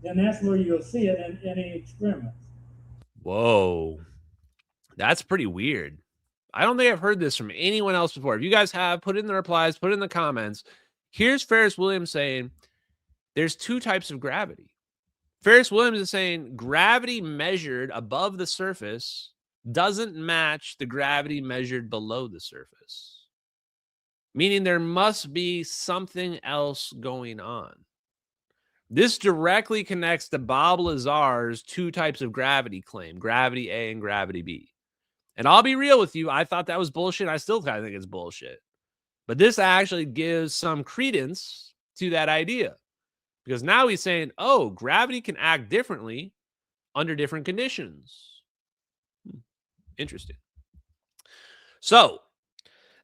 then that's where you'll see it in any experiments. Whoa. That's pretty weird. I don't think I've heard this from anyone else before. If you guys have, put in the replies, put in the comments. Here's Pharis Williams saying there's 2 types of gravity. Pharis Williams is saying gravity measured above the surface doesn't match the gravity measured below the surface, meaning there must be something else going on. This directly connects to Bob Lazar's 2 types of gravity claim, gravity A and gravity B. And I'll be real with you, I thought that was bullshit. I still kind of think it's bullshit. But this actually gives some credence to that idea. Because now he's saying, oh, gravity can act differently under different conditions. Interesting. So,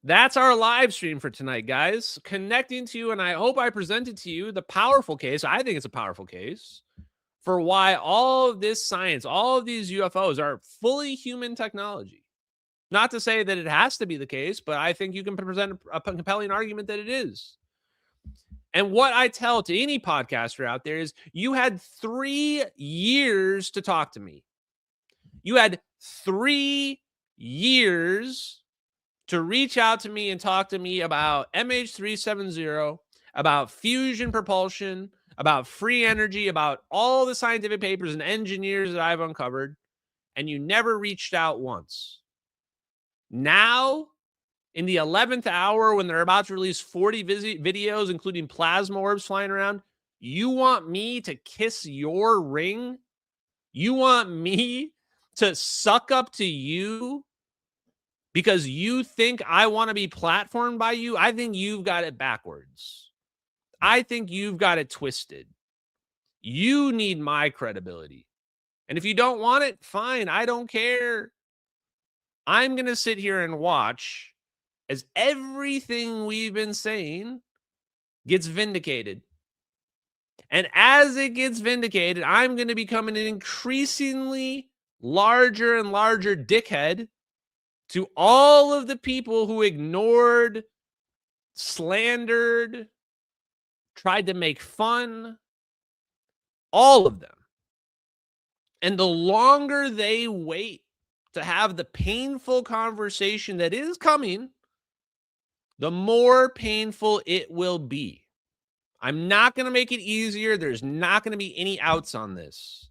that's our live stream for tonight, guys. Connecting to you, and I hope I presented to you the powerful case. I think it's a powerful case for why all of this science, all of these UFOs are fully human technology. Not to say that it has to be the case, but I think you can present a compelling argument that it is. And what I tell to any podcaster out there is you had 3 years to talk to me. You had 3 years to reach out to me and talk to me about MH370, about fusion propulsion, about free energy, about all the scientific papers and engineers that I've uncovered, and you never reached out once. Now, in the 11th hour, when they're about to release 40 videos, including plasma orbs flying around, you want me to kiss your ring? You want me to suck up to you because you think I want to be platformed by you? I think you've got it backwards. I think you've got it twisted. You need my credibility. And if you don't want it, fine. I don't care. I'm going to sit here and watch as everything we've been saying gets vindicated. And as it gets vindicated, I'm going to become an increasingly larger and larger dickhead to all of the people who ignored, slandered, tried to make fun, all of them. And the longer they wait to have the painful conversation that is coming, the more painful it will be. I'm not going to make it easier. There's not going to be any outs on this.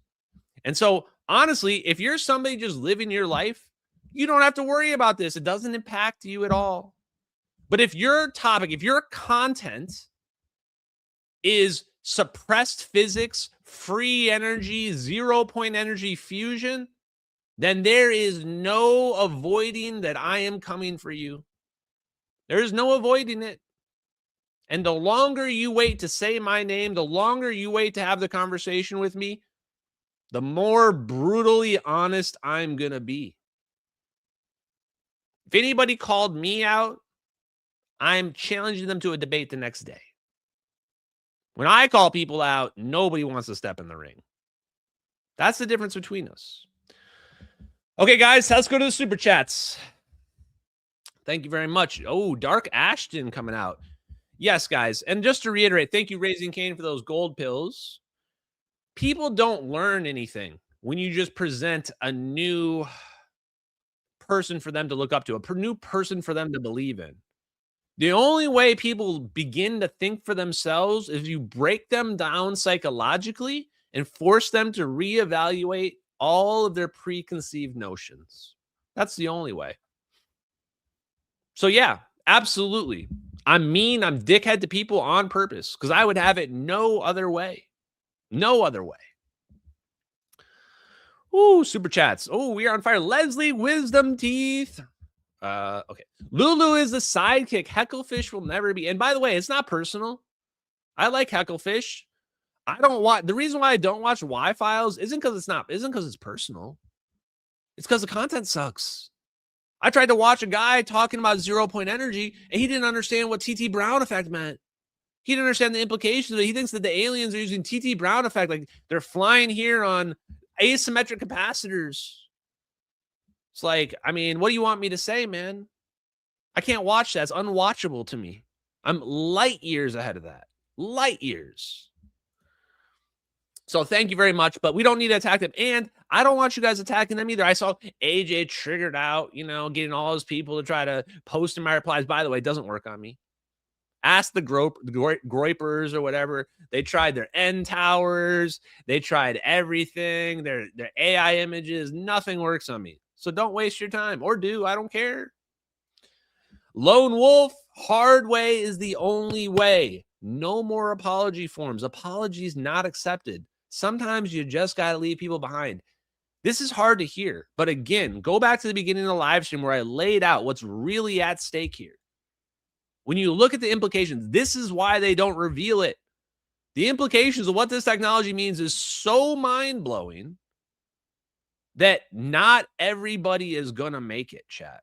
And so, honestly, if you're somebody just living your life, you don't have to worry about this. It doesn't impact you at all. But if your topic, if your content is suppressed physics, free energy, 0-point energy fusion, then there is no avoiding that I am coming for you. There is no avoiding it. And the longer you wait to say my name, the longer you wait to have the conversation with me, the more brutally honest I'm going to be. If anybody called me out, I'm challenging them to a debate the next day. When I call people out, nobody wants to step in the ring. That's the difference between us. Okay, guys, let's go to the super chats. Thank you very much. Oh, Dark Ashton coming out. Yes, guys. And just to reiterate, thank you, Raising Cane, for those gold pills. People don't learn anything when you just present a new person for them to look up to, a new person for them to believe in. The only way people begin to think for themselves is you break them down psychologically and force them to reevaluate all of their preconceived notions. That's the only way. So yeah, absolutely. I'm mean, I'm dickhead to people on purpose because I would have it no other way. No other way. Ooh, super chats. Oh, we are on fire. Leslie Wisdom Teeth. Okay. Lulu is the sidekick. Hecklefish will never be. And by the way, it's not personal. I like Hecklefish. I don't watch. The reason why I don't watch Y-Files isn't because it's personal. It's because the content sucks. I tried to watch a guy talking about 0-point energy, and he didn't understand what TT Brown effect meant. He didn't understand the implications of it. He thinks that the aliens are using TT Brown effect, like they're flying here on asymmetric capacitors. It's like, I mean, what do you want me to say, man? I can't watch that. It's unwatchable to me. I'm light years ahead of that. Light years. So thank you very much, but we don't need to attack them. And I don't want you guys attacking them either. I saw AJ triggered out, getting all his people to try to post in my replies. By the way, it doesn't work on me. Ask the Groipers or whatever. They tried their end towers. They tried everything. Their AI images. Nothing works on me. So don't waste your time. Or do. I don't care. Lone Wolf. Hard way is the only way. No more apology forms. Apologies not accepted. Sometimes you just got to leave people behind. This is hard to hear. But again, go back to the beginning of the live stream where I laid out what's really at stake here. When you look at the implications, this is why they don't reveal it. The implications of what this technology means is so mind-blowing that not everybody is going to make it, chat.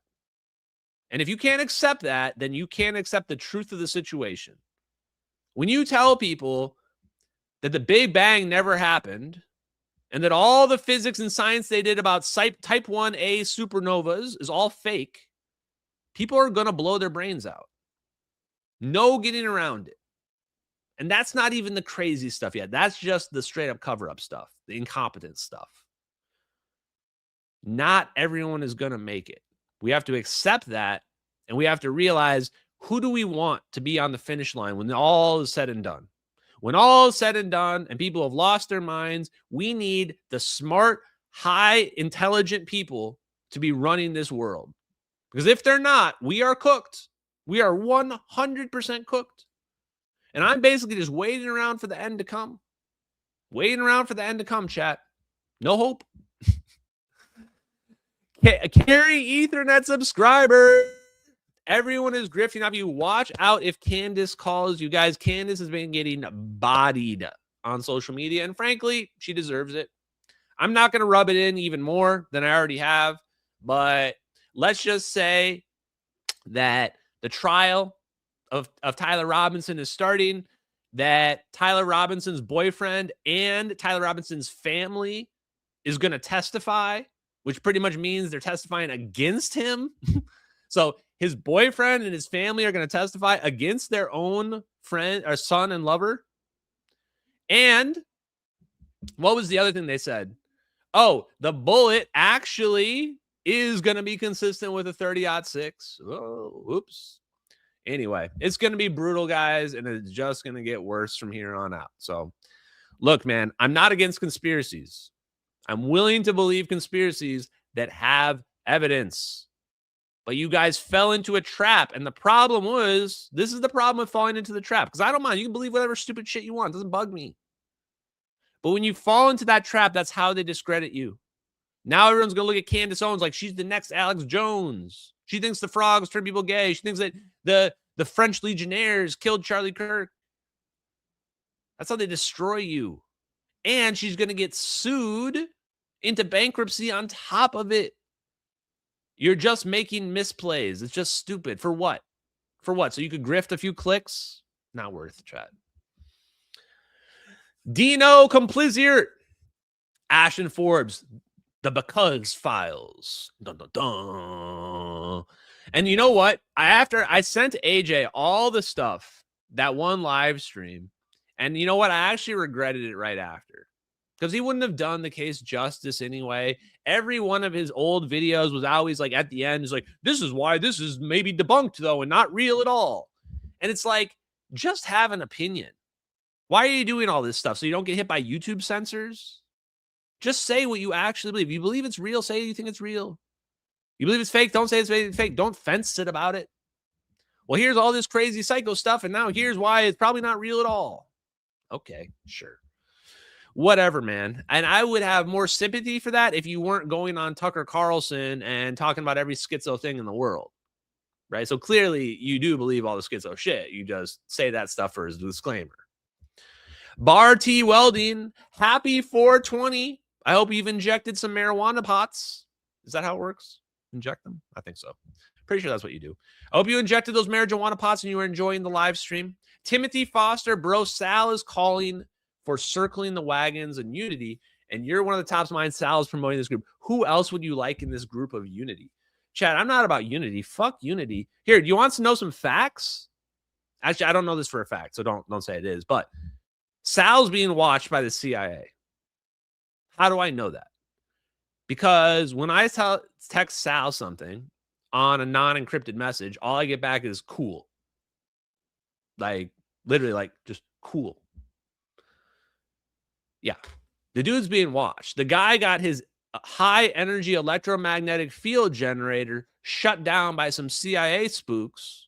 And if you can't accept that, then you can't accept the truth of the situation. When you tell people that the Big Bang never happened and that all the physics and science they did about type 1A supernovas is all fake, people are going to blow their brains out. No getting around it. And that's not even the crazy stuff yet. That's just the straight up cover up stuff, the incompetent stuff. Not everyone is going to make it. We have to accept that, and we have to realize, who do we want to be on the finish line when all is said and done? When all is said and done and people have lost their minds, we need the smart, high, intelligent people to be running this world. Because if they're not, we are cooked. We are 100% cooked. And I'm basically just waiting around for the end to come. Waiting around for the end to come, chat. No hope. Carry Ethernet subscriber. Everyone is grifting up you. Watch out if Candace calls you guys. Candace has been getting bodied on social media, and frankly, she deserves it. I'm not going to rub it in even more than I already have, but let's just say that the trial of Tyler Robinson is starting, that Tyler Robinson's boyfriend and Tyler Robinson's family is going to testify, which pretty much means they're testifying against him. So his boyfriend and his family are going to testify against their own friend or son and lover. And what was the other thing they said? Oh, the bullet actually is going to be consistent with a 30-06. Oh, oops. Anyway, it's going to be brutal, guys, and it's just going to get worse from here on out. So, look, man, I'm not against conspiracies. I'm willing to believe conspiracies that have evidence. But you guys fell into a trap. And the problem was, this is the problem with falling into the trap. Because I don't mind. You can believe whatever stupid shit you want. It doesn't bug me. But when you fall into that trap, that's how they discredit you. Now everyone's going to look at Candace Owens like she's the next Alex Jones. She thinks the frogs turn people gay. She thinks that the French Legionnaires killed Charlie Kirk. That's how they destroy you. And she's going to get sued into bankruptcy on top of it. You're just making misplays. It's just stupid. For what? For what? So you could grift a few clicks? Not worth the chat. Dino Complizier. Ashton Forbes. The Because Files. Dun, dun, dun. And you know what? I sent AJ all the stuff, that one live stream. And you know what? I actually regretted it right after. Because he wouldn't have done the case justice anyway. Every one of his old videos was always like at the end, is like, this is why this is maybe debunked though and not real at all. And it's like, just have an opinion. Why are you doing all this stuff? So you don't get hit by YouTube censors? Just say what you actually believe. You believe it's real, say you think it's real. You believe it's fake, don't say it's fake. Don't fence it about it. Well, here's all this crazy psycho stuff, and now here's why it's probably not real at all. Okay, sure. Whatever, man. And I would have more sympathy for that if you weren't going on Tucker Carlson and talking about every schizo thing in the world, right? So clearly you do believe all the schizo shit. You just say that stuff for his disclaimer. Bar T Welding, happy 420. I hope you've injected some marijuana pots. Is that how it works? Inject them? I think so. Pretty sure that's what you do. I hope you injected those marijuana pots and you were enjoying the live stream. Timothy Foster, bro, Sal is calling for circling the wagons and unity, and you're one of the top minds. Sal is promoting this group. Who else would you like in this group of unity? Chad, I'm not about unity. Fuck unity. Here, do you want to know some facts? Actually, I don't know this for a fact, so don't say it is, but Sal's being watched by the CIA. How do I know that? Because when I text Sal something on a non-encrypted message, all I get back is cool. Like, literally, like, just cool. Yeah. The dude's being watched. The guy got his high-energy electromagnetic field generator shut down by some CIA spooks.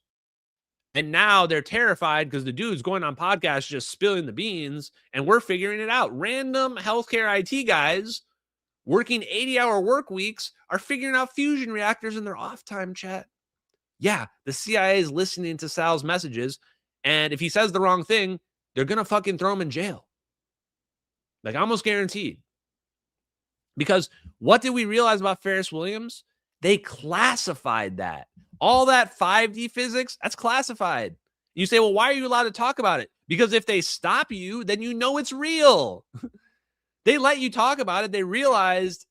And now they're terrified because the dude's going on podcasts just spilling the beans, and we're figuring it out. Random healthcare IT guys working 80-hour work weeks are figuring out fusion reactors in their off time, chat. Yeah, the CIA is listening to Sal's messages, and if he says the wrong thing, they're going to fucking throw him in jail. Like, almost guaranteed. Because what did we realize about Pharis Williams? They classified that. All that 5D physics, that's classified. You say, well, why are you allowed to talk about it? Because if they stop you, then you know it's real. They let you talk about it. They realized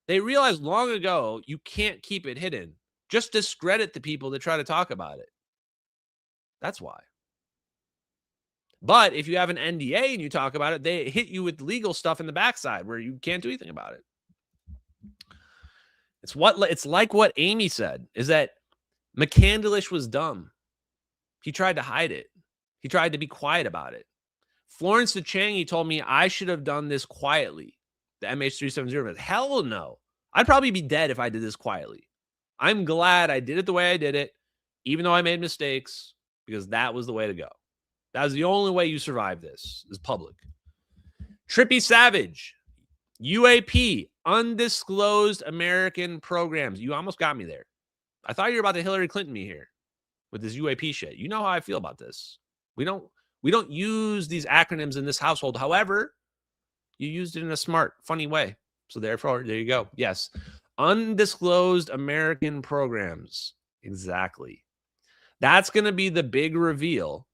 long ago you can't keep it hidden. Just discredit the people that try to talk about it. That's why. But if you have an NDA and you talk about it, they hit you with legal stuff in the backside where you can't do anything about it. It's like what Amy said, is that McCandlish was dumb. He tried to hide it. He tried to be quiet about it. Florence Changi told me I should have done this quietly. The MH370. Hell no. I'd probably be dead if I did this quietly. I'm glad I did it the way I did it, even though I made mistakes, because that was the way to go. That was the only way you survive this, is public. Trippy Savage. UAP. Undisclosed American programs. You almost got me there. I thought you were about to Hillary Clinton me here with this UAP shit. You know how I feel about this. We don't use these acronyms in this household. However, you used it in a smart, funny way. So therefore, there you go. Yes. Undisclosed American programs. Exactly. That's going to be the big reveal,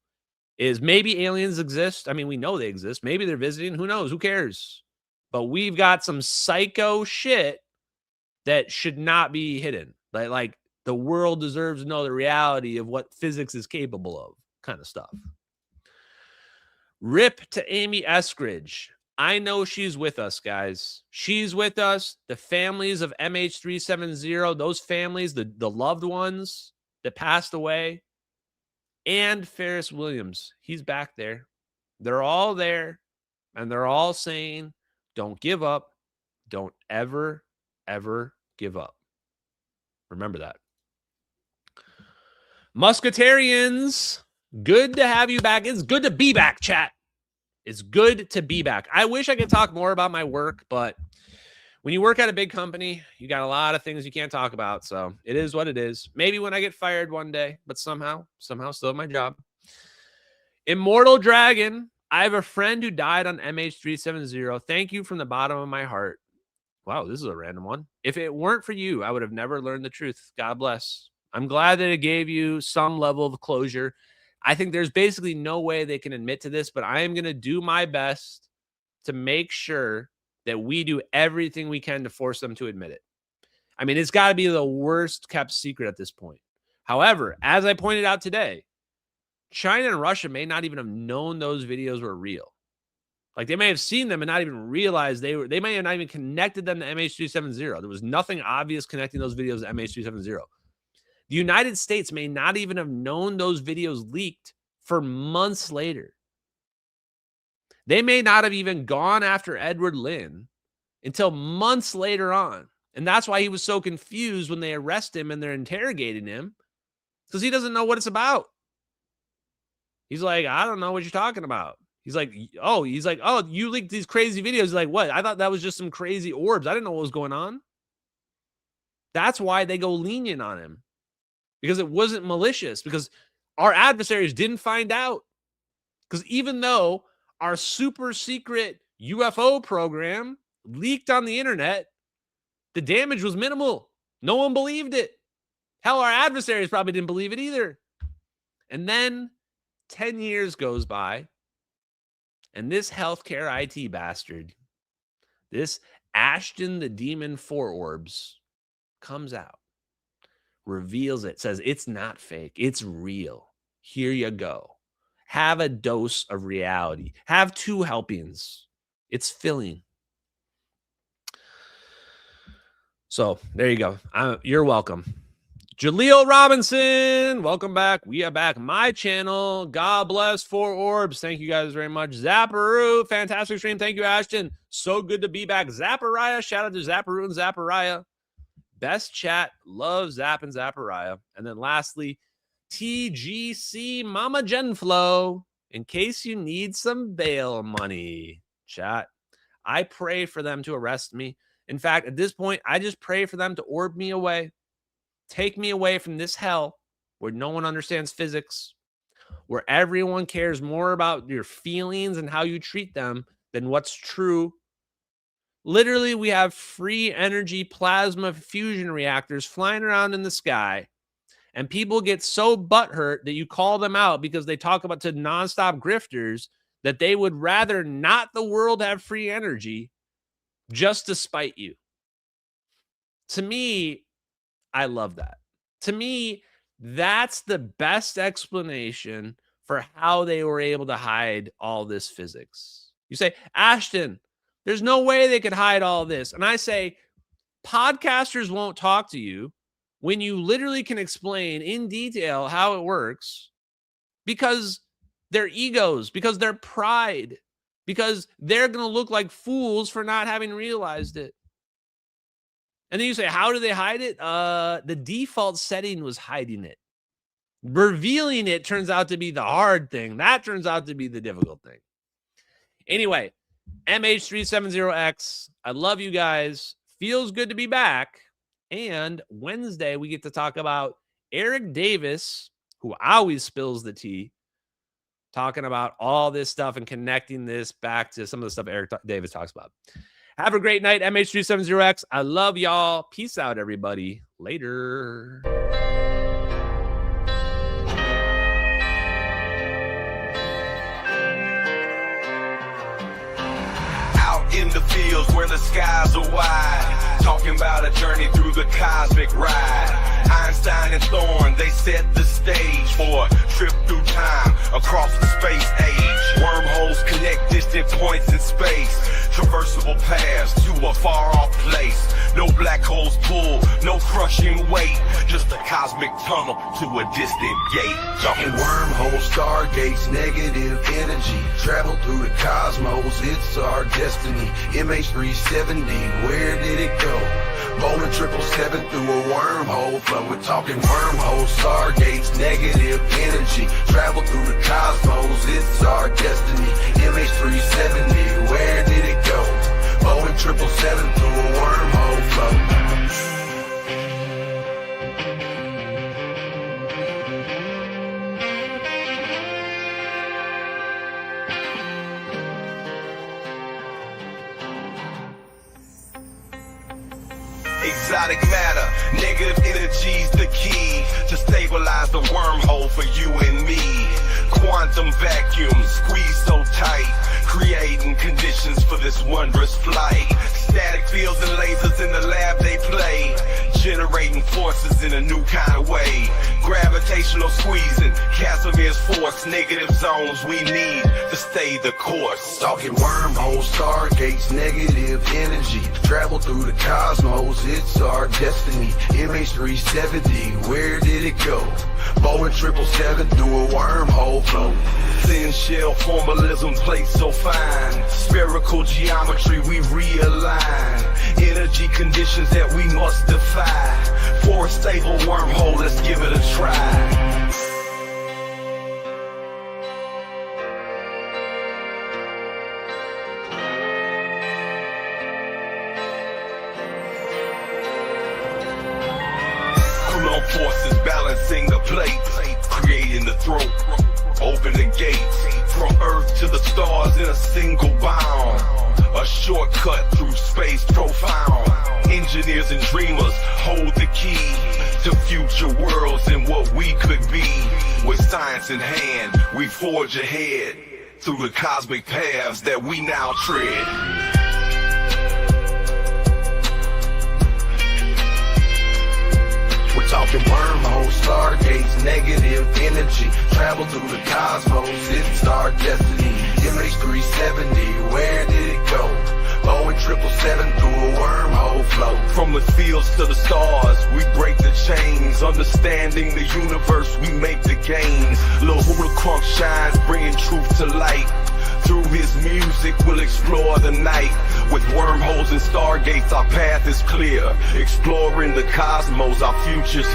is maybe aliens exist. I mean, we know they exist. Maybe they're visiting. Who knows? Who cares? But we've got some psycho shit that should not be hidden. Like the world deserves to know the reality of what physics is capable of, kind of stuff. Rip to Amy Eskridge. I know she's with us, guys. She's with us. The families of MH370, those families, the loved ones that passed away, and Pharis Williams. He's back there. They're all there, and they're all saying, don't give up. Don't ever, ever give up. Remember that. Musketerians, good to have you back. It's good to be back, chat. It's good to be back. I wish I could talk more about my work, but when you work at a big company, you got a lot of things you can't talk about. So it is what it is. Maybe when I get fired one day, but somehow still have my job. Immortal Dragon, I have a friend who died on MH370. Thank you from the bottom of my heart. Wow, this is a random one. If it weren't for you, I would have never learned the truth. God bless. I'm glad that it gave you some level of closure. I think there's basically no way they can admit to this, but I am going to do my best to make sure that we do everything we can to force them to admit it. I mean, it's got to be the worst kept secret at this point. However, as I pointed out today, China and Russia may not even have known those videos were real. Like, they may have seen them and not even realized they may have not even connected them to MH370. There was nothing obvious connecting those videos to MH370. The United States may not even have known those videos leaked for months later. They may not have even gone after Edward Lin until months later on. And that's why he was so confused when they arrest him and they're interrogating him, because he doesn't know what it's about. He's like, I don't know what you're talking about. He's like, oh, you leaked these crazy videos. He's like, what? I thought that was just some crazy orbs. I didn't know what was going on. That's why they go lenient on him, because it wasn't malicious, because our adversaries didn't find out. Because even though our super secret UFO program leaked on the internet, the damage was minimal. No one believed it. Hell, our adversaries probably didn't believe it either. And then 10 years goes by, and this healthcare IT bastard, this Ashton the Demon 4 Orbs, comes out, reveals it, says it's not fake, it's real. Here you go. Have a dose of reality. Have 2 helpings. It's filling. So there you go. You're welcome. Jaleel Robinson, welcome back. We are back. My channel. God bless 4 Orbs. Thank you guys very much. Zapparoo, fantastic stream. Thank you, Ashton. So good to be back. Zappariah, shout out to Zapparoo and Zappariah. Best chat. Love Zap and Zappariah. And then lastly, TGC Mama Genflow. In case you need some bail money, chat. I pray for them to arrest me. In fact, at this point, I just pray for them to orb me away. Take me away from this hell where no one understands physics, where everyone cares more about your feelings and how you treat them than what's true. Literally, we have free energy plasma fusion reactors flying around in the sky, and people get so butthurt that you call them out because they talk about to nonstop grifters that they would rather not the world have free energy just to spite you. To me, I love that. To me, that's the best explanation for how they were able to hide all this physics. You say, Ashton, there's no way they could hide all this. And I say, podcasters won't talk to you when you literally can explain in detail how it works, because their egos, because their pride, because they're going to look like fools for not having realized it. And then you say, how do they hide it? The default setting was hiding it. Revealing it turns out to be the hard thing. That turns out to be the difficult thing. Anyway, MH370X, I love you guys. Feels good to be back. And Wednesday, we get to talk about Eric Davis, who always spills the tea, talking about all this stuff and connecting this back to some of the stuff Eric Davis talks about. Have a great night, MH370X. I love y'all. Peace out, everybody. Later. Out in the fields where the skies are wide, talking about a journey through the cosmic ride. Einstein and Thorne, they set the stage for a trip through time across the space age. Wormholes connect distant points in space, traversable paths to a far-off place. No black holes pull, no crushing weight, just a cosmic tunnel to a distant gate. Talking wormholes, stargates, negative energy, travel through the cosmos, it's our destiny. MH370, where did it go? Bowling 777 through a wormhole flow. We're talking wormholes, stargates, negative energy, travel through the cosmos, it's our destiny. MH370, where did it go? Bowling 777 through a wormhole flow. Exotic matter, negative energy's the key to stabilize the wormhole for you and me. Quantum vacuum squeezed so tight, creating conditions for this wondrous flight. Static fields and lasers in the lab they play, generating forces in a new kind of way. Gravitational squeezing, Casimir's force, negative zones we need to stay the course. Talking wormholes, stargates, negative energy, travel through the cosmos, it's our destiny. MH370, where did it go? Boeing 777 through a wormhole flow. Thin shell formalism plates so fine, spherical geometry we realign. Energy conditions that we must defy. For a stable wormhole, let's give it a try. Forces balancing the plates, creating the throat, open the gates, from Earth to the stars in a single bound, a shortcut through space profound. Engineers and dreamers hold the key to future worlds and what we could be. With science in hand, we forge ahead through the cosmic paths that we now tread. We're talking wormholes, stargates, negative energy, travel through the cosmos, it's our destiny. MH370, where did it go? Boeing 777 through a wormhole flow. From the fields to the stars, we break the chains. Understanding the universe, we make the gains. Lil Hula Crunk shines, bringing truth to light. Through his music, we'll explore the night. With wormholes and stargates, our path is clear. Exploring the cosmos, our future's